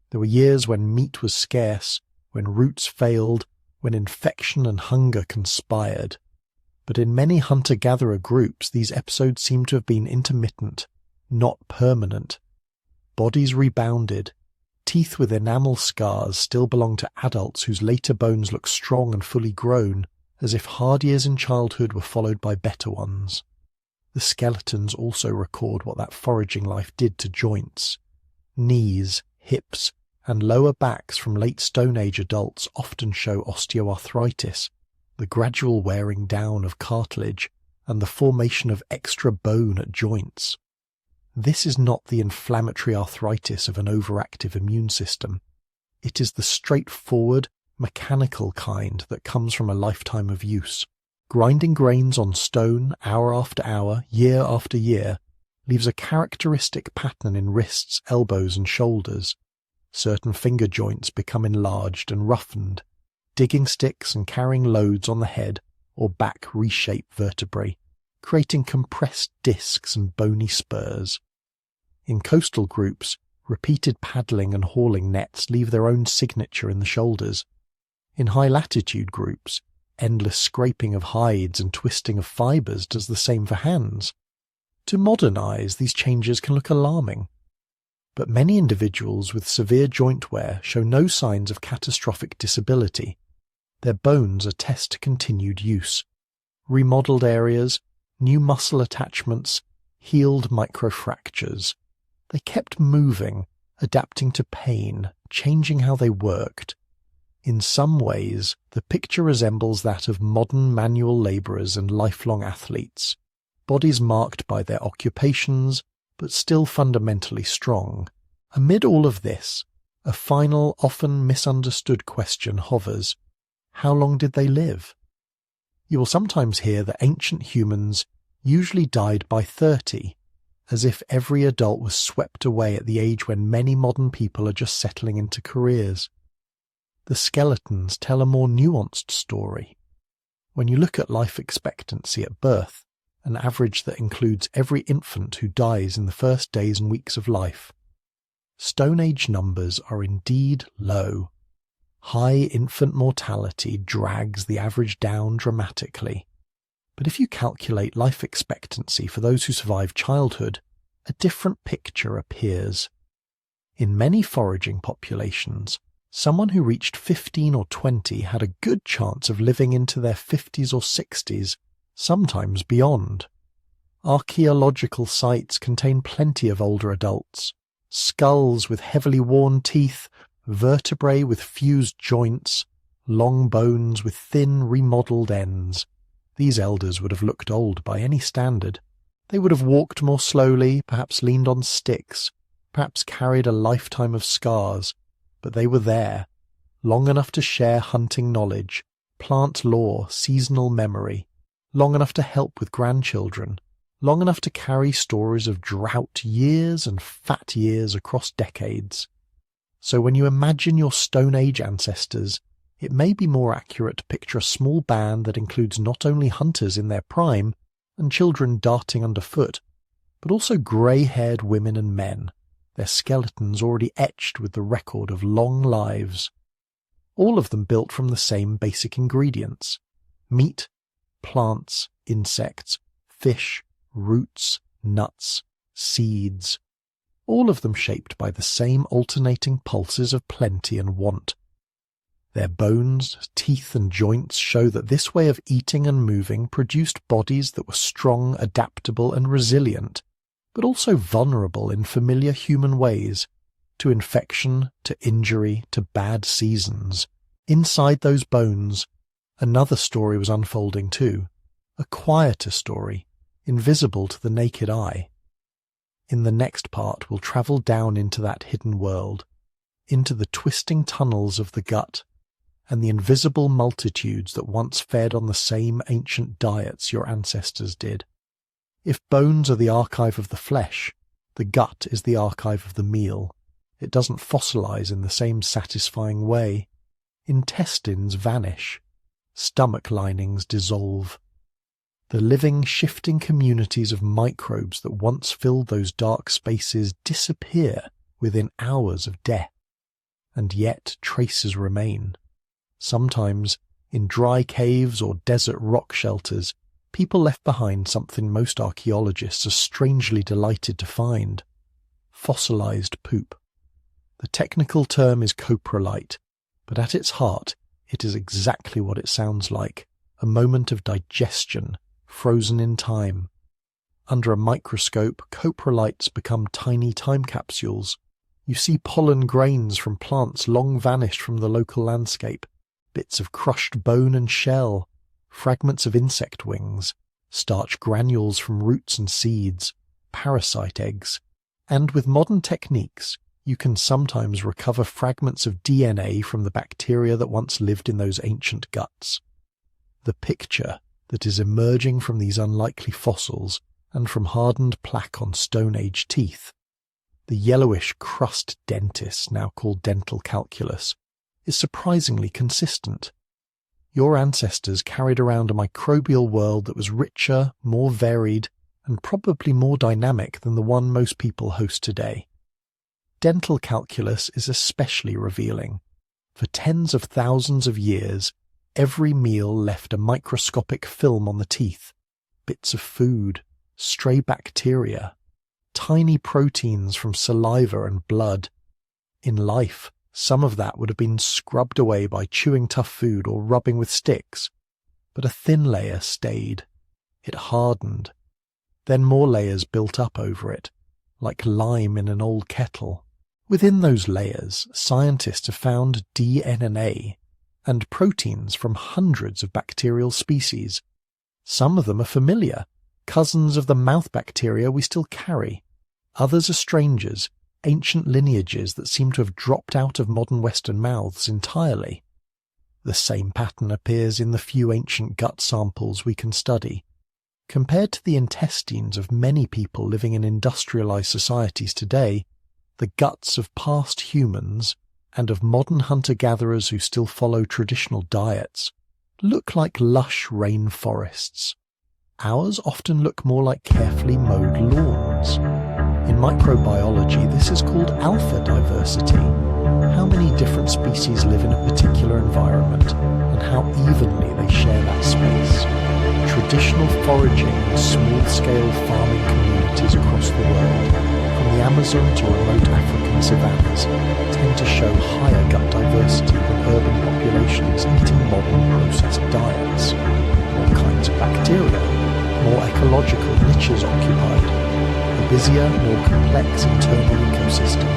There were years when meat was scarce, when roots failed, when infection and hunger conspired. But in many hunter-gatherer groups, these episodes seem to have been intermittent, not permanent. Bodies rebounded. Teeth with enamel scars still belong to adults whose later bones look strong and fully grown, as if hard years in childhood were followed by better ones. The skeletons also record what that foraging life did to joints. Knees, hips, and lower backs from late Stone Age adults often show osteoarthritis, the gradual wearing down of cartilage, and the formation of extra bone at joints. This is not the inflammatory arthritis of an overactive immune system. It is the straightforward, mechanical kind that comes from a lifetime of use. Grinding grains on stone hour after hour, year after year, leaves a characteristic pattern in wrists, elbows, and shoulders. Certain finger joints become enlarged and roughened. Digging sticks and carrying loads on the head or back reshape vertebrae, creating compressed discs and bony spurs. In coastal groups, repeated paddling and hauling nets leave their own signature in the shoulders. In high-latitude groups, endless scraping of hides and twisting of fibres does the same for hands. To modern eyes, these changes can look alarming. But many individuals with severe joint wear show no signs of catastrophic disability. Their bones attest to continued use. Remodeled areas, new muscle attachments, healed microfractures. They kept moving, adapting to pain, changing how they worked. In some ways, the picture resembles that of modern manual labourers and lifelong athletes, bodies marked by their occupations, but still fundamentally strong. Amid all of this, a final, often misunderstood question hovers. How long did they live? You will sometimes hear that ancient humans usually died by 30, as if every adult was swept away at the age when many modern people are just settling into careers. The skeletons tell a more nuanced story. When you look at life expectancy at birth, an average that includes every infant who dies in the first days and weeks of life, Stone Age numbers are indeed low. High infant mortality drags the average down dramatically. But if you calculate life expectancy for those who survive childhood, a different picture appears. In many foraging populations, someone who reached 15 or 20 had a good chance of living into their 50s or 60s, sometimes beyond. Archaeological sites contain plenty of older adults, skulls with heavily worn teeth, vertebrae with fused joints, long bones with thin, remodelled ends. These elders would have looked old by any standard. They would have walked more slowly, perhaps leaned on sticks, perhaps carried a lifetime of scars, but they were there, long enough to share hunting knowledge, plant lore, seasonal memory, long enough to help with grandchildren, long enough to carry stories of drought years and fat years across decades. So when you imagine your Stone Age ancestors, it may be more accurate to picture a small band that includes not only hunters in their prime and children darting underfoot, but also grey-haired women and men, their skeletons already etched with the record of long lives. All of them built from the same basic ingredients: meat, plants, insects, fish, roots, nuts, seeds. All of them shaped by the same alternating pulses of plenty and want. Their bones, teeth and joints show that this way of eating and moving produced bodies that were strong, adaptable and resilient, but also vulnerable in familiar human ways, to infection, to injury, to bad seasons. Inside those bones, another story was unfolding too, a quieter story, invisible to the naked eye. In the next part, we'll travel down into that hidden world, into the twisting tunnels of the gut, and the invisible multitudes that once fed on the same ancient diets your ancestors did. If bones are the archive of the flesh, the gut is the archive of the meal. It doesn't fossilize in the same satisfying way. Intestines vanish. Stomach linings dissolve. The living, shifting communities of microbes that once filled those dark spaces disappear within hours of death. And yet traces remain. Sometimes, in dry caves or desert rock shelters, people left behind something most archaeologists are strangely delighted to find: fossilized poop. The technical term is coprolite, but at its heart it is exactly what it sounds like: a moment of digestion, frozen in time. Under a microscope, coprolites become tiny time capsules. You see pollen grains from plants long vanished from the local landscape, bits of crushed bone and shell, fragments of insect wings, starch granules from roots and seeds, parasite eggs, and with modern techniques, you can sometimes recover fragments of DNA from the bacteria that once lived in those ancient guts. The picture that is emerging from these unlikely fossils and from hardened plaque on Stone Age teeth, the yellowish crust dentis now called dental calculus, is surprisingly consistent. Your ancestors carried around a microbial world that was richer, more varied, and probably more dynamic than the one most people host today. Dental calculus is especially revealing. For tens of thousands of years, every meal left a microscopic film on the teeth, bits of food, stray bacteria, tiny proteins from saliva and blood. In life, some of that would have been scrubbed away by chewing tough food or rubbing with sticks, but a thin layer stayed. It hardened. Then more layers built up over it, like lime in an old kettle. Within those layers, scientists have found DNA, and proteins from hundreds of bacterial species. Some of them are familiar, cousins of the mouth bacteria we still carry. Others are strangers, ancient lineages that seem to have dropped out of modern Western mouths entirely. The same pattern appears in the few ancient gut samples we can study. Compared to the intestines of many people living in industrialized societies today, the guts of past humans and of modern hunter-gatherers who still follow traditional diets look like lush rainforests. Ours often look more like carefully mowed lawns. In microbiology, this is called alpha diversity. How many different species live in a particular environment, and how evenly they share that space. Traditional foraging and small-scale farming communities across the world, from the Amazon to remote African savannas, tend to show higher gut diversity than urban populations eating modern processed diets. More kinds of bacteria, more ecological niches occupied, a busier, more complex internal ecosystem.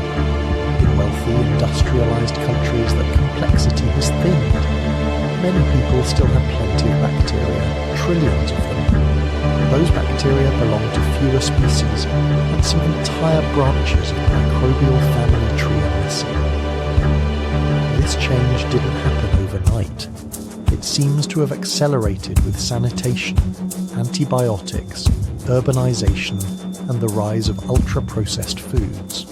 In wealthy, industrialized countries, that complexity has thinned. Many people still have plenty of bacteria, trillions of them. Those bacteria belong to fewer species, and some entire branches of the microbial family tree are missing. This change didn't happen overnight. It seems to have accelerated with sanitation, antibiotics, urbanization, and the rise of ultra-processed foods.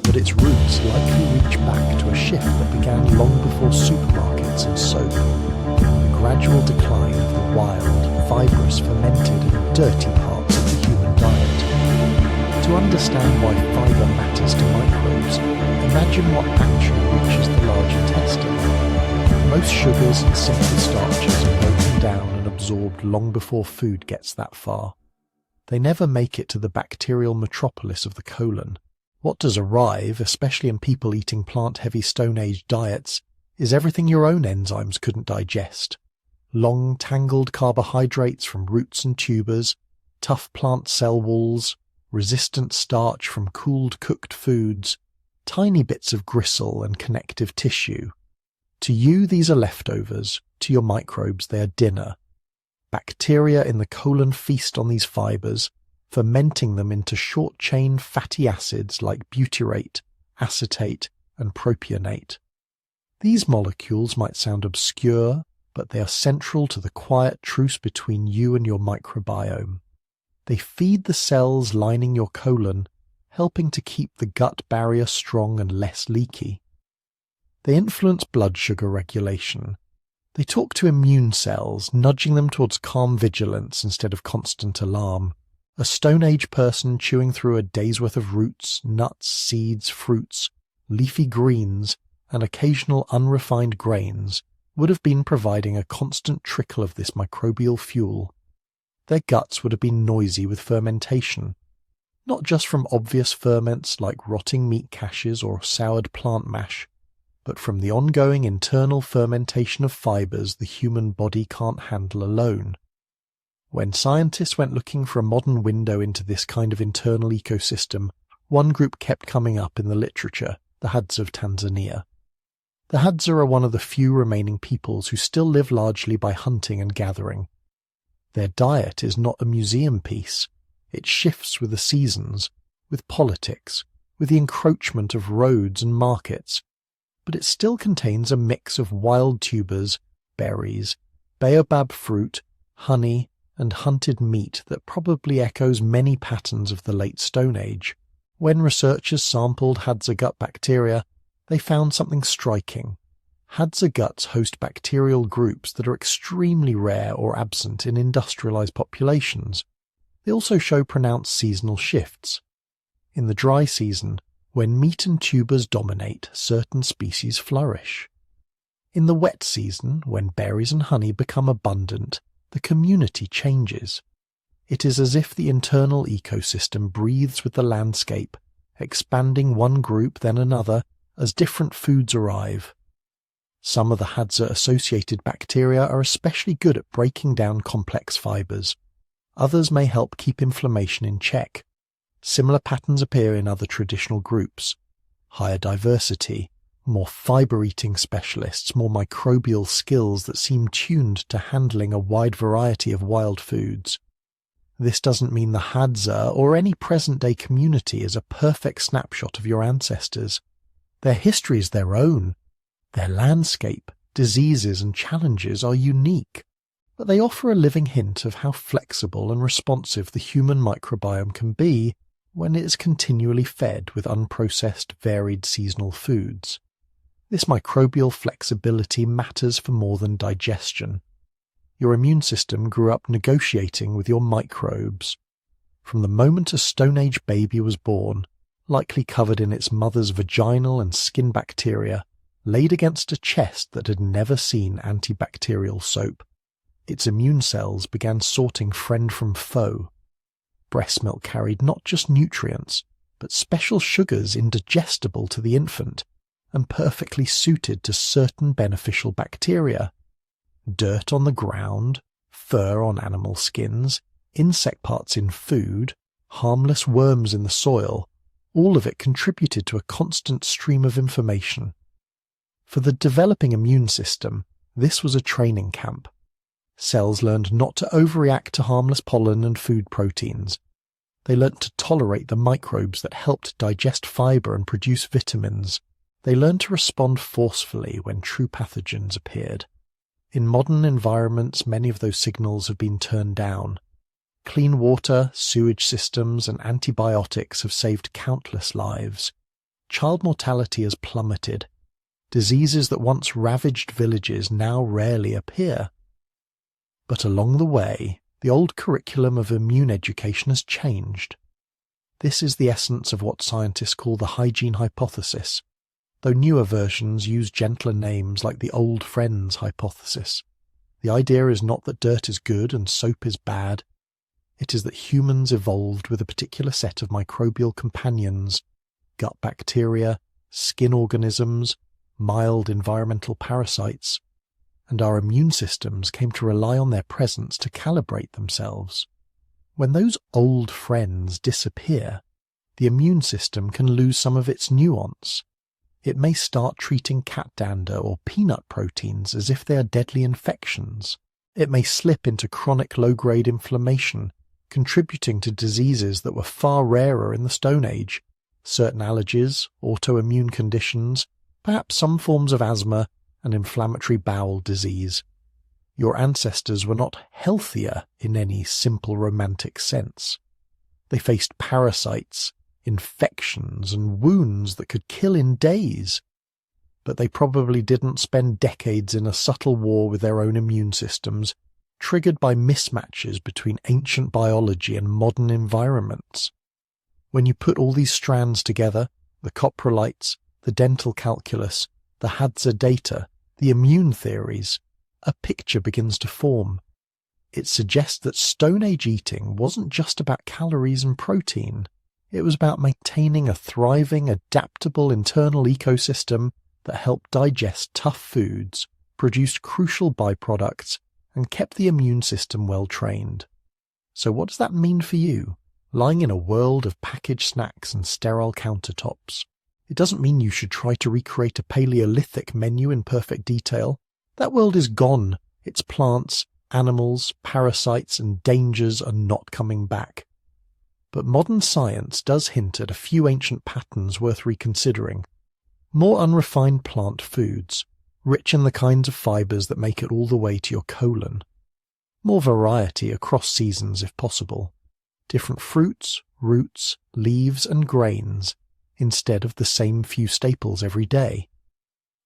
But its roots likely reach back to a shift that began long before supermarkets and soap, the gradual decline of the wild, fibrous, fermented and dirty parts of the human diet. To understand why fiber matters to microbes, imagine what actually reaches the large intestine. Most sugars and simple starches are broken down and absorbed long before food gets that far. They never make it to the bacterial metropolis of the colon. What does arrive, especially in people eating plant-heavy Stone Age diets, is everything your own enzymes couldn't digest. Long, tangled carbohydrates from roots and tubers, tough plant cell walls, resistant starch from cooled cooked foods, tiny bits of gristle and connective tissue. To you, these are leftovers. To your microbes, they are dinner. Bacteria in the colon feast on these fibers, fermenting them into short-chain fatty acids like butyrate, acetate, and propionate. These molecules might sound obscure, but they are central to the quiet truce between you and your microbiome. They feed the cells lining your colon, helping to keep the gut barrier strong and less leaky. They influence blood sugar regulation. They talk to immune cells, nudging them towards calm vigilance instead of constant alarm. A Stone Age person chewing through a day's worth of roots, nuts, seeds, fruits, leafy greens, and occasional unrefined grains would have been providing a constant trickle of this microbial fuel. Their guts would have been noisy with fermentation, not just from obvious ferments like rotting meat caches or soured plant mash, but from the ongoing internal fermentation of fibers the human body can't handle alone. When scientists went looking for a modern window into this kind of internal ecosystem, one group kept coming up in the literature, the Hadza of Tanzania. The Hadza are one of the few remaining peoples who still live largely by hunting and gathering. Their diet is not a museum piece. It shifts with the seasons, with politics, with the encroachment of roads and markets, but it still contains a mix of wild tubers, berries, baobab fruit, honey, and hunted meat that probably echoes many patterns of the late Stone Age. When researchers sampled Hadza gut bacteria, they found something striking. Hadza guts host bacterial groups that are extremely rare or absent in industrialized populations. They also show pronounced seasonal shifts. In the dry season, when meat and tubers dominate, certain species flourish. In the wet season, when berries and honey become abundant, the community changes. It is as if the internal ecosystem breathes with the landscape, expanding one group then another as different foods arrive. Some of the Hadza-associated bacteria are especially good at breaking down complex fibers. Others may help keep inflammation in check. Similar patterns appear in other traditional groups. Higher diversity, more fibre-eating specialists, more microbial skills that seem tuned to handling a wide variety of wild foods. This doesn't mean the Hadza or any present-day community is a perfect snapshot of your ancestors. Their history is their own. Their landscape, diseases and challenges are unique, but they offer a living hint of how flexible and responsive the human microbiome can be when it is continually fed with unprocessed, varied seasonal foods. This microbial flexibility matters for more than digestion. Your immune system grew up negotiating with your microbes. From the moment a Stone Age baby was born, likely covered in its mother's vaginal and skin bacteria, laid against a chest that had never seen antibacterial soap, its immune cells began sorting friend from foe. Breast milk carried not just nutrients, but special sugars indigestible to the infant and perfectly suited to certain beneficial bacteria. Dirt on the ground, fur on animal skins, insect parts in food, harmless worms in the soil, all of it contributed to a constant stream of information. For the developing immune system, this was a training camp. Cells learned not to overreact to harmless pollen and food proteins. They learned to tolerate the microbes that helped digest fibre and produce vitamins. They learned to respond forcefully when true pathogens appeared. In modern environments, many of those signals have been turned down. Clean water, sewage systems, and antibiotics have saved countless lives. Child mortality has plummeted. Diseases that once ravaged villages now rarely appear. But along the way, the old curriculum of immune education has changed. This is the essence of what scientists call the hygiene hypothesis, though newer versions use gentler names like the old friends hypothesis. The idea is not that dirt is good and soap is bad. It is that humans evolved with a particular set of microbial companions, gut bacteria, skin organisms, mild environmental parasites, and our immune systems came to rely on their presence to calibrate themselves. When those old friends disappear, the immune system can lose some of its nuance. It may start treating cat dander or peanut proteins as if they are deadly infections. It may slip into chronic low-grade inflammation, contributing to diseases that were far rarer in the Stone Age. Certain allergies, autoimmune conditions, perhaps some forms of asthma and inflammatory bowel disease. Your ancestors were not healthier in any simple romantic sense. They faced parasites, infections, and wounds that could kill in days. But they probably didn't spend decades in a subtle war with their own immune systems, triggered by mismatches between ancient biology and modern environments. When you put all these strands together, the coprolites, the dental calculus, the Hadza data, the immune theories, a picture begins to form. It suggests that Stone Age eating wasn't just about calories and protein. It was about maintaining a thriving, adaptable internal ecosystem that helped digest tough foods, produced crucial byproducts, and kept the immune system well trained. So what does that mean for you, lying in a world of packaged snacks and sterile countertops? It doesn't mean you should try to recreate a Paleolithic menu in perfect detail. That world is gone. Its plants, animals, parasites, and dangers are not coming back. But modern science does hint at a few ancient patterns worth reconsidering. More unrefined plant foods, rich in the kinds of fibres that make it all the way to your colon. More variety across seasons if possible. Different fruits, roots, leaves, and grains, instead of the same few staples every day.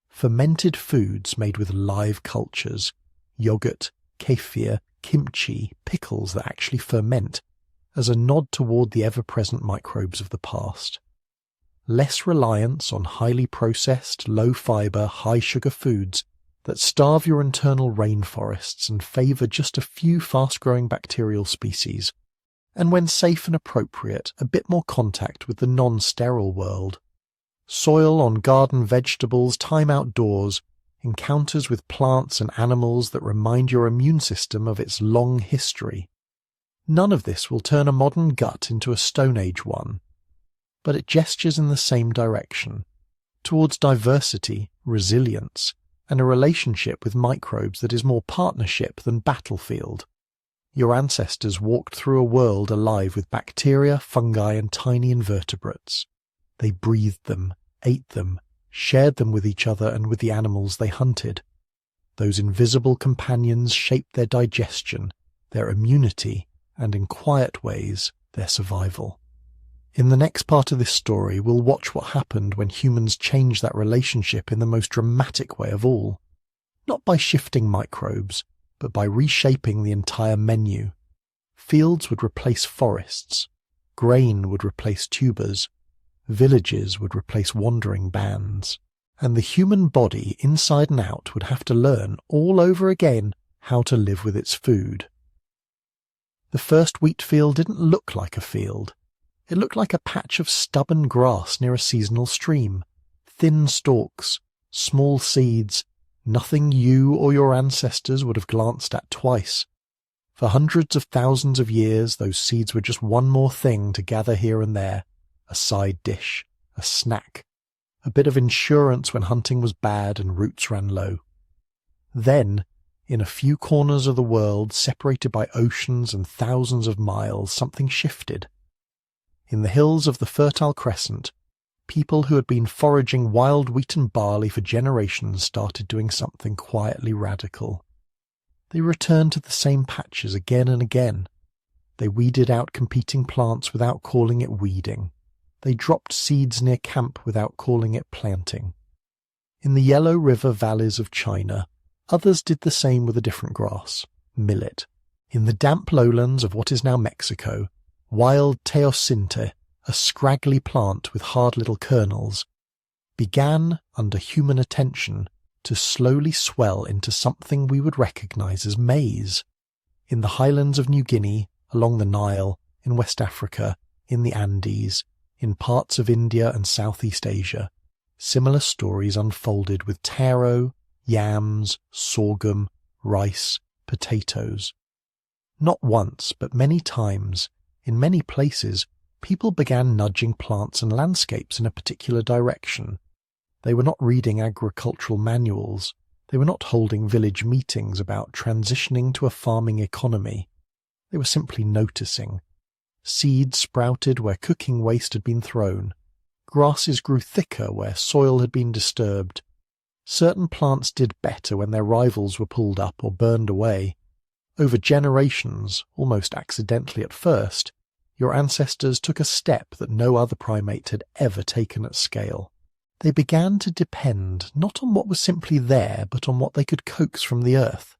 Fermented foods made with live cultures, yogurt, kefir, kimchi, pickles that actually ferment, as a nod toward the ever-present microbes of the past. Less reliance on highly processed, low-fibre, high-sugar foods that starve your internal rainforests and favour just a few fast-growing bacterial species, and when safe and appropriate, a bit more contact with the non-sterile world. Soil on garden vegetables, time outdoors, encounters with plants and animals that remind your immune system of its long history. None of this will turn a modern gut into a Stone Age one, but it gestures in the same direction, towards diversity, resilience, and a relationship with microbes that is more partnership than battlefield. Your ancestors walked through a world alive with bacteria, fungi, and tiny invertebrates. They breathed them, ate them, shared them with each other and with the animals they hunted. Those invisible companions shaped their digestion, their immunity, and in quiet ways, their survival. In the next part of this story, we'll watch what happened when humans changed that relationship in the most dramatic way of all. Not by shifting microbes, but by reshaping the entire menu. Fields would replace forests, grain would replace tubers, villages would replace wandering bands, and the human body, inside and out, would have to learn all over again how to live with its food. The first wheat field didn't look like a field. It looked like a patch of stubborn grass near a seasonal stream. Thin stalks, small seeds, nothing you or your ancestors would have glanced at twice. For hundreds of thousands of years, those seeds were just one more thing to gather here and there, a side dish, a snack, a bit of insurance when hunting was bad and roots ran low. Then, in a few corners of the world, separated by oceans and thousands of miles, something shifted. In the hills of the Fertile Crescent, people who had been foraging wild wheat and barley for generations started doing something quietly radical. They returned to the same patches again and again. They weeded out competing plants without calling it weeding. They dropped seeds near camp without calling it planting. In the yellow river valleys of China, others did the same with a different grass, millet. In the damp lowlands of what is now Mexico, wild teosinte, a scraggly plant with hard little kernels, began, under human attention, to slowly swell into something we would recognize as maize. In the highlands of New Guinea, along the Nile, in West Africa, in the Andes, in parts of India and Southeast Asia, similar stories unfolded with taro, yams, sorghum, rice, potatoes. Not once, but many times, in many places, people began nudging plants and landscapes in a particular direction. They were not reading agricultural manuals. They were not holding village meetings about transitioning to a farming economy. They were simply noticing. Seeds sprouted where cooking waste had been thrown. Grasses grew thicker where soil had been disturbed. Certain plants did better when their rivals were pulled up or burned away. Over generations, almost accidentally at first, your ancestors took a step that no other primate had ever taken at scale. They began to depend not on what was simply there, but on what they could coax from the earth.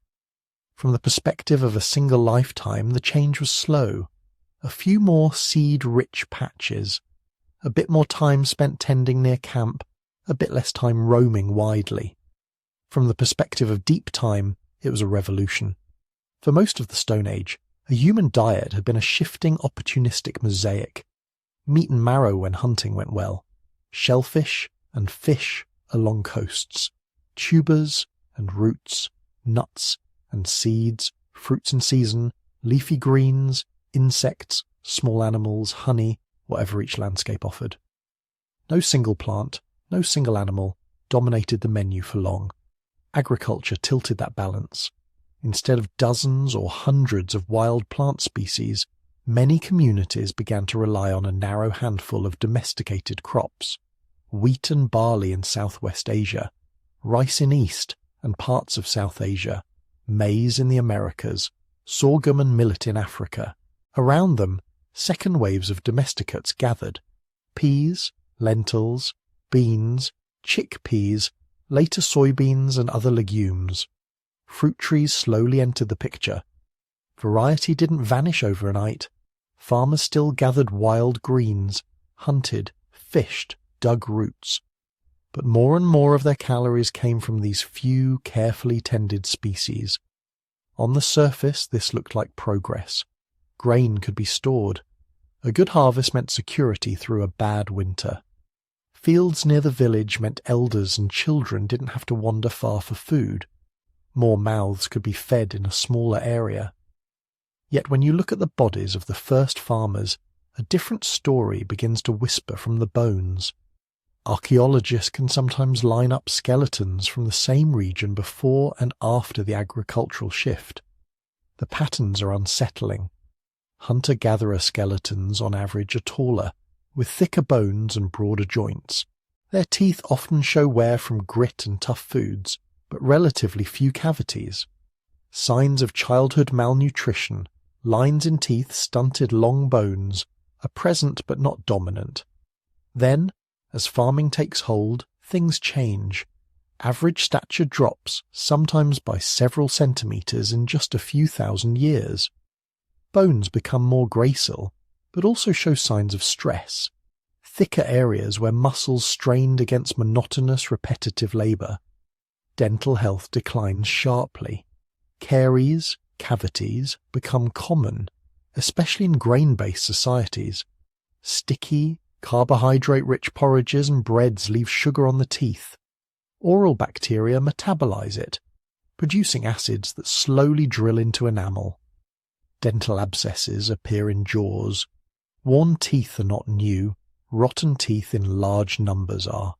From the perspective of a single lifetime, the change was slow. A few more seed-rich patches, a bit more time spent tending near camp, a bit less time roaming widely. From the perspective of deep time, it was a revolution. For most of the Stone Age, a human diet had been a shifting, opportunistic mosaic. Meat and marrow when hunting went well, shellfish and fish along coasts, tubers and roots, nuts and seeds, fruits in season, leafy greens, insects, small animals, honey, whatever each landscape offered. No single plant, no single animal dominated the menu for long. Agriculture tilted that balance. Instead of dozens or hundreds of wild plant species, many communities began to rely on a narrow handful of domesticated crops. Wheat and barley in Southwest Asia, rice in East and parts of South Asia, maize in the Americas, sorghum and millet in Africa. Around them, second waves of domesticates gathered. Peas, lentils, beans, chickpeas, later soybeans and other legumes. Fruit trees slowly entered the picture. Variety didn't vanish overnight. Farmers still gathered wild greens, hunted, fished, dug roots. But more and more of their calories came from these few, carefully tended species. On the surface, this looked like progress. Grain could be stored. A good harvest meant security through a bad winter. Fields near the village meant elders and children didn't have to wander far for food. More mouths could be fed in a smaller area. Yet when you look at the bodies of the first farmers, a different story begins to whisper from the bones. Archaeologists can sometimes line up skeletons from the same region before and after the agricultural shift. The patterns are unsettling. Hunter-gatherer skeletons on average are taller, with thicker bones and broader joints. Their teeth often show wear from grit and tough foods, but relatively few cavities. Signs of childhood malnutrition, lines in teeth, stunted long bones, are present but not dominant. Then, as farming takes hold, things change. Average stature drops, sometimes by several centimetres in just a few thousand years. Bones become more gracile, but also show signs of stress. Thicker areas where muscles strained against monotonous, repetitive labour. Dental health declines sharply. Caries, cavities, become common, especially in grain-based societies. Sticky, carbohydrate-rich porridges and breads leave sugar on the teeth. Oral bacteria metabolize it, producing acids that slowly drill into enamel. Dental abscesses appear in jaws. Worn teeth are not new, rotten teeth in large numbers are.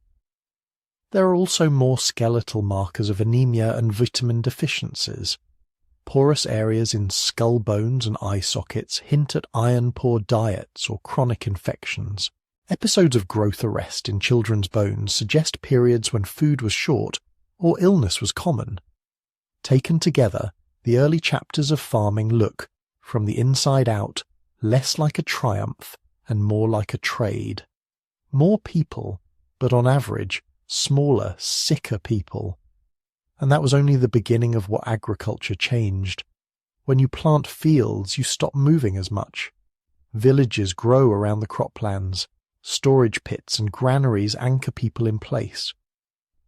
There are also more skeletal markers of anemia and vitamin deficiencies. Porous areas in skull bones and eye sockets hint at iron-poor diets or chronic infections. Episodes of growth arrest in children's bones suggest periods when food was short or illness was common. Taken together, the early chapters of farming look, from the inside out, less like a triumph and more like a trade. More people, but on average, smaller, sicker people. And that was only the beginning of what agriculture changed. When you plant fields, you stop moving as much. Villages grow around the croplands. Storage pits and granaries anchor people in place.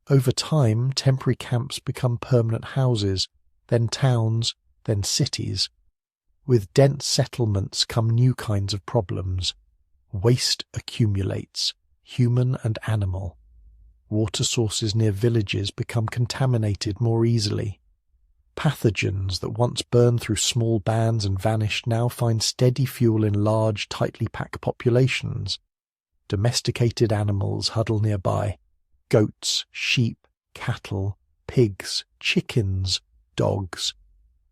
Over time, temporary camps become permanent houses, then towns, then cities. With dense settlements come new kinds of problems. Waste accumulates, human and animal. Water sources near villages become contaminated more easily. Pathogens that once burned through small bands and vanished now find steady fuel in large, tightly packed populations. Domesticated animals huddle nearby. Goats, sheep, cattle, pigs, chickens, dogs.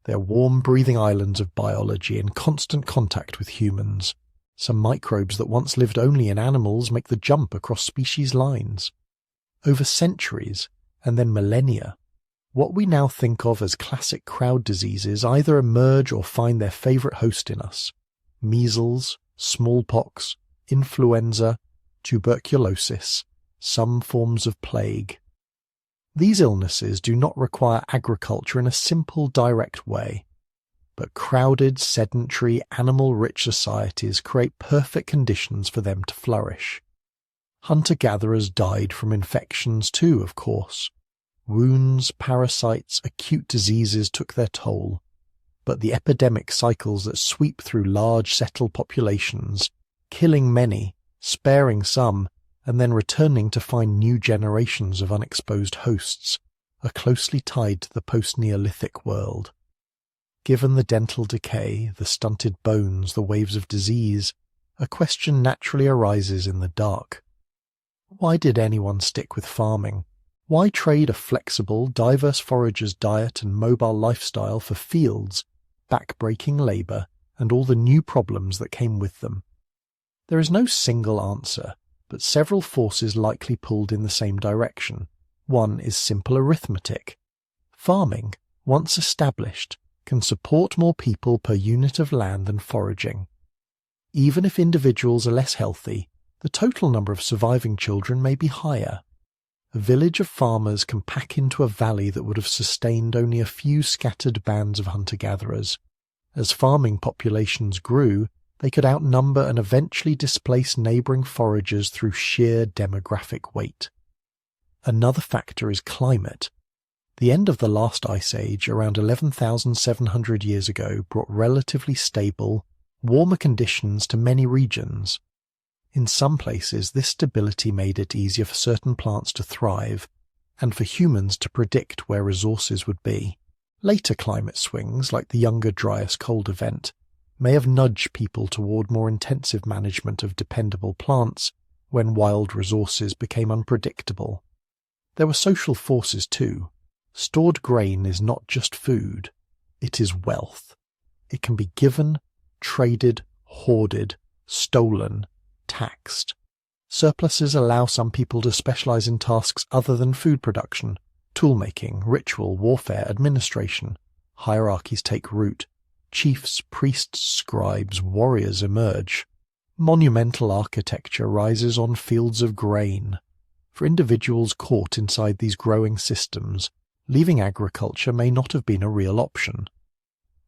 They're warm-breathing islands of biology in constant contact with humans. Some microbes that once lived only in animals make the jump across species lines. Over centuries, and then millennia, what we now think of as classic crowd diseases either emerge or find their favourite host in us. Measles, smallpox, influenza, tuberculosis, some forms of plague. These illnesses do not require agriculture in a simple, direct way, but crowded, sedentary, animal-rich societies create perfect conditions for them to flourish. Hunter-gatherers died from infections too, of course. Wounds, parasites, acute diseases took their toll, but the epidemic cycles that sweep through large settled populations, killing many, sparing some, and then returning to find new generations of unexposed hosts, are closely tied to the post-Neolithic world. Given the dental decay, the stunted bones, the waves of disease, a question naturally arises in the dark. Why did anyone stick with farming? Why trade a flexible, diverse forager's diet and mobile lifestyle for fields, back-breaking labour, and all the new problems that came with them? There is no single answer, but several forces likely pulled in the same direction. One is simple arithmetic. Farming, once established, can support more people per unit of land than foraging. Even if individuals are less healthy, the total number of surviving children may be higher. A village of farmers can pack into a valley that would have sustained only a few scattered bands of hunter-gatherers. As farming populations grew, they could outnumber and eventually displace neighbouring foragers through sheer demographic weight. Another factor is climate. The end of the last ice age, around 11,700 years ago, brought relatively stable, warmer conditions to many regions. In some places, this stability made it easier for certain plants to thrive, and for humans to predict where resources would be. Later climate swings, like the Younger Dryas cold event, may have nudged people toward more intensive management of dependable plants, when wild resources became unpredictable. There were social forces too. Stored grain is not just food, it is wealth. It can be given, traded, hoarded, stolen, taxed. Surpluses allow some people to specialize in tasks other than food production, toolmaking, ritual, warfare, administration. Hierarchies take root. Chiefs, priests, scribes, warriors emerge. Monumental architecture rises on fields of grain. For individuals caught inside these growing systems, leaving agriculture may not have been a real option.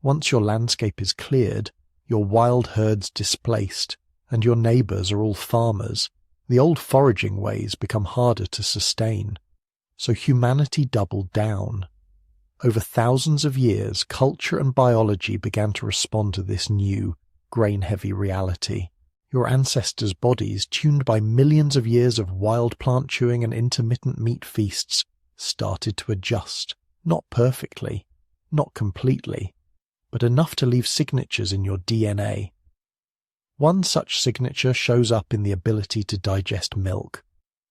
Once your landscape is cleared, your wild herds displaced, and your neighbours are all farmers, the old foraging ways become harder to sustain. So humanity doubled down. Over thousands of years, culture and biology began to respond to this new, grain-heavy reality. Your ancestors' bodies, tuned by millions of years of wild plant chewing and intermittent meat feasts, started to adjust. Not perfectly, not completely, but enough to leave signatures in your DNA. One such signature shows up in the ability to digest milk.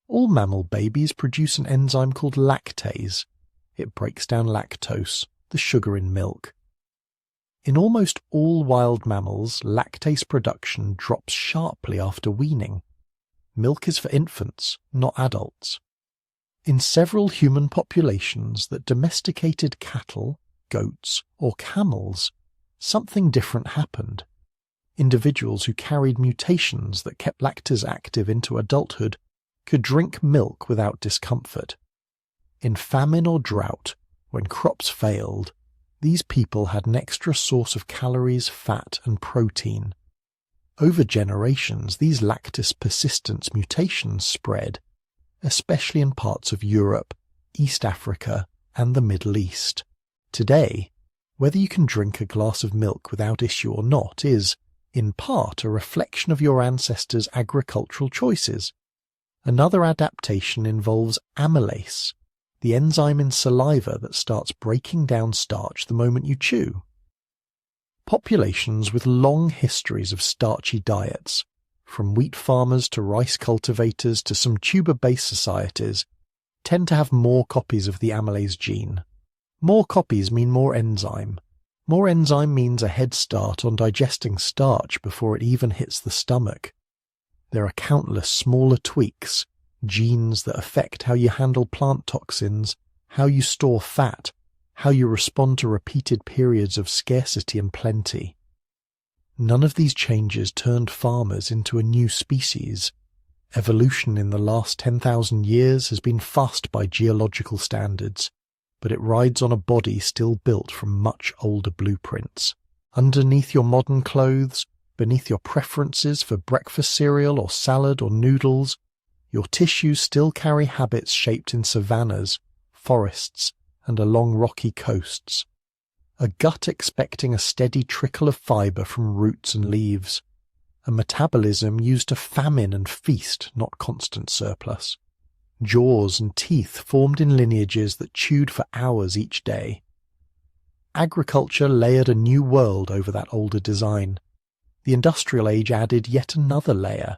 All mammal babies produce an enzyme called lactase. It breaks down lactose, the sugar in milk. In almost all wild mammals, lactase production drops sharply after weaning. Milk is for infants, not adults. In several human populations that domesticated cattle, goats, or camels, something different happened. Individuals who carried mutations that kept lactase active into adulthood could drink milk without discomfort. In famine or drought, when crops failed, these people had an extra source of calories, fat, and protein. Over generations, these lactase persistence mutations spread, especially in parts of Europe, East Africa, and the Middle East. Today, whether you can drink a glass of milk without issue or not is, in part, a reflection of your ancestors' agricultural choices. Another adaptation involves amylase, the enzyme in saliva that starts breaking down starch the moment you chew. Populations with long histories of starchy diets, from wheat farmers to rice cultivators to some tuber-based societies, tend to have more copies of the amylase gene. More copies mean more enzyme. More enzyme means a head start on digesting starch before it even hits the stomach. There are countless smaller tweaks, genes that affect how you handle plant toxins, how you store fat, how you respond to repeated periods of scarcity and plenty. None of these changes turned farmers into a new species. Evolution in the last 10,000 years has been fast by geological standards, but it rides on a body still built from much older blueprints. Underneath your modern clothes, beneath your preferences for breakfast cereal or salad or noodles, your tissues still carry habits shaped in savannas, forests, and along rocky coasts. A gut expecting a steady trickle of fibre from roots and leaves. A metabolism used to famine and feast, not constant surplus. Jaws and teeth formed in lineages that chewed for hours each day. Agriculture layered a new world over that older design. The Industrial Age added yet another layer.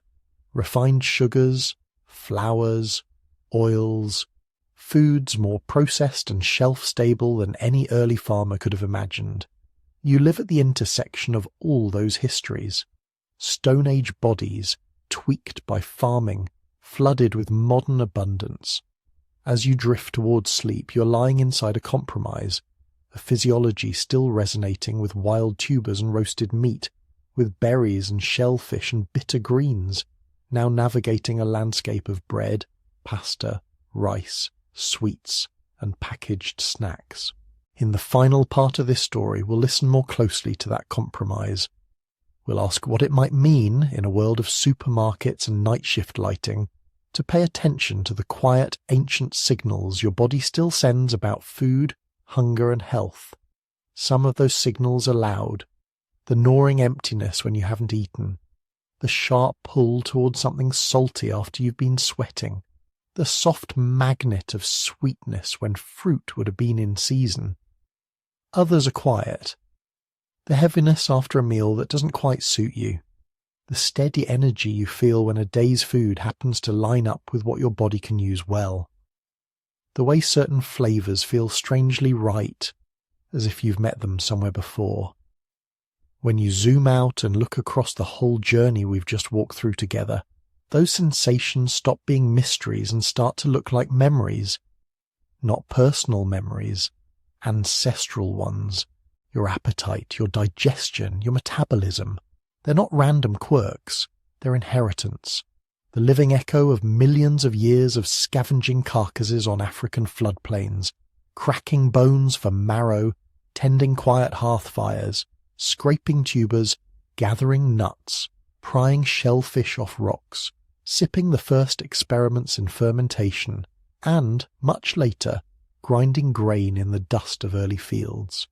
Refined sugars, flours, oils, foods more processed and shelf-stable than any early farmer could have imagined. You live at the intersection of all those histories. Stone Age bodies, tweaked by farming, flooded with modern abundance. As you drift towards sleep, you're lying inside a compromise, a physiology still resonating with wild tubers and roasted meat, with berries and shellfish and bitter greens, now navigating a landscape of bread, pasta, rice, sweets, and packaged snacks. In the final part of this story, we'll listen more closely to that compromise. We'll ask what it might mean, in a world of supermarkets and night shift lighting, to pay attention to the quiet, ancient signals your body still sends about food, hunger, and health. Some of those signals are loud. The gnawing emptiness when you haven't eaten. The sharp pull towards something salty after you've been sweating. The soft magnet of sweetness when fruit would have been in season. Others are quiet. The heaviness after a meal that doesn't quite suit you. the steady energy you feel when a day's food happens to line up with what your body can use well. The way certain flavors feel strangely right, as if you've met them somewhere before. When you zoom out and look across the whole journey we've just walked through together, those sensations stop being mysteries and start to look like memories. Not personal memories, ancestral ones. Your appetite, your digestion, your metabolism. They're not random quirks, they're inheritance. The living echo of millions of years of scavenging carcasses on African floodplains, cracking bones for marrow, tending quiet hearth fires, scraping tubers, gathering nuts, prying shellfish off rocks, sipping the first experiments in fermentation, and, much later, grinding grain in the dust of early fields.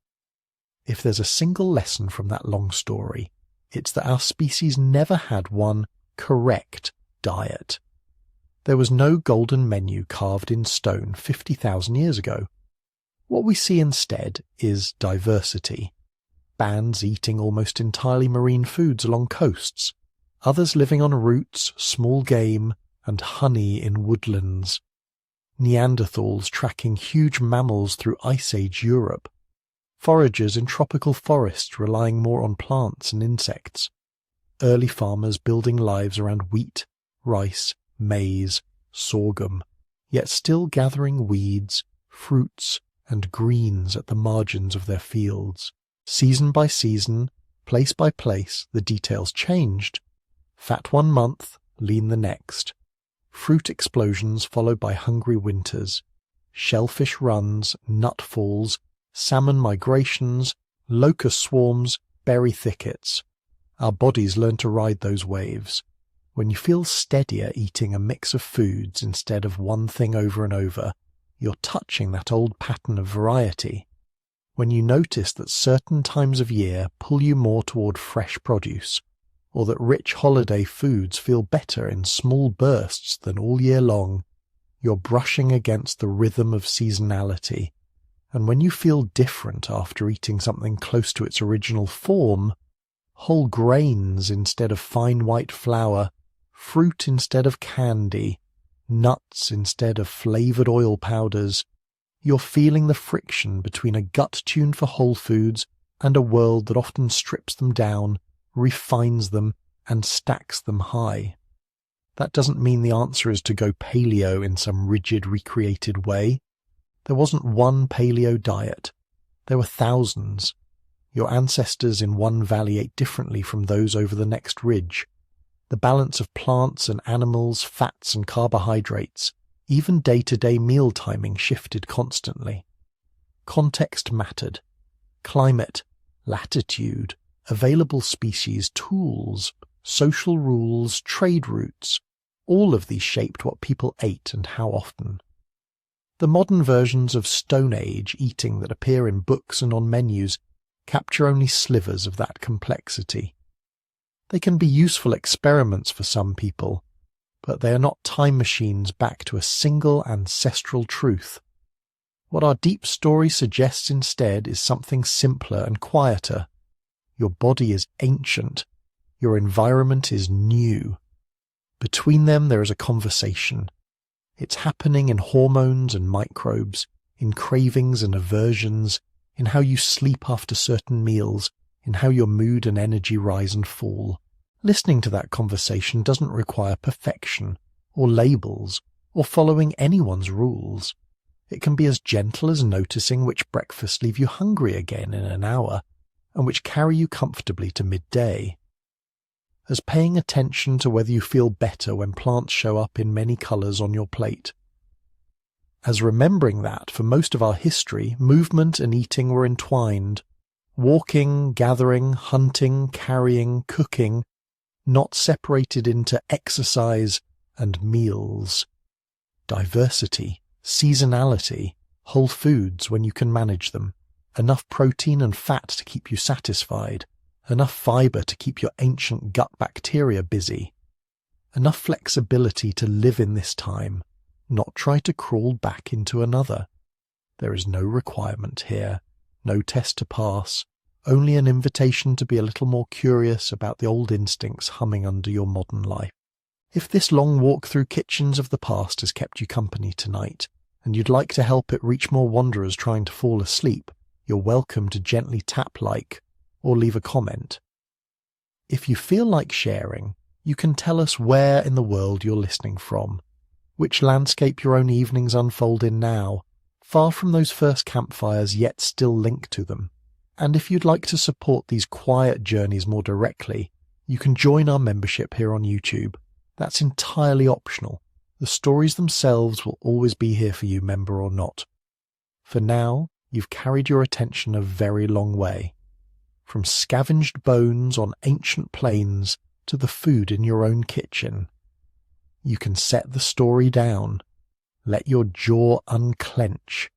If there's a single lesson from that long story, it's that our species never had one correct diet. There was no golden menu carved in stone 50,000 years ago. What we see instead is diversity. Bands eating almost entirely marine foods along coasts, others living on roots, small game, and honey in woodlands. Neanderthals tracking huge mammals through Ice Age Europe. Foragers in tropical forests relying more on plants and insects. Early farmers building lives around wheat, rice, maize, sorghum, yet still gathering weeds, fruits, and greens at the margins of their fields. Season by season, place by place, the details changed. Fat one month, lean the next. Fruit explosions followed by hungry winters. Shellfish runs, nut falls, salmon migrations, locust swarms, berry thickets. Our bodies learn to ride those waves. When you feel steadier eating a mix of foods instead of one thing over and over, you're touching that old pattern of variety. When you notice that certain times of year pull you more toward fresh produce, or that rich holiday foods feel better in small bursts than all year long, you're brushing against the rhythm of seasonality. And when you feel different after eating something close to its original form, whole grains instead of fine white flour, fruit instead of candy, nuts instead of flavored oil powders, you're feeling the friction between a gut tuned for whole foods and a world that often strips them down, refines them, and stacks them high. That doesn't mean the answer is to go paleo in some rigid recreated way. There wasn't one paleo diet. There were thousands. Your ancestors in one valley ate differently from those over the next ridge. The balance of plants and animals, fats and carbohydrates, even day-to-day meal timing shifted constantly. Context mattered. Climate, latitude, available species, tools, social rules, trade routes, all of these shaped what people ate and how often. The modern versions of Stone Age eating that appear in books and on menus capture only slivers of that complexity. They can be useful experiments for some people, but they are not time machines back to a single ancestral truth. What our deep story suggests instead is something simpler and quieter. Your body is ancient. Your environment is new. Between them there is a conversation. It's happening in hormones and microbes, in cravings and aversions, in how you sleep after certain meals, in how your mood and energy rise and fall. Listening to that conversation doesn't require perfection, or labels, or following anyone's rules. It can be as gentle as noticing which breakfasts leave you hungry again in an hour, and which carry you comfortably to midday. As paying attention to whether you feel better when plants show up in many colours on your plate. As remembering that, for most of our history, movement and eating were entwined. Walking, gathering, hunting, carrying, cooking, not separated into exercise and meals. Diversity, seasonality, whole foods when you can manage them, enough protein and fat to keep you satisfied, enough fibre to keep your ancient gut bacteria busy, enough flexibility to live in this time, not try to crawl back into another. There is no requirement here, no test to pass, only an invitation to be a little more curious about the old instincts humming under your modern life. If this long walk through kitchens of the past has kept you company tonight, and you'd like to help it reach more wanderers trying to fall asleep, you're welcome to gently tap like or leave a comment. If you feel like sharing, you can tell us where in the world you're listening from, which landscape your own evenings unfold in now, far from those first campfires yet still linked to them. And if you'd like to support these quiet journeys more directly, you can join our membership here on YouTube. That's entirely optional. The stories themselves will always be here for you, member or not. For now, you've carried your attention a very long way. From scavenged bones on ancient plains to the food in your own kitchen. You can set the story down. Let your jaw unclench.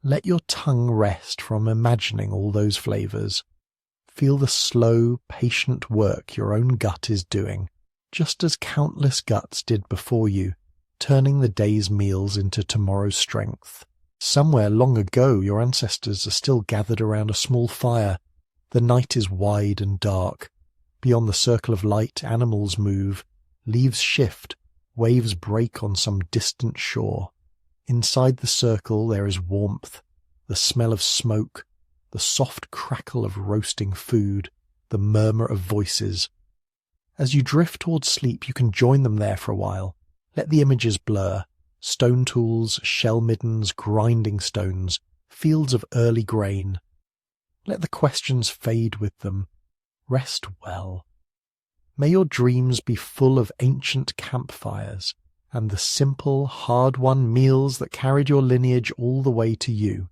Let your tongue rest from imagining all those flavors. Feel the slow, patient work your own gut is doing, just as countless guts did before you, turning the day's meals into tomorrow's strength. Somewhere long ago your ancestors are still gathered around a small fire. The night is wide and dark. Beyond the circle of light, animals move, leaves shift, waves break on some distant shore. Inside the circle there is warmth, the smell of smoke, the soft crackle of roasting food, the murmur of voices. As you drift towards sleep, you can join them there for a while. Let the images blur. Stone tools, shell middens, grinding stones, fields of early grain. Let the questions fade with them. Rest well. May your dreams be full of ancient campfires and the simple, hard-won meals that carried your lineage all the way to you.